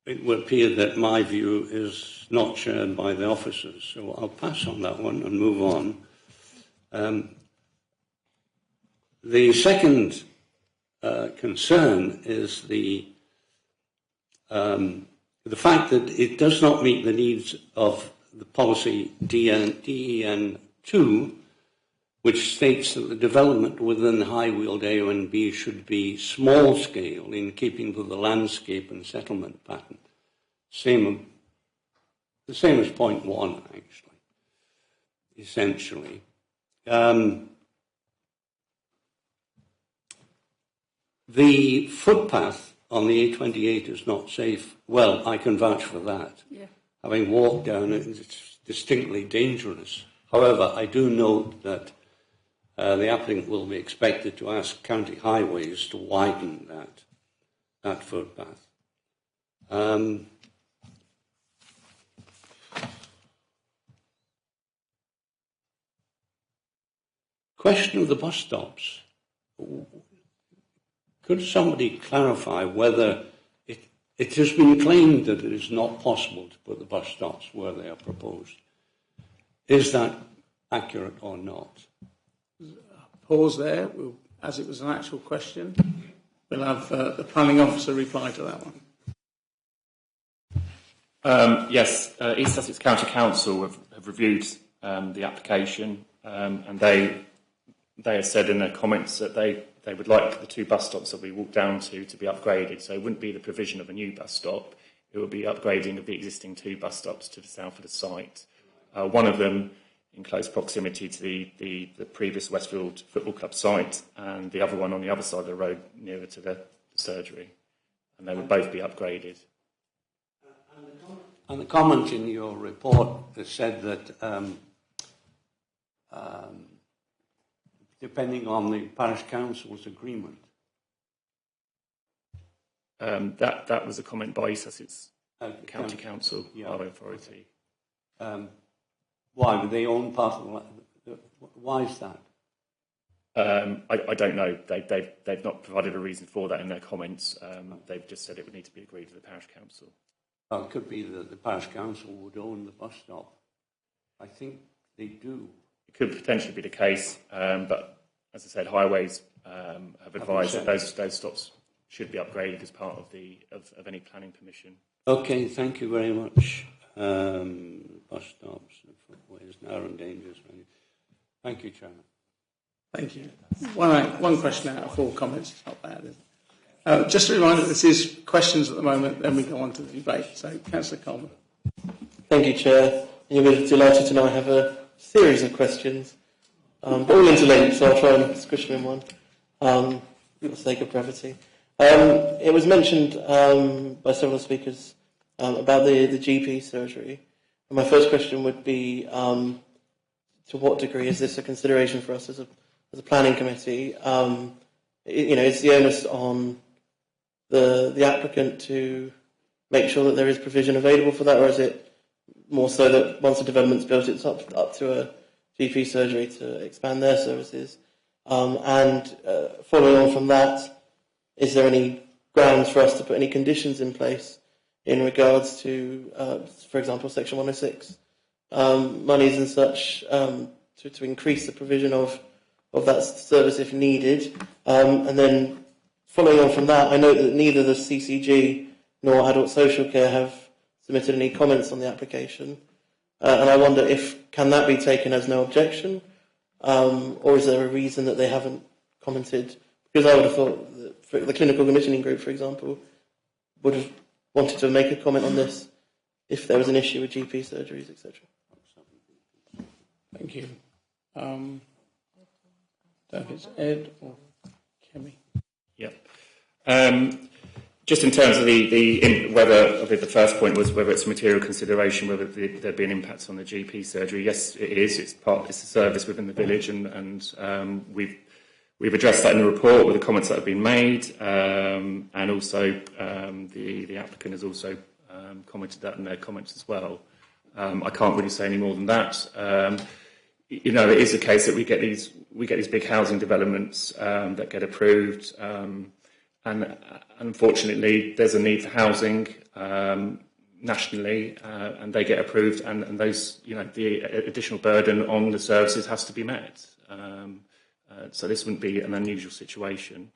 It would appear that my view is not shared by the officers, so I'll pass on that one and move on. The second concern is the fact that it does not meet the needs of the policy DEN2, which states that the development within the High Weald AONB should be small scale in keeping with the landscape and settlement pattern. The same as point 1, actually, essentially. The footpath on the A28 is not safe. Well, I can vouch for that. Yeah. Having walked down it, it's distinctly dangerous. However, I do note that the applicant will be expected to ask County Highways to widen that footpath. Question of the bus stops. Could somebody clarify whether it has been claimed that it is not possible to put the bus stops where they are proposed? Is that accurate or not? Pause there. As it was an actual question, we'll have the planning officer reply to that one. Yes, East Sussex County Council have reviewed the application, and they have said in their comments that they would like the 2 bus stops that we walk down to be upgraded. So it wouldn't be the provision of a new bus stop, it would be upgrading of the existing 2 bus stops to the south of the site. One of them in close proximity to the previous Westfield Football Club site, and the other one on the other side of the road nearer to the surgery. And they would both be upgraded. And the comment in your report has said that depending on the parish council's agreement. That was a comment by East Sussex County Council, our authority. Why? Do they own part of the land? Why is that? I don't know. They've not provided a reason for that in their comments. They've just said it would need to be agreed with the parish council. Well, it could be that the parish council would own the bus stop. I think they do. It could potentially be the case, but as I said, Highways have advised that those stops should be upgraded as part of any planning permission. Okay, thank you very much. Bus stops, footways, narrow and dangerous. Thank you, Chairman. Thank you. One question out of 4 comments. It's not bad, is it? Just a reminder, this is questions at the moment, then we go on to the debate. So, Councillor Coleman. Thank you, Chair. You'll be delighted to know I have a series of questions, all interlinked, so I'll try and squish them in one, for the sake of brevity. It was mentioned by several speakers about the GP surgery. And my first question would be, to what degree is this a consideration for us as a planning committee? Is the onus on the applicant to make sure that there is provision available for that, or is it more so that once a development's built, it's up to a GP surgery to expand their services? And following on from that, is there any grounds for us to put any conditions in place in regards to, for example, Section 106 monies and such, to increase the provision of that service if needed? And then following on from that, I note that neither the CCG nor Adult Social Care have submitted any comments on the application, and I wonder can that be taken as no objection, or is there a reason that they haven't commented? Because I would have thought that for the clinical commissioning group, for example, would have wanted to make a comment on this if there was an issue with GP surgeries, etc. Thank you. It's Ed or Kemi? Yep. Just in terms of whether the first point was whether it's a material consideration, whether there'd be an impact on the GP surgery. Yes, it is. It's a service within the village, and we've addressed that in the report with the comments that have been made, and also the applicant has also commented that in their comments as well. I can't really say any more than that. It is a case that we get these big housing developments that get approved. And unfortunately, there's a need for housing nationally, and they get approved, and those, the additional burden on the services has to be met. So this wouldn't be an unusual situation.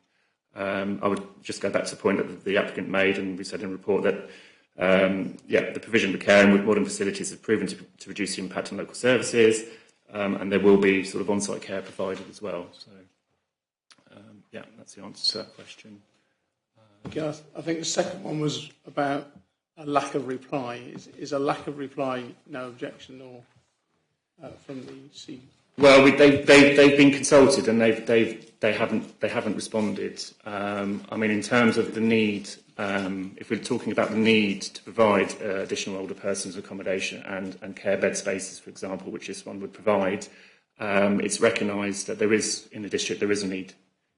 I would just go back to the point that the applicant made, and we said in the report that the provision of the care home with modern facilities has proven to reduce the impact on local services, and there will be sort of on-site care provided as well. So, that's the answer to that question. I think the second one was about a lack of reply. Is a lack of reply no objection or from the C? Well, they've been consulted and they haven't responded. I mean, in terms of the need, if we're talking about the need to provide additional older persons accommodation and care bed spaces, for example, which this one would provide, it's recognised that there is in the district there is a need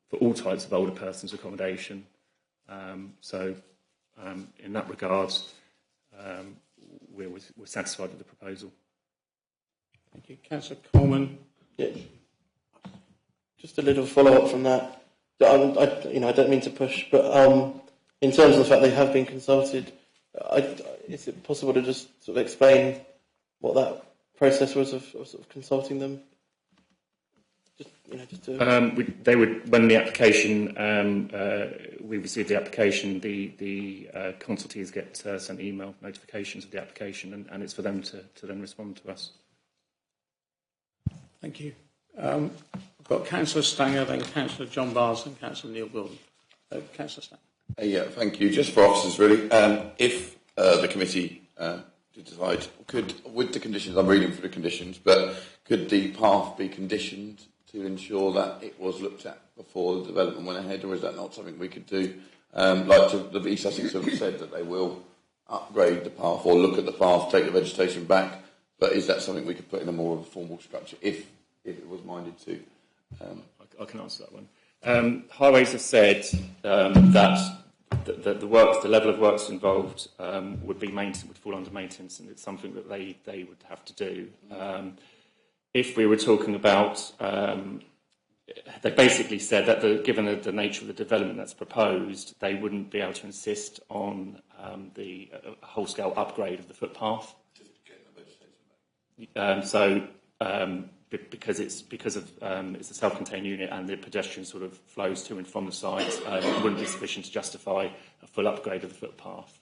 for all types of older persons accommodation. So, in that regard, we're satisfied with the proposal. Thank you, Councillor Coleman. Yeah. Just a little follow-up from that. I don't mean to push, but in terms of the fact they have been consulted, is it possible to just sort of explain what that process was of sort of consulting them? They would, when the application, we received the application, the consultees get sent email notifications of the application, and it's for them to then respond to us. Thank you. I've got Councillor Stanger, then Councillor John Bars, and Councillor Neil Gordon. Councillor Stanger. Thank you. Just for officers, really. If the committee did decide, with the conditions, I'm reading for the conditions, but could the path be conditioned to ensure that it was looked at before the development went ahead, or is that not something we could do? The East Sussex have said that they will upgrade the path or look at the path, take the vegetation back, but is that something we could put in a more of a formal structure if it was minded to? I can answer that one. Highways have said that the level of works involved would fall under maintenance, and it's something that they would have to do. If we were talking about, they basically said that given the nature of the development that's proposed, they wouldn't be able to insist on the whole-scale upgrade of the footpath. Because it's a self-contained unit and the pedestrian sort of flows to and from the site, it wouldn't be sufficient to justify a full upgrade of the footpath.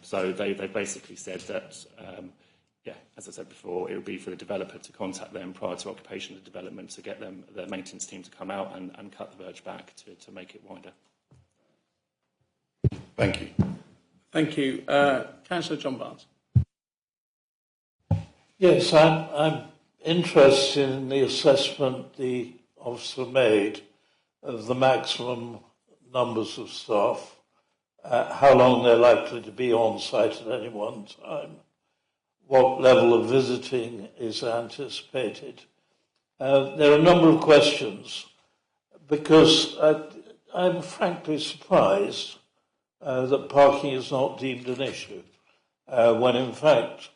So they basically said that, as I said before, it would be for the developer to contact them prior to occupation of the development to get the maintenance team to come out and cut the verge back to make it wider. Thank you. Thank you. Councillor John Barnes. Yes, I'm interested in the assessment the officer made of the maximum numbers of staff, how long they're likely to be on site at any one time, what level of visiting is anticipated. There are a number of questions because I'm frankly surprised that parking is not deemed an issue, when in fact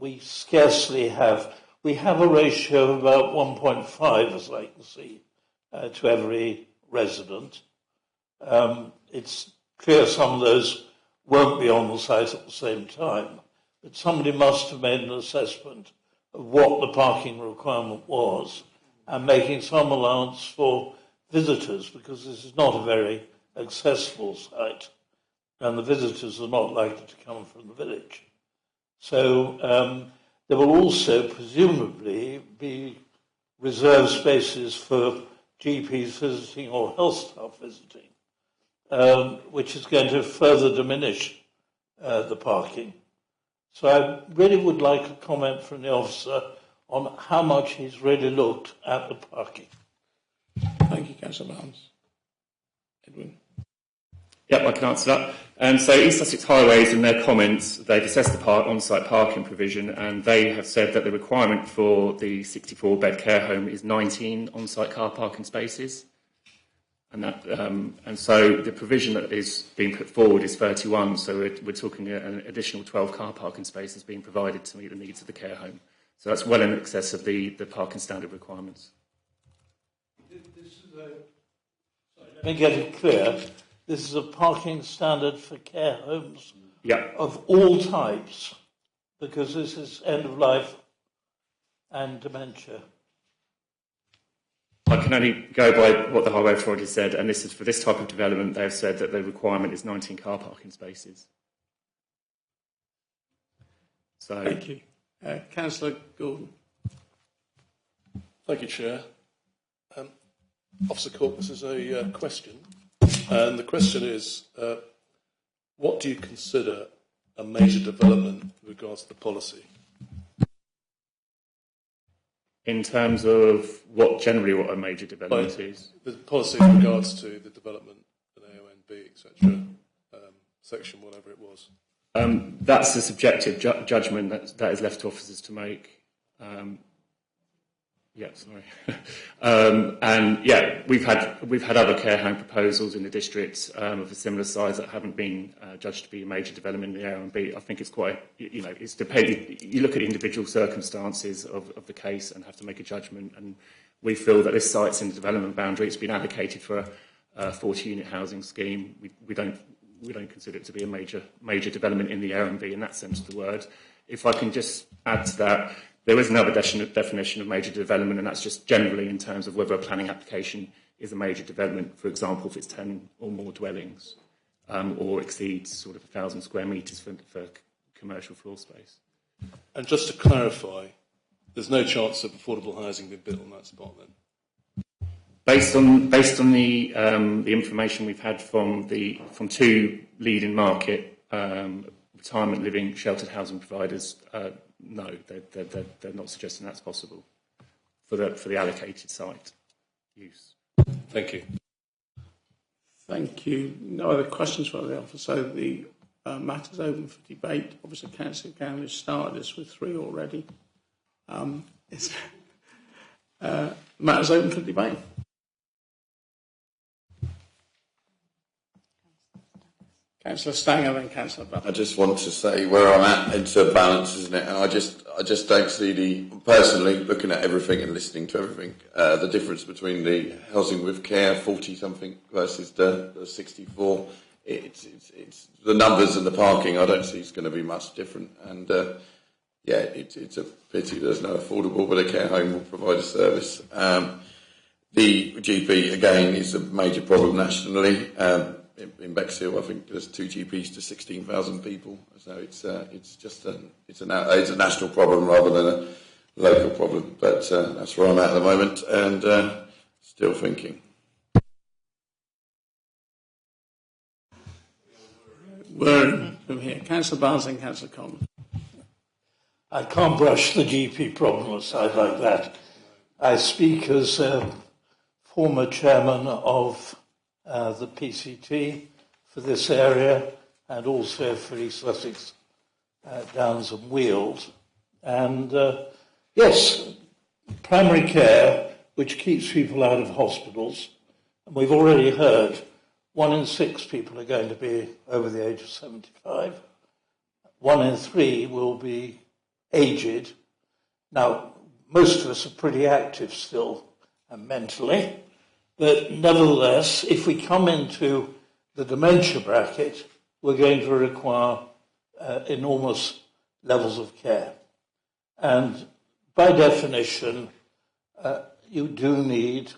we scarcely have. We have a ratio of about 1.5, as I can see, to every resident. It's clear some of those won't be on the site at the same time, but somebody must have made an assessment of what the parking requirement was and making some allowance for visitors, because this is not a very accessible site and the visitors are not likely to come from the village. So there will also presumably be reserved spaces for GPs visiting or health staff visiting, which is going to further diminish the parking. So I really would like a comment from the officer on how much he's really looked at the parking. Thank you, Councillor Barnes. Edwin. Yep, I can answer that. So East Sussex Highways, in their comments, they've assessed the on-site parking provision, and they have said that the requirement for the 64-bed care home is 19 on-site car parking spaces, and so the provision that is being put forward is 31. So we're talking an additional 12 car parking spaces being provided to meet the needs of the care home. So that's well in excess of the parking standard requirements. Let me get it clear. This is a parking standard for care homes of all types, because this is end of life and dementia. I can only go by what the Highway Authority said, and this is for this type of development. They've said that the requirement is 19 car parking spaces. So, thank you. Councillor Gordon. Thank you, Chair. Officer Cook, this is a question. And the question is, what do you consider a major development with regards to the policy? in terms of what a major development is? The policy with regards to the development of AONB, etc., section whatever it was. That's a subjective judgment that is left to officers to make. We've had other care home proposals in the district of a similar size that haven't been judged to be a major development in the AONB. I think it's quite, it's depending. You look at individual circumstances of the case and have to make a judgment. And we feel that this site's in the development boundary. It's been allocated for a 40-unit housing scheme. We don't consider it to be a major development in the AONB in that sense of the word. If I can just add to that. There is another definition of major development, and that's just generally in terms of whether a planning application is a major development, for example, if it's 10 or more dwellings, or exceeds sort of 1,000 square metres for commercial floor space. And just to clarify, there's no chance of affordable housing being built on that spot then? Based on the information we've had from two leading market retirement living sheltered housing providers, no, they're not suggesting that's possible for the allocated site use. Thank you. Thank you. No other questions for the officer. So the matter's open for debate. Obviously, Councillor Gowan has started us with 3 already. Matter's open for debate. Councillor Stanger, then Councillor Butler. I just want to say where I'm at. It's a balance, isn't it? And I just don't see personally, looking at everything and listening to everything, the difference between the housing with care, 40-something, versus the 64. It's the numbers and the parking. I don't see it's going to be much different. And it's a pity there's no affordable, but a care home will provide a service. The GP again is a major problem nationally. In Bexhill, I think there's 2 GPs to 16,000 people. So it's a national problem rather than a local problem. But that's where I'm at the moment, and still thinking. We're from here. Councillor Barnes and Councillor Common. I can't brush the GP problem aside like that. I speak as former chairman of the PCT for this area, and also for East Sussex Downs and Weald. And yes, primary care, which keeps people out of hospitals, and we've already heard 1 in 6 people are going to be over the age of 75. 1 in 3 will be aged. Now, most of us are pretty active still, and mentally. But nevertheless, if we come into the dementia bracket, we're going to require enormous levels of care. And by definition, you do need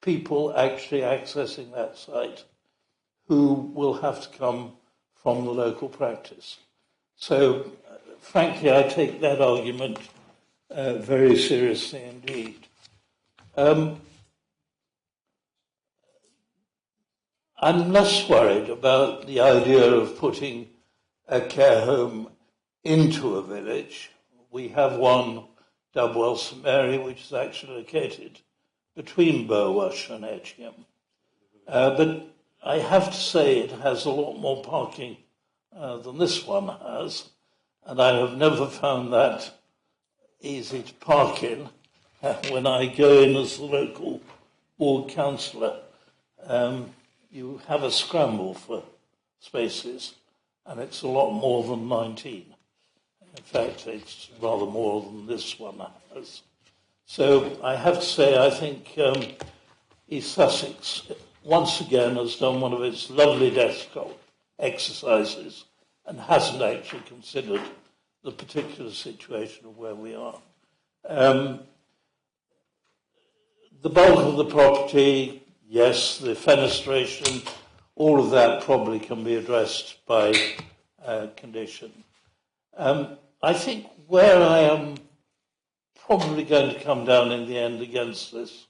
people actually accessing that site who will have to come from the local practice. So, frankly, I take that argument very seriously indeed. I'm less worried about the idea of putting a care home into a village. We have one, Dubwell St Mary, which is actually located between Burwash and Etchingham. But I have to say it has a lot more parking than this one has, and I have never found that easy to park in when I go in as the local ward councillor. You have a scramble for spaces, and it's a lot more than 19. In fact, it's rather more than this one has. So I have to say, I think East Sussex, once again, has done one of its lovely desktop exercises and hasn't actually considered the particular situation of where we are. the bulk of the property, yes, the fenestration, all of that probably can be addressed by condition. I think where I am probably going to come down in the end against this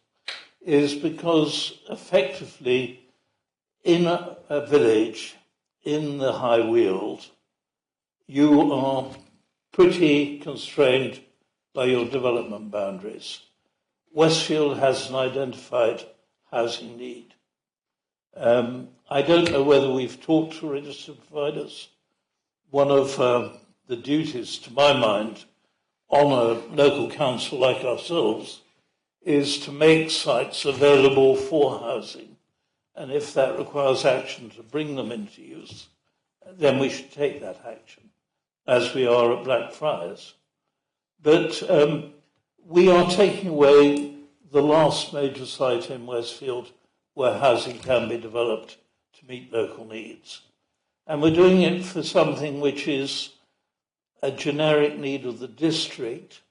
is because effectively in a village in the High Weald, you are pretty constrained by your development boundaries. Westfield has an identified housing need. I don't know whether we've talked to registered providers. One of the duties, to my mind, on a local council like ourselves is to make sites available for housing. And if that requires action to bring them into use, then we should take that action, as we are at Blackfriars. But we are taking away the last major site in Westfield where housing can be developed to meet local needs. And we're doing it for something which is a generic need of the district.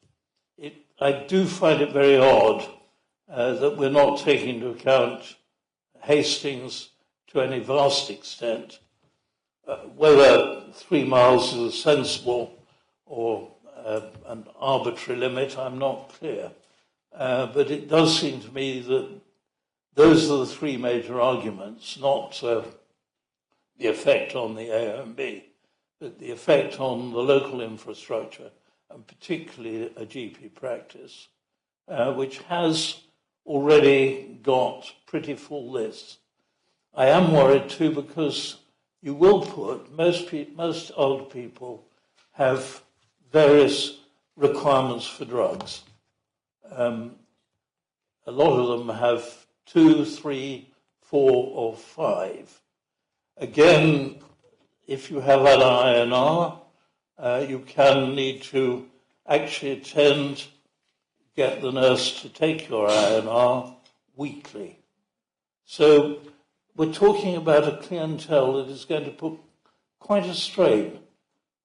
I do find it very odd that we're not taking into account Hastings to any vast extent. Whether 3 miles is a sensible or an arbitrary limit, I'm not clear. But it does seem to me that those are the three major arguments, not the effect on the AONB, but the effect on the local infrastructure, and particularly a GP practice, which has already got pretty full lists. I am worried too because you will put, most older people have various requirements for drugs. A lot of them have 2, 3, 4 or 5. Again, if you have an INR, you can need to actually attend, get the nurse to take your INR weekly. So we're talking about a clientele that is going to put quite a strain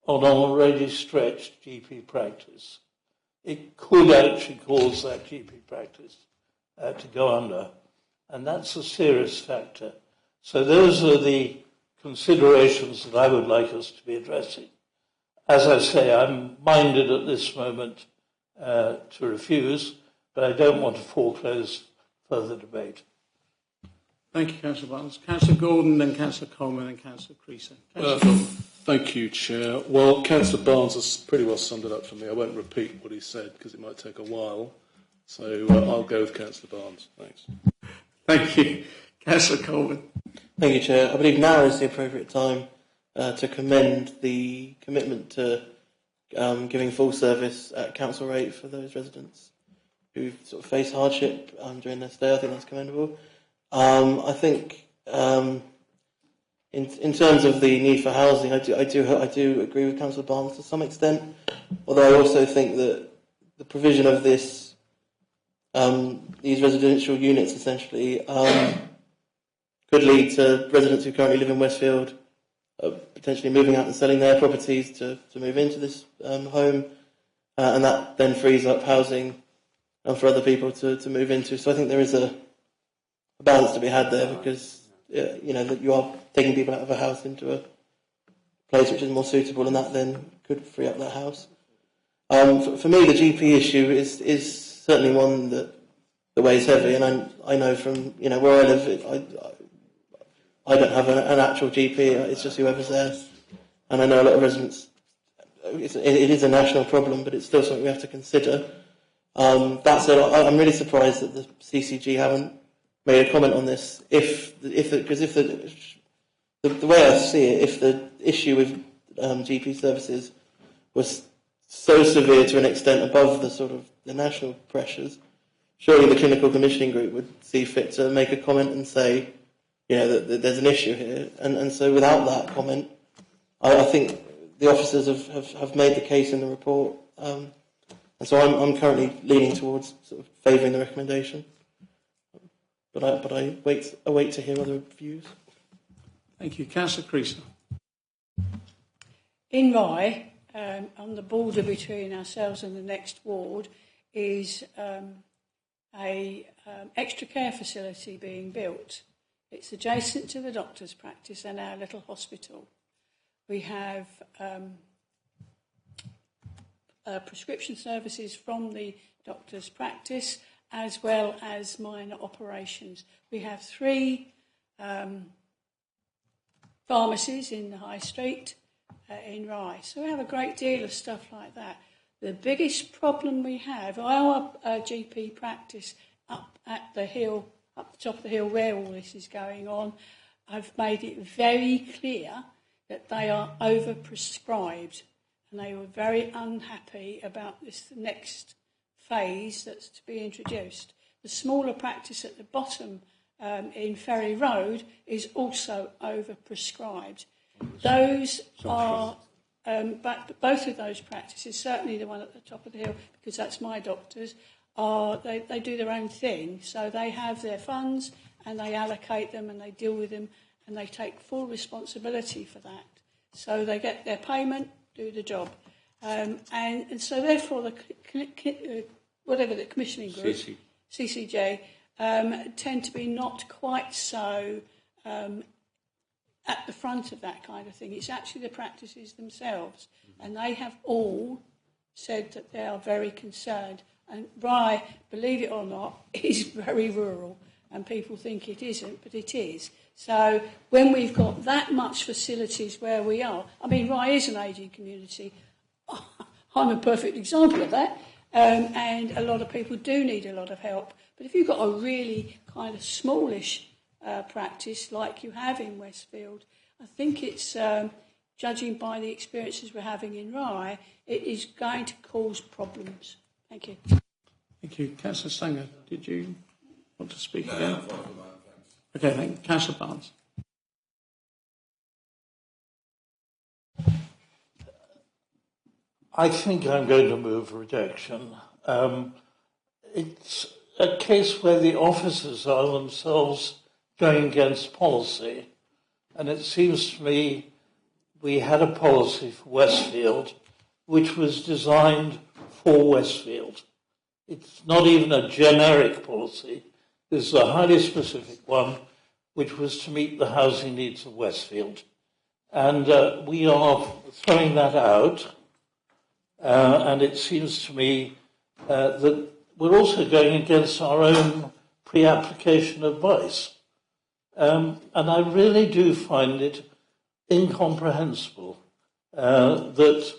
on an already stretched GP practice. It could actually cause that GP practice to go under, and that's a serious factor. So those are the considerations that I would like us to be addressing. As I say, I'm minded at this moment to refuse, but I don't want to foreclose further debate. Thank you, Councillor Barnes. Councillor Gordon, then Councillor Coleman, and Councillor Creaser. Thank you, Chair. Well, Councillor Barnes has pretty well summed it up for me. I won't repeat what he said because it might take a while. So I'll go with Councillor Barnes. Thanks. Thank you. Councillor Coleman. Thank you, Chair. I believe now is the appropriate time to commend the commitment to giving full service at council rate for those residents who sort of face hardship during their stay. I think that's commendable. I think in terms of the need for housing, I do agree with Councillor Barnes to some extent. Although I also think that the provision of these residential units essentially could lead to residents who currently live in Westfield potentially moving out and selling their properties to move into this home, and that then frees up housing for other people to move into. So I think there is a balance to be had there, because that you are taking people out of a house into a place which is more suitable, and that then could free up that house. For me, the GP issue is certainly one that weighs heavy, and I know from where I live, I don't have an actual GP. It's just whoever's there, and I know a lot of residents. It is a national problem, but it's still something we have to consider. That said, I'm really surprised that the CCG haven't made a comment on this. Because the way I see it, if the issue with GP services was so severe to an extent above the sort of the national pressures, surely the clinical commissioning group would see fit to make a comment and say, that there's an issue here. And so without that comment, I think the officers have made the case in the report. And so I'm currently leaning towards sort of favouring the recommendation. But I await to hear other views. Thank you. Councillor Creaser. In Rye, on the border between ourselves and the next ward, is a extra care facility being built. It's adjacent to the doctor's practice and our little hospital. We have prescription services from the doctor's practice as well as minor operations. We have 3 pharmacies in the High Street in Rye. So we have a great deal of stuff like that. The biggest problem we have, our GP practice up at the hill, up the top of the hill where all this is going on, I've made it very clear that they are overprescribed, and they were very unhappy about this next phase that's to be introduced. The smaller practice at the bottom in Ferry Road is also overprescribed. Those are, but both of those practices, certainly the one at the top of the hill, because that's my doctor's, they do their own thing. So they have their funds and they allocate them and they deal with them and they take full responsibility for that. So they get their payment, do the job. And so therefore whatever the commissioning group, CCJ, tend to be not quite so at the front of that kind of thing. It's actually the practices themselves, and they have all said that they are very concerned. And Rye, believe it or not, is very rural, and people think it isn't, but it is. So when we've got that much facilities where we are, I mean, Rye is an ageing community. I'm a perfect example of that. And a lot of people do need a lot of help. But if you've got a really kind of smallish practice like you have in Westfield, I think it's, judging by the experiences we're having in Rye, it is going to cause problems. Thank you. Thank you. Councillor Stanger, did you want to speak again? Okay, thank you. Councillor Barnes. I think I'm going to move rejection. It's a case where the officers are themselves going against policy, and it seems to me we had a policy for Westfield which was designed for Westfield. It's not even a generic policy. This is a highly specific one which was to meet the housing needs of Westfield. And we are throwing that out. And it seems to me that we're also going against our own pre-application advice. And I really do find it incomprehensible that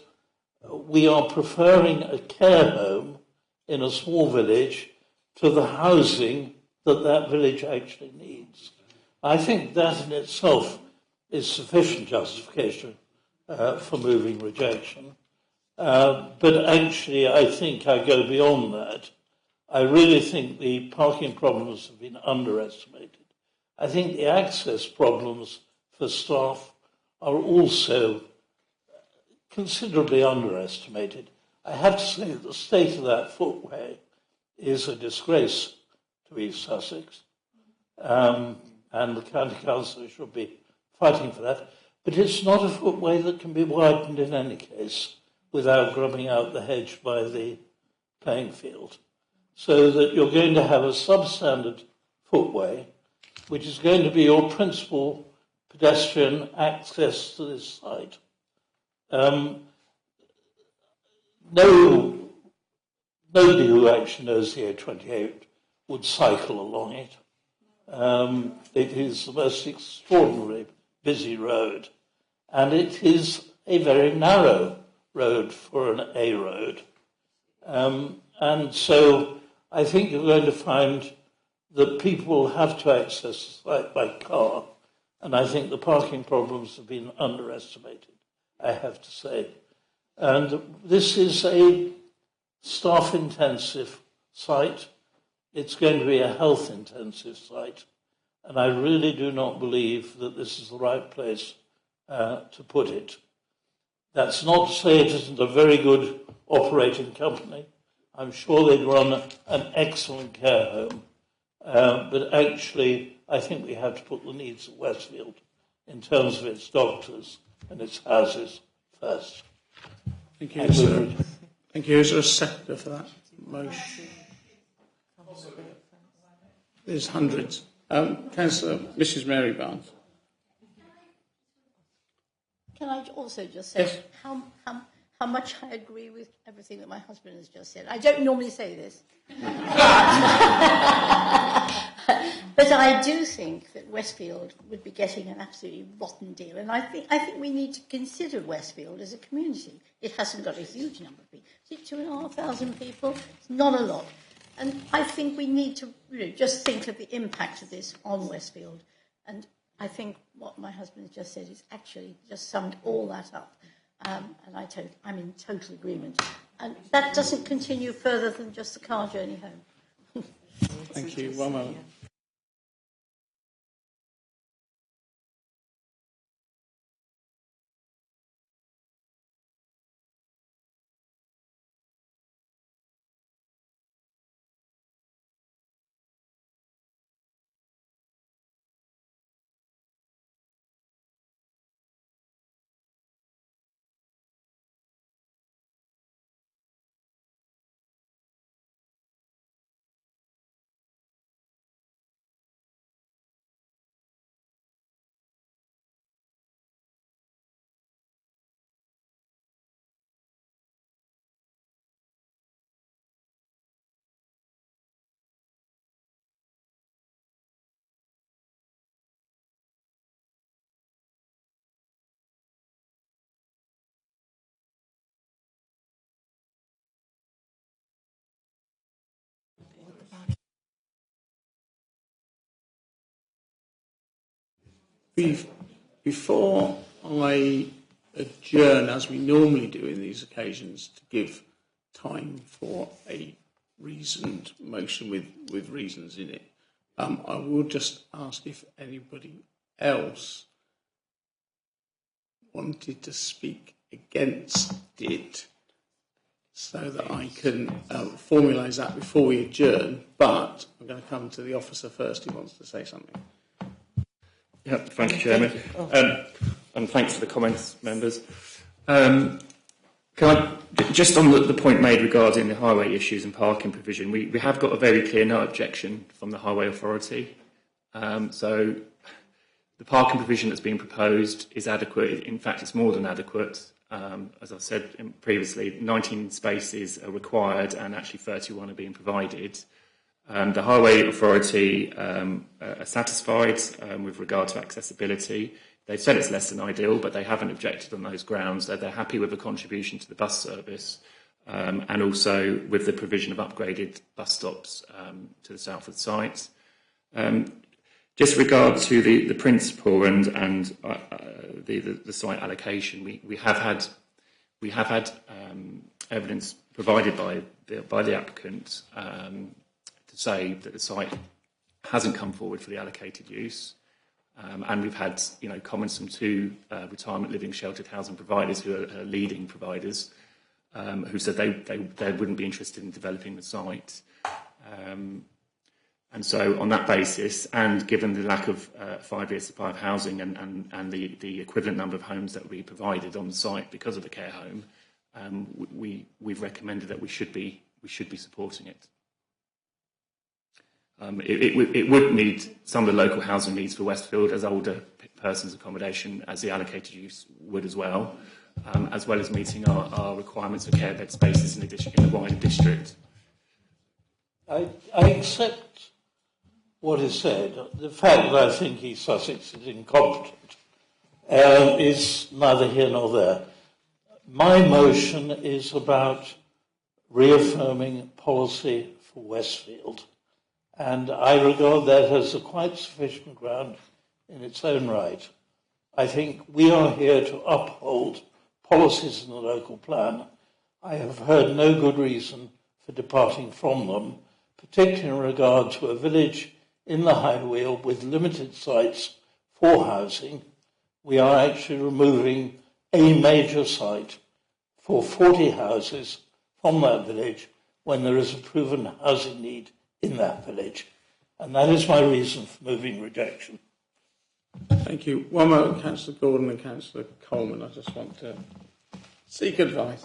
we are preferring a care home in a small village to the housing that that village actually needs. I think that in itself is sufficient justification for moving rejection. But actually, I think I go beyond that. I really think the parking problems have been underestimated. I think the access problems for staff are also considerably underestimated. I have to say the state of that footway is a disgrace to East Sussex, and the County Council should be fighting for that. But it's not a footway that can be widened in any case without grubbing out the hedge by the playing field. So that you're going to have a substandard footway, which is going to be your principal pedestrian access to this site. Nobody who actually knows the A28 would cycle along it. It is the most extraordinarily busy road, and it is a very narrow road for an A road. And so I think you're going to find that people will have to access the site by car, and I think the parking problems have been underestimated, I have to say. And this is a staff-intensive site. It's going to be a health-intensive site, and I really do not believe that this is the right place to put it. That's not to say it isn't a very good operating company. I'm sure they'd run an excellent care home. But actually, I think we have to put the needs of Westfield in terms of its doctors and its houses first. Thank you. Thank you. Is there a seconder for that motion? There's hundreds. Councillor, Mrs. Mary Barnes. Can I also just say how much I agree with everything that my husband has just said? I don't normally say this. But I do think that Westfield would be getting an absolutely rotten deal. And I think we need to consider Westfield as a community. It hasn't got a huge number of people. Is it 2,500 people? It's not a lot. And I think we need to just think of the impact of this on Westfield. And I think what my husband has just said is actually just summed all that up. And I'm in total agreement. And that doesn't continue further than just the car journey home. Thank you. One moment. Before I adjourn, as we normally do in these occasions, to give time for a reasoned motion with reasons in it, I will just ask if anybody else wanted to speak against it, so that I can formalise that before we adjourn. But I'm going to come to the officer first who wants to say something. Yeah, thank you, Chairman. And thanks for the comments, members. Can I, just on the point made regarding the highway issues and parking provision, we have got a very clear no objection from the Highway Authority. So the parking provision that's been proposed is adequate. In fact, it's more than adequate. As I've said previously, 19 spaces are required and actually 31 are being provided. The Highway Authority are satisfied with regard to accessibility. They've said it's less than ideal, but they haven't objected on those grounds. They're happy with the contribution to the bus service and also with the provision of upgraded bus stops to the south of the site. Just regard to the principle and the site allocation, we have had evidence provided by the applicant to say that the site hasn't come forward for the allocated use, and we've had comments from two retirement living sheltered housing providers who are leading providers who said they wouldn't be interested in developing the site. And so on that basis, and given the lack of 5-year supply of housing and the equivalent number of homes that we provided on the site because of the care home, we've recommended that we should be supporting it. It would meet some of the local housing needs for Westfield as older persons accommodation, as the allocated use would as well as meeting our requirements for care bed spaces in the wider district. I accept what is said. The fact that I think East Sussex is incompetent is neither here nor there. My motion is about reaffirming policy for Westfield, and I regard that as a quite sufficient ground in its own right. I think we are here to uphold policies in the local plan. I have heard no good reason for departing from them, particularly in regard to a village in the High Weald with limited sites for housing. We are actually removing a major site for 40 houses from that village when there is a proven housing need in that village. And that is my reason for moving rejection. Thank you. One moment, Councillor Gordon and Councillor Coleman. I just want to seek advice.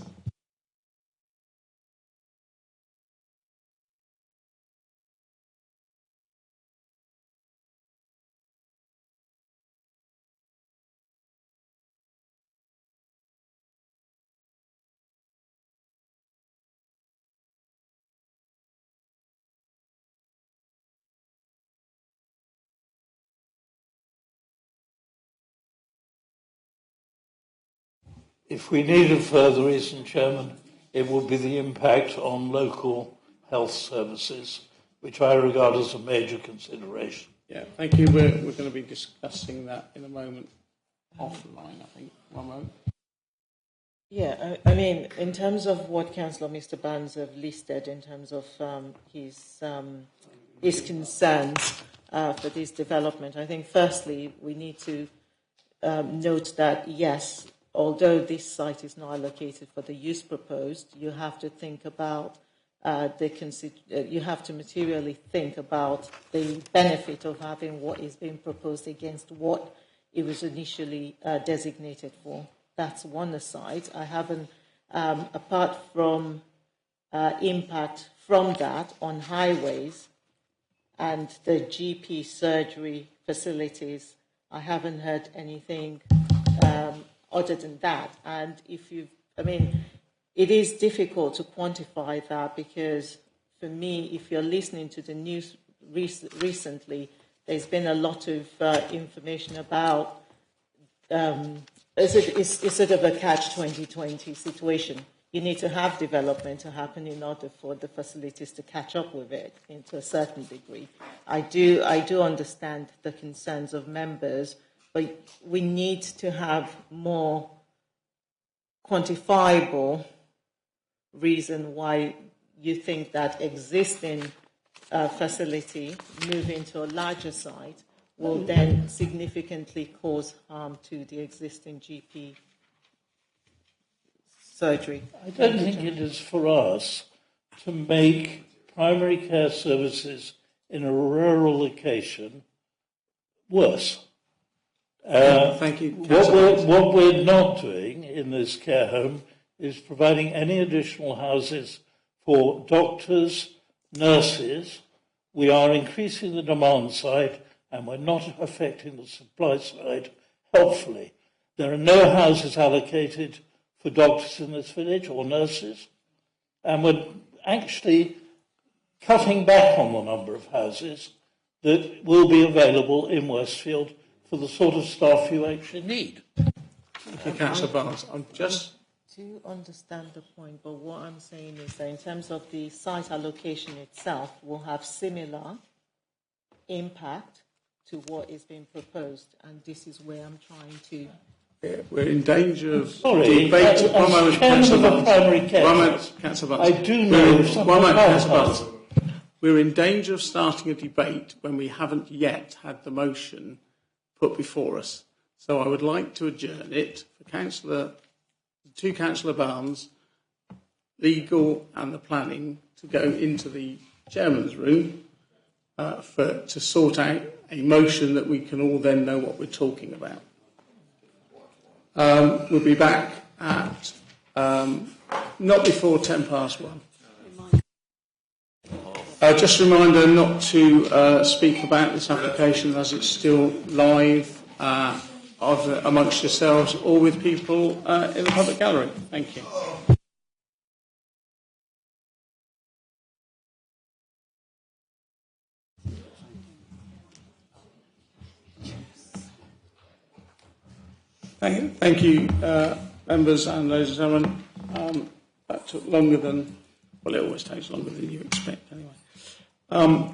If we need a further reason, Chairman, it would be the impact on local health services, which I regard as a major consideration. Yeah, thank you. We're going to be discussing that in a moment offline, I think. One moment. Yeah, I mean, in terms of what Councillor Mr. Barnes have listed in terms of his concerns for this development, I think firstly we need to note that, yes, although this site is not allocated for the use proposed, you have to think about you have to materially think about the benefit of having what is being proposed against what it was initially designated for. That's one aside. I haven't, apart from impact from that on highways and the GP surgery facilities, I haven't heard anything other than that. And it is difficult to quantify that because, for me, if you're listening to the news recently, there's been a lot of information about it's sort of a catch-2020 situation. You need to have development to happen in order for the facilities to catch up with it to a certain degree. I do understand the concerns of members, but we need to have more quantifiable reason why you think that existing facility moving to a larger site will then significantly cause harm to the existing GP surgery. I don't think it is for us to make primary care services in a rural location worse. Thank you. What we're not doing in this care home is providing any additional houses for doctors, nurses. We are increasing the demand side and we're not affecting the supply side helpfully. There are no houses allocated for doctors in this village or nurses, and we're actually cutting back on the number of houses that will be available in Westfield for the sort of staff you actually need. Thank you, Councillor Barnes. I do understand the point, but what I'm saying is that in terms of the site allocation itself, will have similar impact to what is being proposed, and this is where I'm trying to... We're in danger of debate. One moment, Councillor Barnes. I do know One moment, Councillor Barnes. We're in danger of starting a debate when we haven't yet had the motion put before us. So I would like to adjourn it for Councillor Barnes, legal and the planning, to go into the chairman's room to sort out a motion that we can all then know what we're talking about. We'll be back at not before 1:10. Just a reminder not to speak about this application as it's still live either amongst yourselves or with people in the public gallery. Thank you. Thank you, members and ladies and gentlemen. That took longer than, well, it always takes longer than you expect anyway.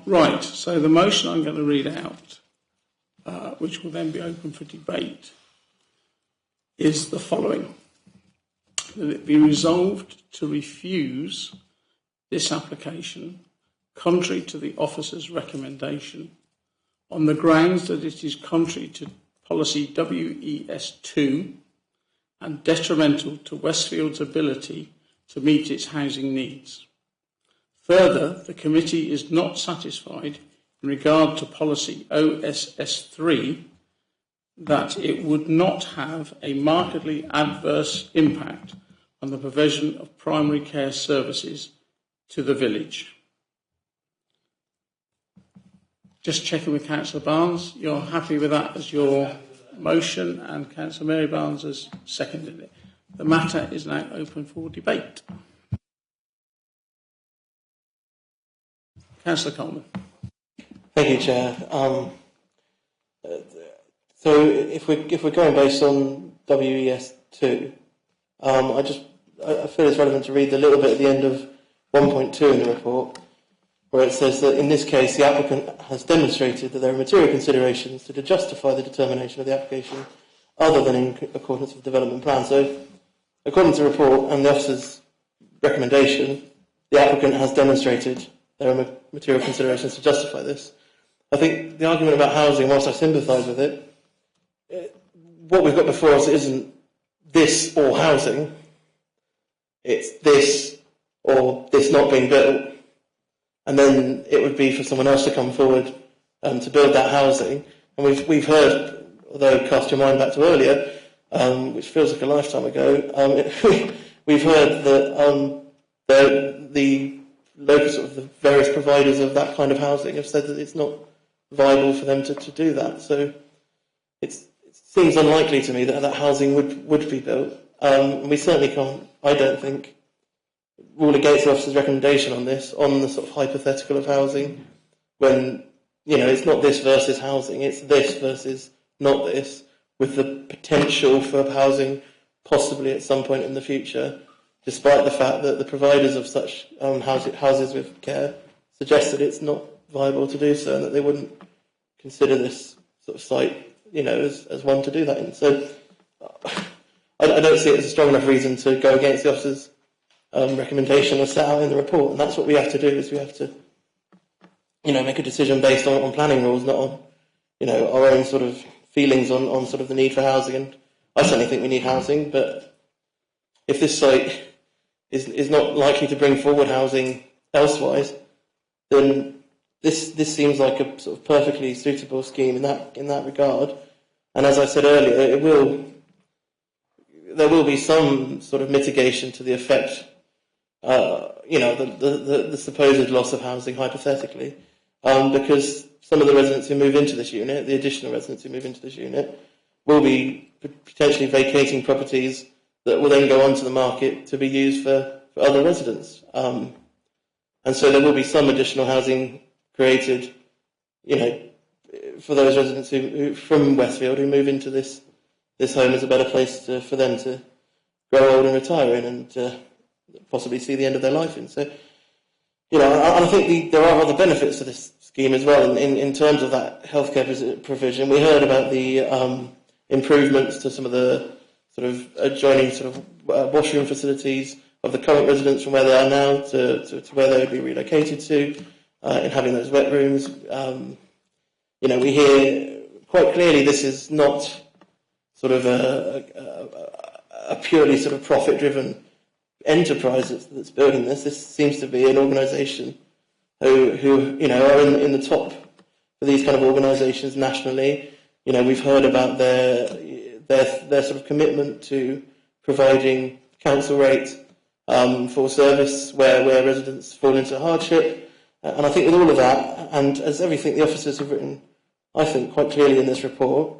Right, so the motion I'm going to read out, which will then be open for debate, is the following. That it be resolved to refuse this application, contrary to the officer's recommendation, on the grounds that it is contrary to Policy WES2 and detrimental to Westfield's ability to meet its housing needs. Further, the committee is not satisfied in regard to Policy OSS3 that it would not have a markedly adverse impact on the provision of primary care services to the village. Just checking with Councillor Barnes, you're happy with that as your motion, and Councillor Mary Barnes has seconded it. The matter is now open for debate. Councillor Coleman. Thank you, Chair. So if we're going based on WES2, I feel it's relevant to read the little bit at the end of 1.2 in the report, where it says that in this case the applicant has demonstrated that there are material considerations to justify the determination of the application other than in accordance with the development plan. So, according to the report and the officer's recommendation, the applicant has demonstrated there are material considerations to justify this. I think the argument about housing, whilst I sympathise with it, what we've got before us isn't this or housing, it's this or this not being built, and then it would be for someone else to come forward to build that housing. And we've heard, although cast your mind back to earlier, which feels like a lifetime ago, we've heard that the local sort of the various providers of that kind of housing have said that it's not viable for them to do that. So it seems unlikely to me that that housing would be built. And we certainly can't, I don't think, rule against the officer's recommendation on this, on the sort of hypothetical of housing, when, it's not this versus housing, it's this versus not this, with the potential for housing possibly at some point in the future, despite the fact that the providers of such houses with care suggest that it's not viable to do so and that they wouldn't consider this sort of site, as one to do that in. So I don't see it as a strong enough reason to go against the officer's recommendation as set out in the report, and that's what we have to do, is we have to, make a decision based on planning rules, not on, our own sort of feelings on sort of the need for housing. And I certainly think we need housing, but if this site is not likely to bring forward housing elsewise, then this seems like a sort of perfectly suitable scheme in that regard. And as I said earlier, there will be some sort of mitigation to the effect, the supposed loss of housing hypothetically, because some of the residents who move into this unit, the additional residents who move into this unit, will be potentially vacating properties that will then go onto the market to be used for other residents. And so there will be some additional housing created, for those residents who from Westfield who move into this home as a better place for them to grow old and retire in and possibly see the end of their life in. So, I think there are other benefits to this scheme as well in terms of that healthcare provision. We heard about the improvements to some of the sort of adjoining sort of washroom facilities of the current residents from where they are now to where they would be relocated to, in having those wet rooms. We hear quite clearly this is not sort of a purely sort of profit-driven enterprise that's building this. This seems to be an organisation who are in the top for these kind of organisations nationally. We've heard about their sort of commitment to providing council rate for service where residents fall into hardship. And I think with all of that, and as everything the officers have written, I think quite clearly in this report,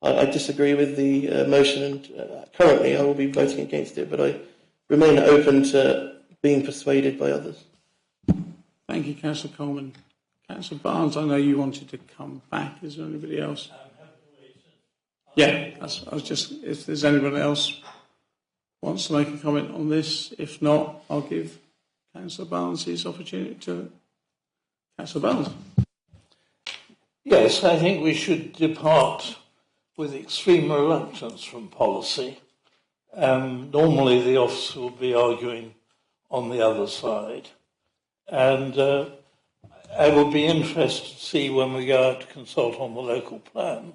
I disagree with the motion, and currently I will be voting against it, but I remain open to being persuaded by others. Thank you, Councillor Coleman. Councillor Barnes, I know you wanted to come back. Is there anybody else? Yeah, I was just, if there's anyone else wants to make a comment on this. If not, I'll give Councillor Barnes his opportunity to. Councillor Barnes. Yes, I think we should depart with extreme reluctance from policy. Normally the officer will be arguing on the other side. And I would be interested to see when we go out to consult on the local plan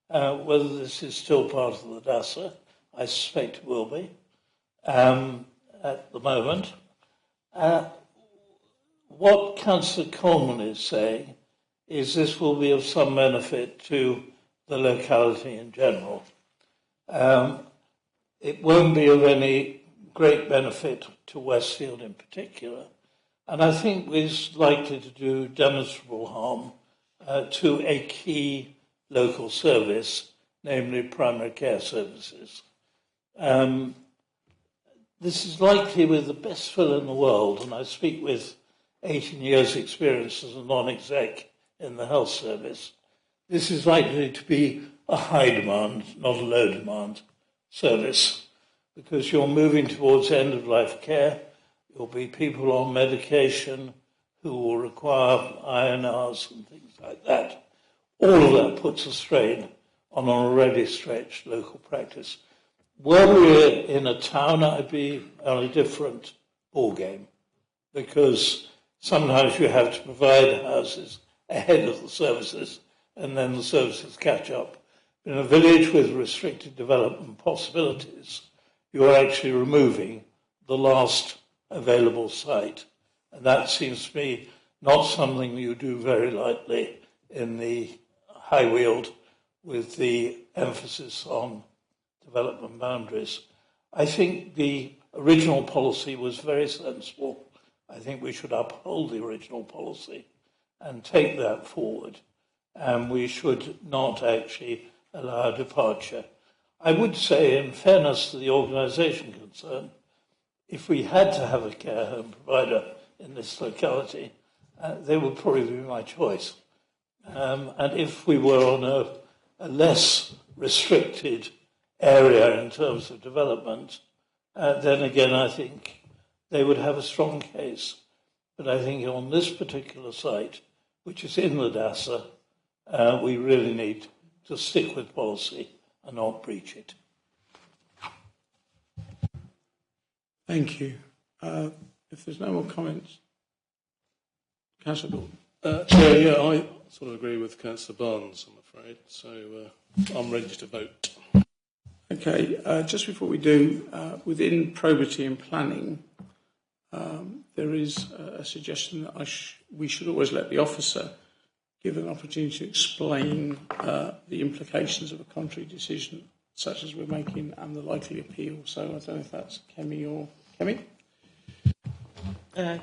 whether this is still part of the DASA. I suspect it will be at the moment. What Councillor Coleman is saying is this will be of some benefit to the locality in general. It won't be of any great benefit to Westfield in particular, and I think is likely to do demonstrable harm to a key local service, namely primary care services. This is likely with the best fill in the world, and I speak with 18 years' experience as a non-exec in the health service. This is likely to be a high demand, not a low demand service. because you're moving towards end-of-life care. There'll be people on medication who will require INRs and things like that. All of that puts a strain on an already stretched local practice. Were we in a town, I'd be on a different ballgame, because sometimes you have to provide houses ahead of the services, and then the services catch up. In a village with restricted development possibilities, you're actually removing the last available site. And that seems to me not something you do very lightly in the High Weald, with the emphasis on development boundaries. I think the original policy was very sensible. I think we should uphold the original policy and take that forward. And we should not actually allow a departure. I would say, in fairness to the organisation concerned, if we had to have a care home provider in this locality, they would probably be my choice. And if we were on a less restricted area in terms of development, then again I think they would have a strong case. But I think on this particular site, which is in the DASA, we really need to stick with policy and not breach it. Thank you. If there's no more comments, Councillor Gordon. Chair, yeah, I sort of agree with Councillor Barnes, I'm afraid, so I'm ready to vote. Okay, just before we do, within probity and planning, there is a suggestion that we should always let the officer give an opportunity to explain the implications of a contrary decision, such as we're making, and the likely appeal. So I don't know if that's Kemi or Kemi.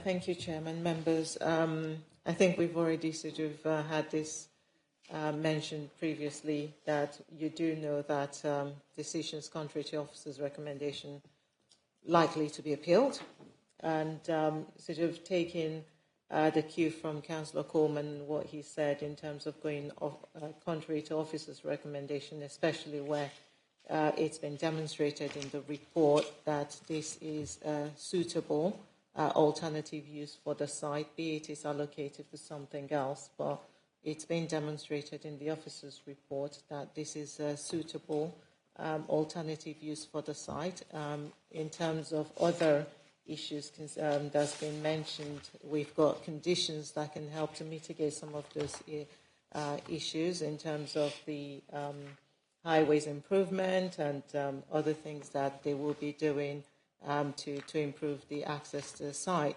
Thank you, Chairman. Members, I think we've already sort of had this mentioned previously, that you do know that decisions contrary to officer's recommendation likely to be appealed, and sort of taking the cue from Councillor Coleman, what he said in terms of going contrary to officer's recommendation, especially where it's been demonstrated in the report that this is suitable alternative use for the site, be it is allocated for something else, but it's been demonstrated in the officer's report that this is a suitable alternative use for the site. In terms of other issues that's been mentioned, we've got conditions that can help to mitigate some of those issues in terms of the highways improvement and other things that they will be doing to improve the access to the site.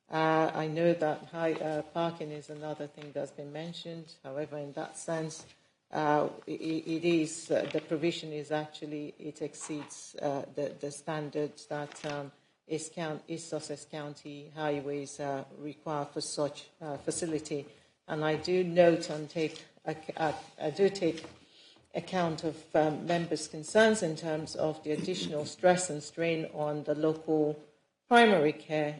I know that parking is another thing that's been mentioned. However, in that sense, it is the provision is actually, it exceeds the standards that East Sussex County highways require for such facility. And I do note and take account of members' concerns in terms of the additional stress and strain on the local primary care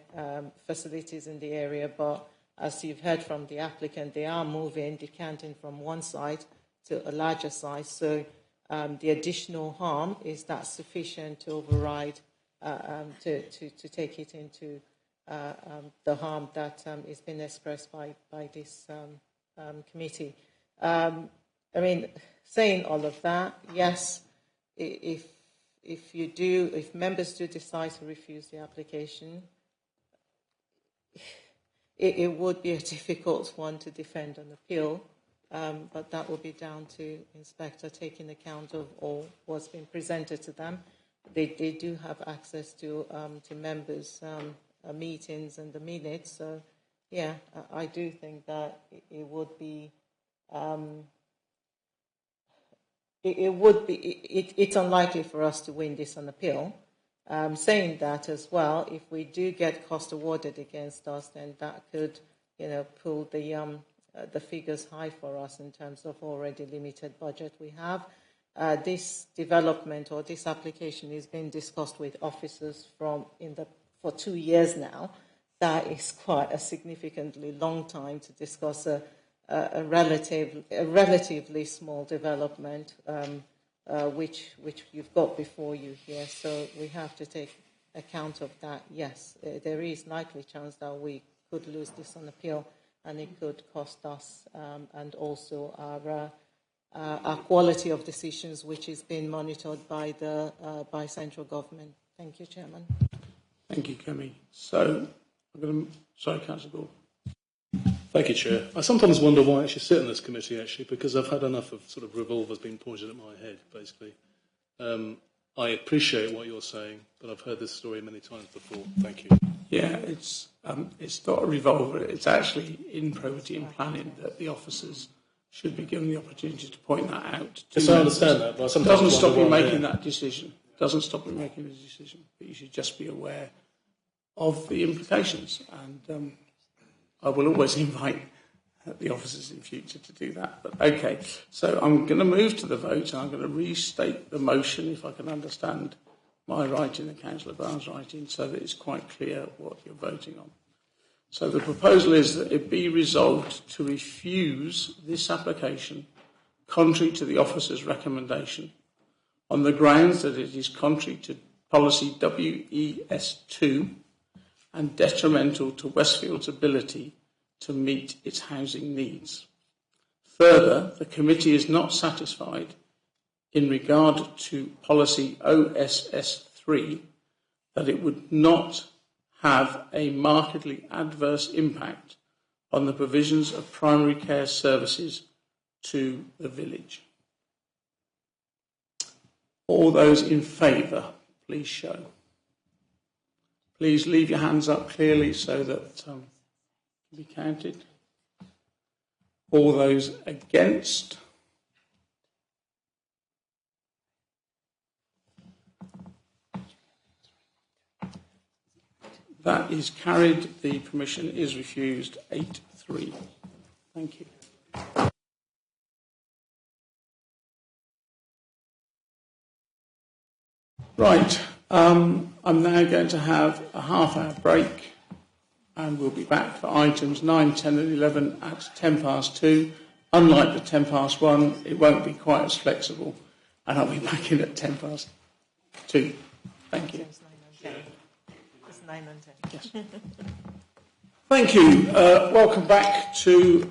facilities in the area. But as you've heard from the applicant, they are moving, decanting from one site to a larger site. So the additional harm, is that sufficient to override, to take it into the harm that is being expressed by this committee? I mean, saying all of that, yes, if members do decide to refuse the application, it would be a difficult one to defend an appeal, but that will be down to Inspector taking account of all what's been presented to them. They do have access to members' meetings and the minutes, so yeah, I do think that it would be. It's unlikely for us to win this on appeal. Saying that as well, if we do get cost awarded against us, then that could, pull the figures high for us in terms of already limited budget we have. This development or this application is being discussed with officers for 2 years now. That is quite a significantly long time to discuss a relatively small development which you've got before you here. So we have to take account of that. Yes, there is likely chance that we could lose this on appeal, and it could cost us and also our quality of decisions, which is being monitored by by central government. Thank you, Chairman. Thank you, Kemi. So, sorry, Councillor Gore. Thank you, Chair. I sometimes wonder why I actually sit in this committee, actually, because I've had enough of sort of revolvers being pointed at my head, basically. I appreciate what you're saying, but I've heard this story many times before. Thank you. Yeah, it's not a revolver. It's actually in probity and planning that the officers should be given the opportunity to point that out. Yes, I understand that, but sometimes doesn't stop you making that decision. Doesn't stop you making the decision, but you should just be aware of the implications. And I will always invite the officers in future to do that. But okay, so I'm going to move to the vote, and I'm going to restate the motion if I can understand my writing and Councillor Brown's writing, so that it's quite clear what you're voting on. So the proposal is that it be resolved to refuse this application, contrary to the officer's recommendation, on the grounds that it is contrary to policy WES2 and detrimental to Westfield's ability to meet its housing needs. Further, the committee is not satisfied in regard to policy OSS3 that it would not have a markedly adverse impact on the provisions of primary care services to the village. All those in favour, please show. Please leave your hands up clearly so that can be counted. All those against? That is carried. The permission is refused. 8-3. Thank you. Right. I'm now going to have a half-hour break, and we'll be back for items 9, 10 and 11 at 2:10. Unlike the 1:10, it won't be quite as flexible, and I'll be back in at 2:10. Thank you. It's 9 and 10. Yes. Thank you. Welcome back to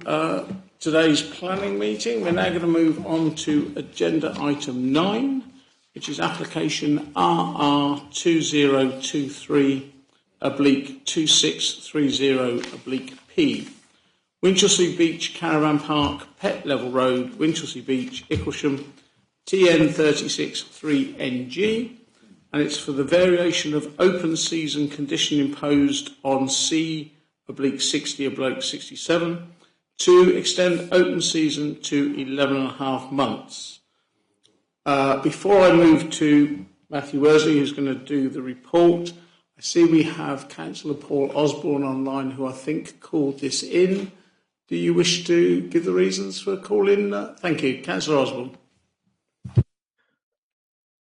today's planning meeting. We're now going to move on to agenda item 9, which is application RR2023/2630/P. Winchelsea Beach Caravan Park, Pet Level Road, Winchelsea Beach, Icklesham, TN363NG, and it's for the variation of open season condition imposed on C/60/67 to extend open season to 11.5 months. Before I move to Matthew Worsley, who's going to do the report, I see we have Councillor Paul Osborne online, who I think called this in. Do you wish to give the reasons for calling? Thank you. Councillor Osborne.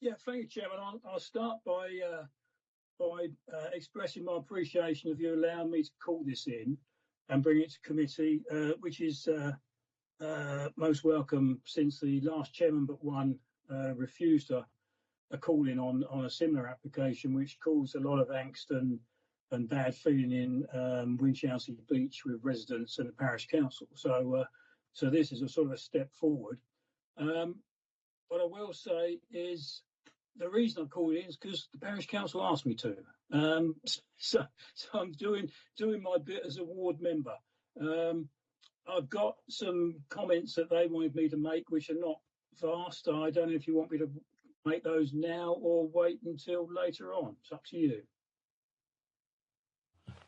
Yeah, thank you, Chairman. I'll start by expressing my appreciation of you allowing me to call this in and bring it to committee, which is most welcome since the last chairman but one refused a call-in on a similar application, which caused a lot of angst and bad feeling in Winchelsea Beach with residents and the parish council. So this is a sort of a step forward. What I will say is the reason I called in is because the parish council asked me to. So I'm doing my bit as a ward member. I've got some comments that they wanted me to make, which are not vast. I don't know if you want me to make those now or wait until later on. It's up to you.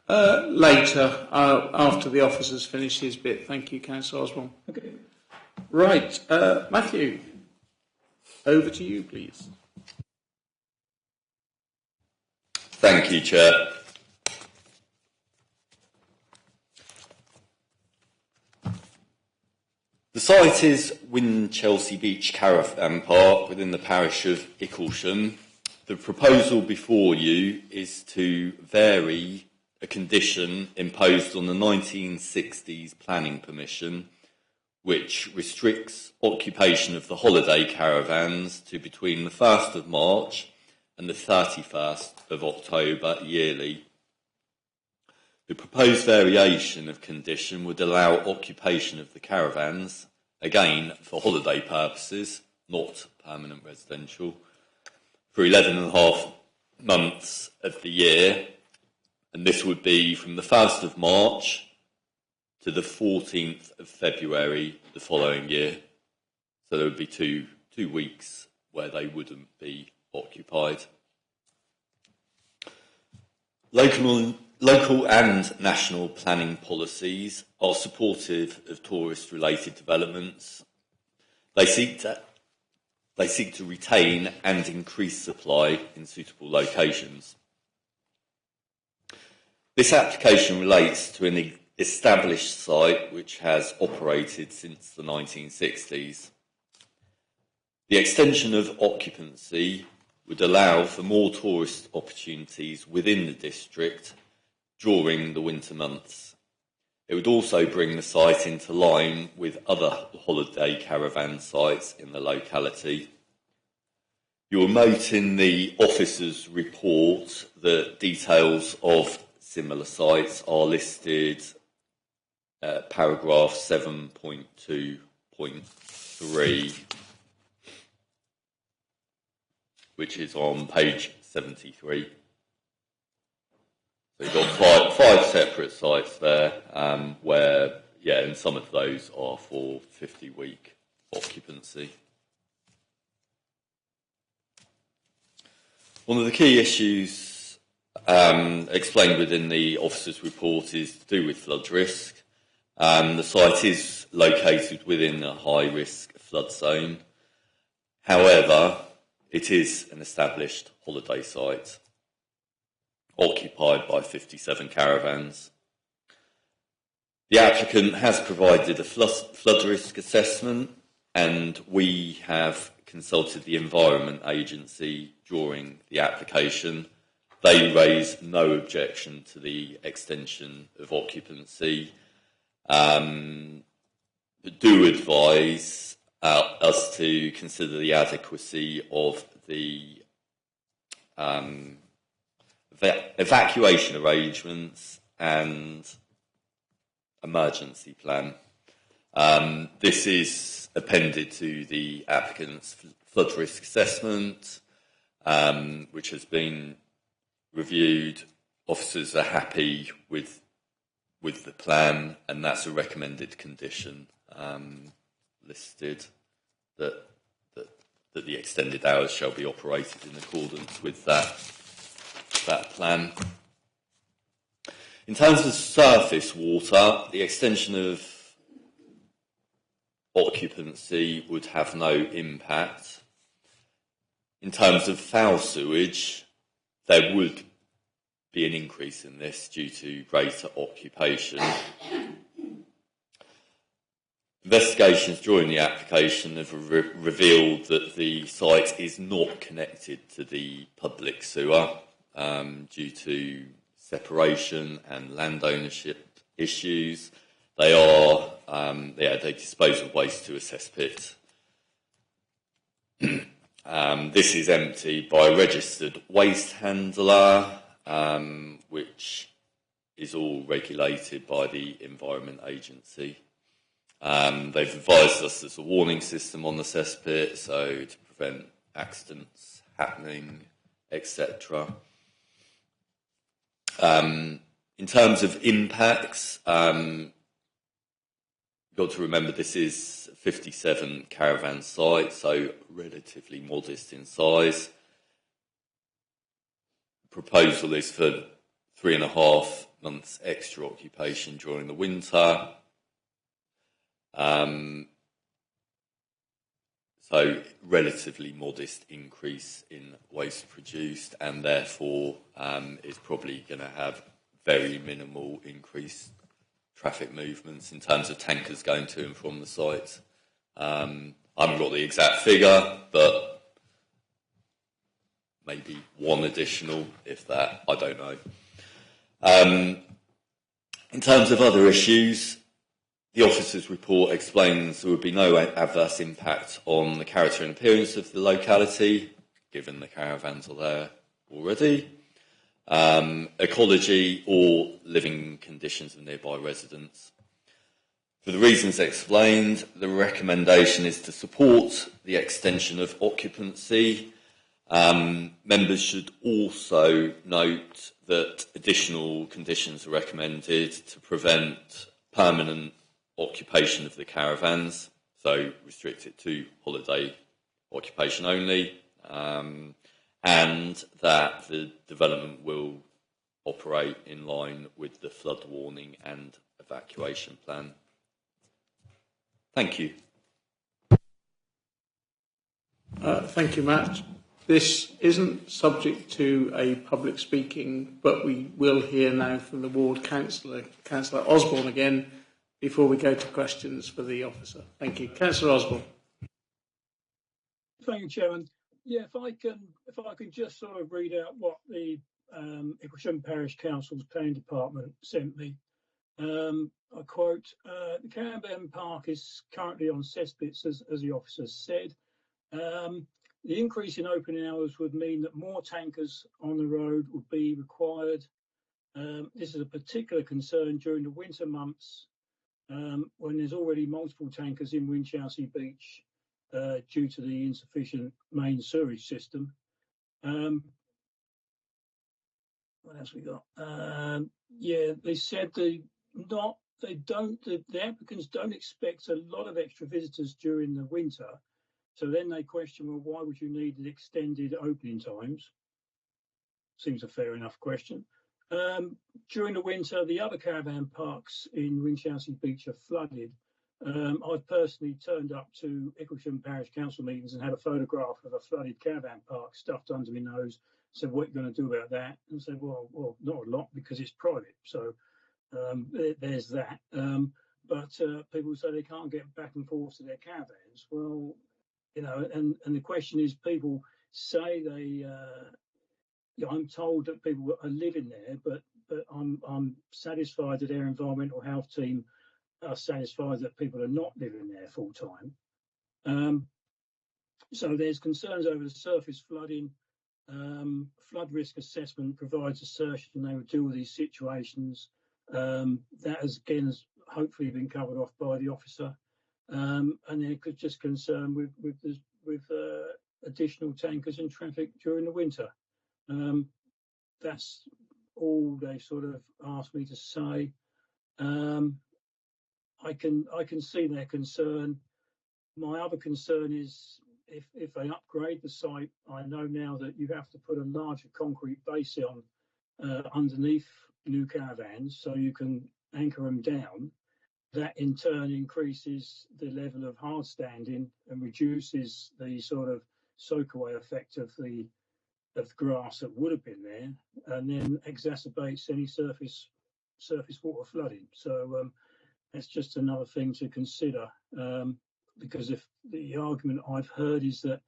Later, after the officer's finished his bit. Thank you, Councillor Osborne. Okay. Right, Matthew, over to you, please. Thank you, Chair. The site is Winchelsea Beach Caravan Park within the parish of Icklesham. The proposal before you is to vary a condition imposed on the 1960s planning permission, which restricts occupation of the holiday caravans to between the 1st of March and the 31st of October yearly. The proposed variation of condition would allow occupation of the caravans, again for holiday purposes, not permanent residential, for 11.5 months of the year, and this would be from the 1st of March to the 14th of February the following year. So there would be two weeks where they wouldn't be occupied. Local and national planning policies are supportive of tourist-related developments. They seek to retain and increase supply in suitable locations. This application relates to an established site which has operated since the 1960s. The extension of occupancy would allow for more tourist opportunities within the district during the winter months. It would also bring the site into line with other holiday caravan sites in the locality. You will note in the officer's report that details of similar sites are listed paragraph 7.2.3, which is on page 73. So you've got five separate sites there where, and some of those are for 50-week occupancy. One of the key issues explained within the officer's report is to do with flood risk. The site is located within a high-risk flood zone. However, it is an established holiday site, occupied by 57 caravans. The applicant has provided a flood risk assessment, and we have consulted the Environment Agency during the application. They raised no objection to the extension of occupancy, but do advise us to consider the adequacy of the evacuation arrangements and emergency plan. This is appended to the applicant's flood risk assessment, which has been reviewed. Officers are happy with the plan, and that's a recommended condition listed that the extended hours shall be operated in accordance with that plan. In terms of surface water, the extension of occupancy would have no impact. In terms of foul sewage, there would be an increase in this due to greater occupation. Investigations during the application have revealed that the site is not connected to the public sewer due to separation and land ownership issues. They dispose of waste to a cesspit. This is emptied by a registered waste handler, which is all regulated by the Environment Agency. They've advised us there's a warning system on the cesspit, so to prevent accidents happening, etc. In terms of impacts, you've got to remember this is 57 caravan site, so relatively modest in size. The proposal is for 3.5 months extra occupation during the winter. So relatively modest increase in waste produced, and therefore is probably going to have very minimal increased traffic movements in terms of tankers going to and from the site. I haven't got the exact figure, but maybe one additional, if that, I don't know. In terms of other issues, The officer's report explains there would be no adverse impact on the character and appearance of the locality, given the caravans are there already, ecology or living conditions of nearby residents. For the reasons explained, the recommendation is to support the extension of occupancy. Members should also note that additional conditions are recommended to prevent permanent occupation of the caravans, so restrict it to holiday occupation only, and that the development will operate in line with the flood warning and evacuation plan. Thank you. Thank you, Matt. This isn't subject to a public speaking, but we will hear now from the ward councillor, Councillor Osborne again, before we go to questions for the officer. Thank you. Councillor Osborne. Thank you, Chairman. Yeah, if I can just sort of read out what the Icklesham Parish Council's Planning Department sent me. I quote, the caravan park is currently on cesspits, as the officer said. The increase in opening hours would mean that more tankers on the road would be required. This is a particular concern during the winter months when there's already multiple tankers in Winchelsea Beach due to the insufficient main sewage system. What else we got? Yeah, they said the applicants don't expect a lot of extra visitors during the winter. So then they question, well, why would you need the extended opening times? Seems a fair enough question. During the winter, the other caravan parks in Winchelsea Beach are flooded. I've personally turned up to Icklesham Parish Council meetings and had a photograph of a flooded caravan park stuffed under my nose. Said, what are you going to do about that? And I said, well, not a lot because it's private. So there's that. But people say they can't get back and forth to their caravans. Well, you know, and the question is, people say they. I'm told that people are living there, but I'm satisfied that their environmental health team are satisfied that people are not living there full time. So there's concerns over the surface flooding. Flood risk assessment provides assertion they would deal with these situations. That has again hopefully been covered off by the officer. And there could just concern with additional tankers and traffic during the winter. That's all they sort of asked me to say. I can see their concern. My other concern is if they upgrade the site, I know now that you have to put a larger concrete base on underneath new caravans so you can anchor them down. That in turn increases the level of hard standing and reduces the sort of soak away effect of the grass that would have been there, and then exacerbates any surface water flooding. So that's just another thing to consider, because if the argument I've heard is that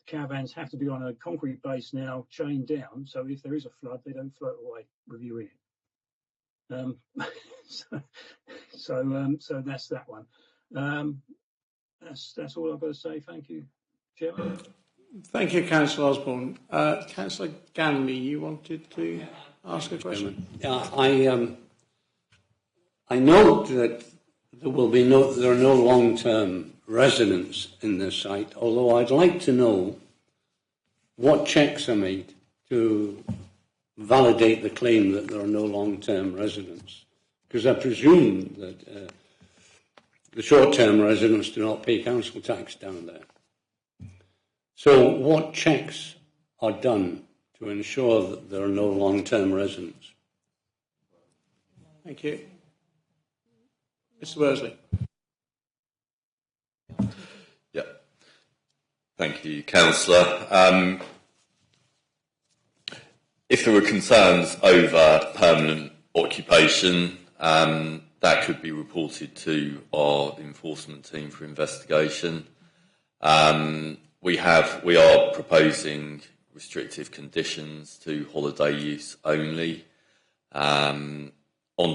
caravans have to be on a concrete base now, chained down, so if there is a flood, they don't float away with you in it. So that's that one. That's all I've got to say. Thank you, Chairman. Thank you, Councillor Osborne. Councillor Ganley, you wanted to ask a question? I note that there are no long-term residents in this site, although I'd like to know what checks are made to validate the claim that there are no long-term residents, because I presume that the short-term residents do not pay council tax down there. So what checks are done to ensure that there are no long-term residents? Thank you. Mr. Worsley. Yeah. Thank you, Councillor. If there were concerns over permanent occupation, that could be reported to our enforcement team for investigation. We are proposing restrictive conditions to holiday use only. On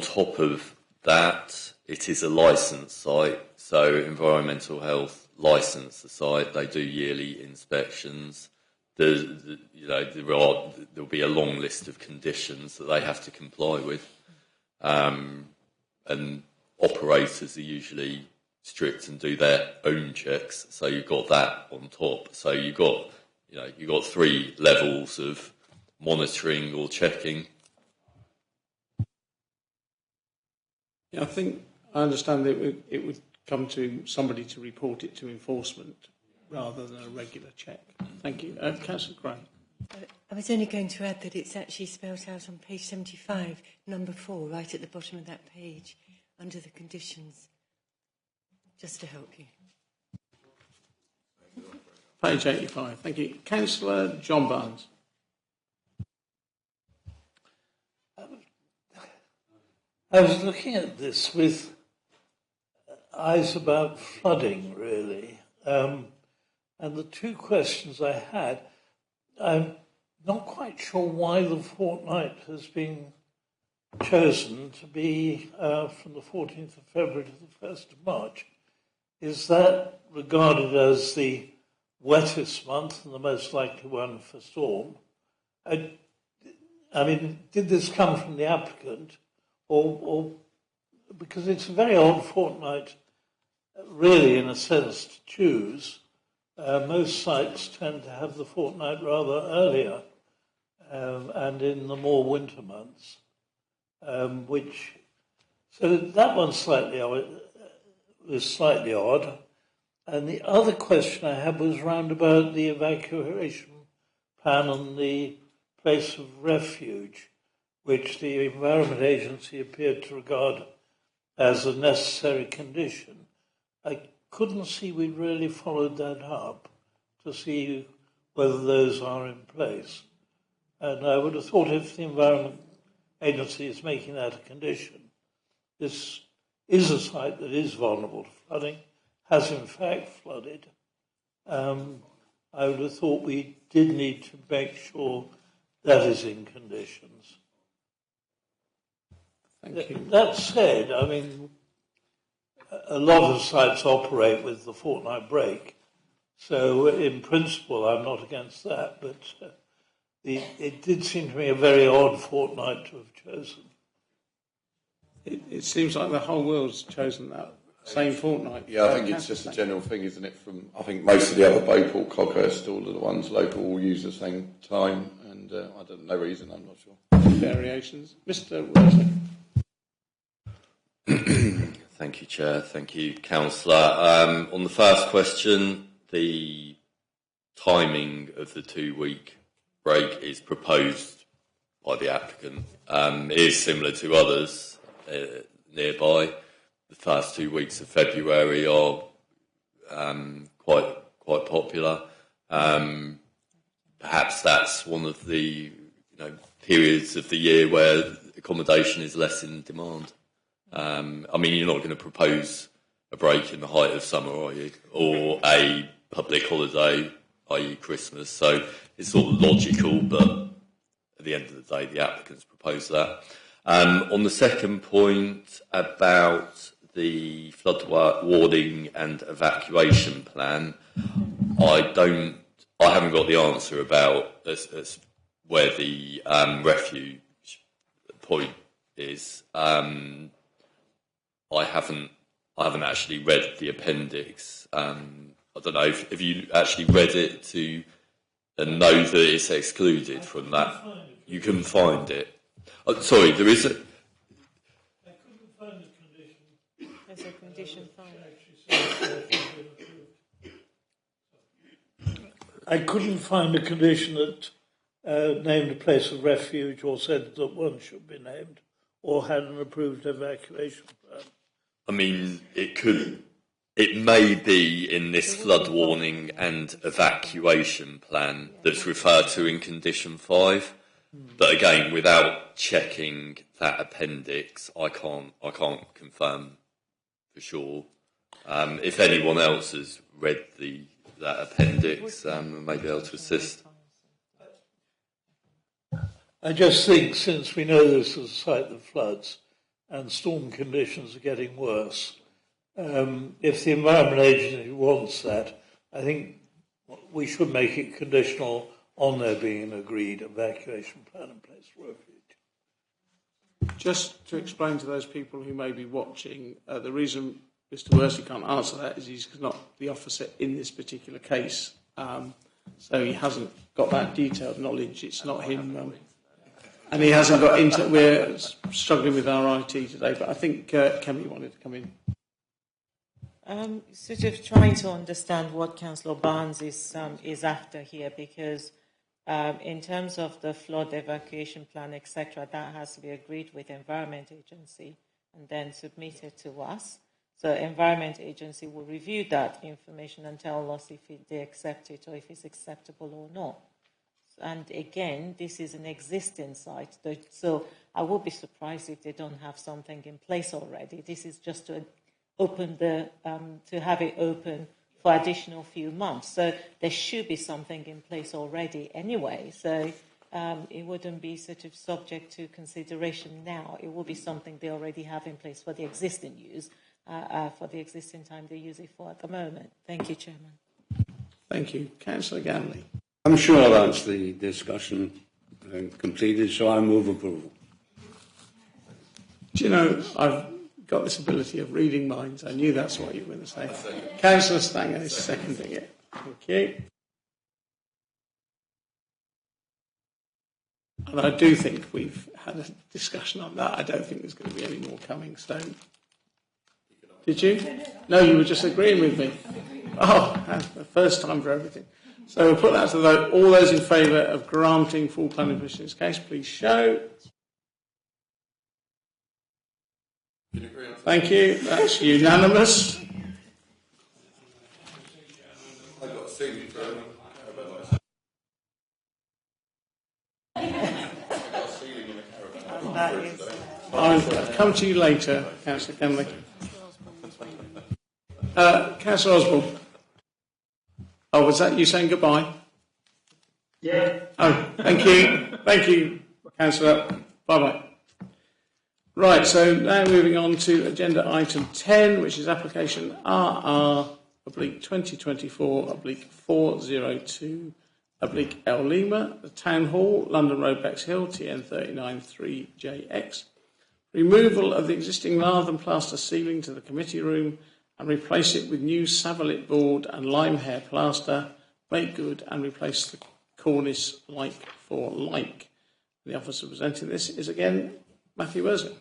top of that it is a licensed site, so Environmental Health license the site. They do yearly inspections. There'll be a long list of conditions that they have to comply with, and operators are usually strict and do their own checks. So you've got that on top. So you've got 3 levels of monitoring or checking. Yeah, I understand that it would come to somebody to report it to enforcement rather than a regular check. Thank you. Councillor Gray. I was only going to add that it's actually spelled out on page 75, number 4, right at the bottom of that page, under the conditions, just to help you. Page 85. Thank you. Councillor John Barnes. I was looking at this with eyes about flooding, really. And the 2 questions I had, I'm not quite sure why the fortnight has been chosen to be from the 14th of February to the 1st of March. Is that regarded as the wettest month and the most likely one for storm? I mean, did this come from the applicant? Or because it's a very odd fortnight, really, in a sense, to choose. Most sites tend to have the fortnight rather earlier, and in the more winter months, so that one's slightly odd. And the other question I had was round about the evacuation plan and the place of refuge, which the Environment Agency appeared to regard as a necessary condition. I couldn't see we'd really followed that up to see whether those are in place. And I would have thought if the Environment Agency is making that a condition, this is a site that is vulnerable to flooding, has in fact flooded. I would have thought we did need to make sure that is in conditions. Thank you. That said, I mean, a lot of sites operate with the fortnight break, so in principle I'm not against that, but it did seem to me a very odd fortnight to have chosen. It seems like the whole world's chosen that same fortnight. Yeah, I think it's just a general thing, isn't it? I think most of the other Beauport, Cockhurst, all of the ones local will use the same time, and I don't know reason, I'm not sure. Variations. Mr. Rosley. Thank you, Chair. Thank you, Councillor. On the first question, the timing of the 2-week break is proposed by the applicant. It is similar to others nearby. The first 2 weeks of February are quite popular. Perhaps that's one of the periods of the year where accommodation is less in demand. I mean, you're not going to propose a break in the height of summer, are you? Or a public holiday, i.e. Christmas. So it's sort of logical, but at the end of the day, the applicants propose that. On the second point about the flood warning and evacuation plan, I haven't got the answer about where the refuge point is. I haven't actually read the appendix. I don't know if you actually read it and know that it's excluded from that. You can find it. Sorry, there is a. I couldn't find the condition. There's a condition 5. I couldn't find a condition that named a place of refuge or said that one should be named or had an approved evacuation plan. I mean, it may be in this flood warning and evacuation plan that's referred to in condition 5, but again, without checking that appendix, I can't confirm for sure. If anyone else has read that appendix, I may be able to assist. I just think, since we know this is a site that floods, and storm conditions are getting worse. If the Environment Agency wants that, I think we should make it conditional on there being an agreed evacuation plan in place for refuge. Just to explain to those people who may be watching, the reason Mr. Worsley can't answer that is he's not the officer in this particular case. So he hasn't got that detailed knowledge. It's not him. And he hasn't got into... We're struggling with our IT today, but I think Kemi wanted to come in. Sort of trying to understand what Councillor Barnes is after here, because in terms of the flood evacuation plan, etc., that has to be agreed with the Environment Agency and then submitted to us. So Environment Agency will review that information and tell us if they accept it or if it's acceptable or not. And again, this is an existing site, so I would be surprised if they don't have something in place already. This is just to open to have it open for additional few months. So there should be something in place already anyway. So it wouldn't be sort of subject to consideration now. It will be something they already have in place for the existing use, for the existing time they use it for at the moment. Thank you, Chairman. Thank you. Councillor Ganley. I'm sure that's the discussion completed, so I move approval. Do you know, I've got this ability of reading minds. I knew that's what you were going to say. Councillor Stanger is seconding it. Thank you. And I do think we've had a discussion on that. I don't think there's going to be any more coming. So, did you? No, you were just agreeing with me. Oh, that's the first time for everything. So we'll put that to the vote. All those in favour of granting full planning permission in this case, please show. Thank you. That's unanimous. I've got a ceiling I'll come to you later, Councillor Kenley. Councillor Oswald. Oh, was that you saying goodbye? Yeah. Oh, thank you. Thank you, Councillor. Bye-bye. Right, so now moving on to agenda item 10, which is application RR/2024/402/L Lima, the Town Hall, London Road, Bexhill, TN 393JX. Removal of the existing lath and plaster ceiling to the committee room and replace it with new Savalit board and lime hair plaster, make good and replace the cornice like for like. The officer presenting this is again Matthew Worsley.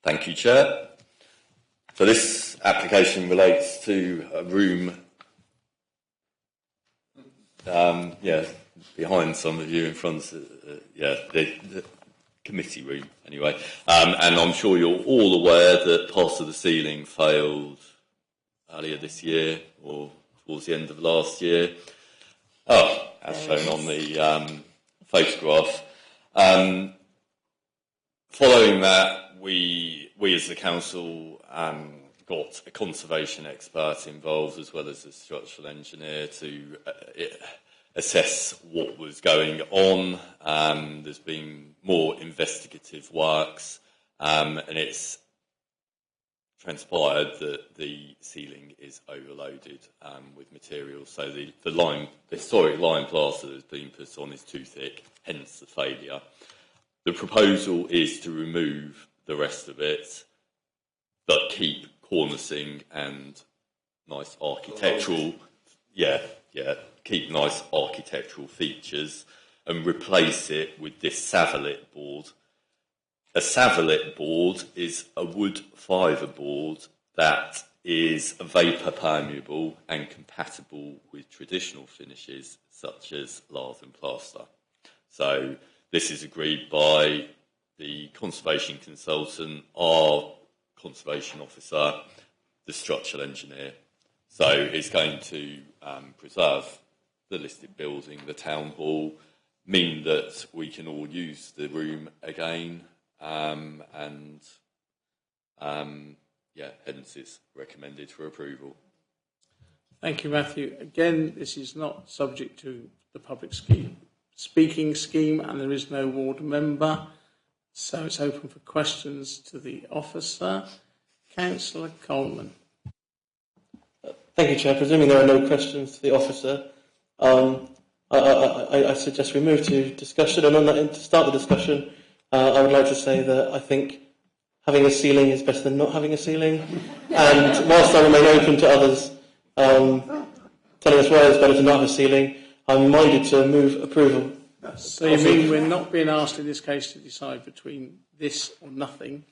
Thank you, Chair. So this application relates to a room, behind some of you in front of, the committee room, anyway. And I'm sure you're all aware that part of the ceiling failed earlier this year or towards the end of last year. As shown on the photograph. Following that, we as the council got a conservation expert involved as well as a structural engineer to assess what was going on. There's been more investigative works, and it's transpired that the ceiling is overloaded with material. So the historic lime plaster that's been put on is too thick, hence the failure. The proposal is to remove the rest of it, but keep cornicing and nice architectural, keep nice architectural features and replace it with this Savalit board. A Savalit board is a wood fibre board that is vapour permeable and compatible with traditional finishes such as lath and plaster. So this is agreed by the conservation consultant, our conservation officer, the structural engineer. So it's going to preserve the listed building, the town hall, mean that we can all use the room again, hence it's recommended for approval. Thank you, Matthew. Again, this is not subject to the public speaking scheme, and there is no ward member. So it's open for questions to the officer. Councillor Coleman. Thank you, Chair. Presuming there are no questions to the officer, I suggest we move to discussion. And on that, to start the discussion, I would like to say that I think having a ceiling is better than not having a ceiling. And whilst I remain open to others telling us why it's better to not have a ceiling, I'm minded to move approval. So you mean we're not being asked in this case to decide between this or nothing?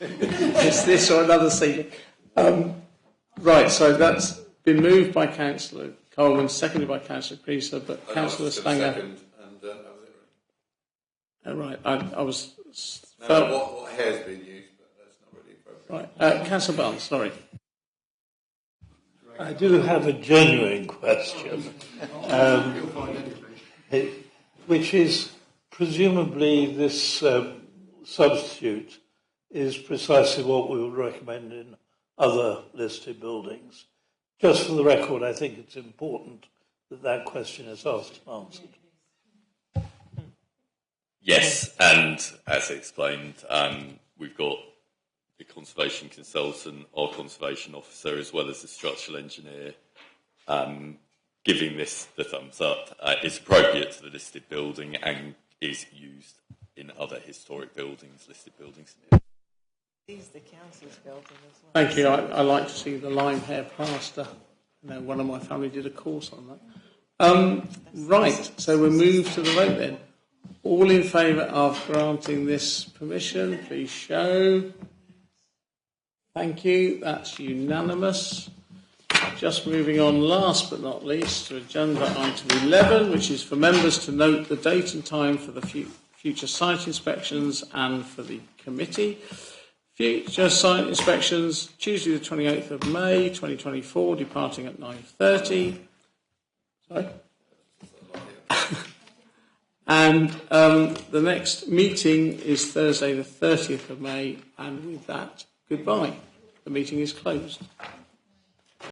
It's this or another ceiling. Right, so that's been moved by Councillor Coleman, seconded by Councillor Creaser, but Councillor Stanger. Right, I was. What has been used, but that's not really appropriate. Right, Councillor Barnes, sorry. I do have a genuine question, which is presumably this substitute is precisely what we would recommend in other listed buildings. Just for the record, I think it's important that that question is asked and answered. Yes, and as explained, we've got the conservation consultant, our conservation officer, as well as the structural engineer, giving this the thumbs up. It's appropriate to the listed building and is used in other historic buildings, listed buildings. Is the council's building as well. Thank you. I like to see the lime hair plaster. One of my family did a course on that. Right, so we'll move to the vote then. All in favour of granting this permission, please show. Thank you. That's unanimous. Just moving on, last but not least, to agenda item 11, which is for members to note the date and time for the future site inspections and for the committee. Future site inspections, Tuesday the 28th of May 2024, departing at 9:30. Sorry? And the next meeting is Thursday the 30th of May, and with that, goodbye. The meeting is closed.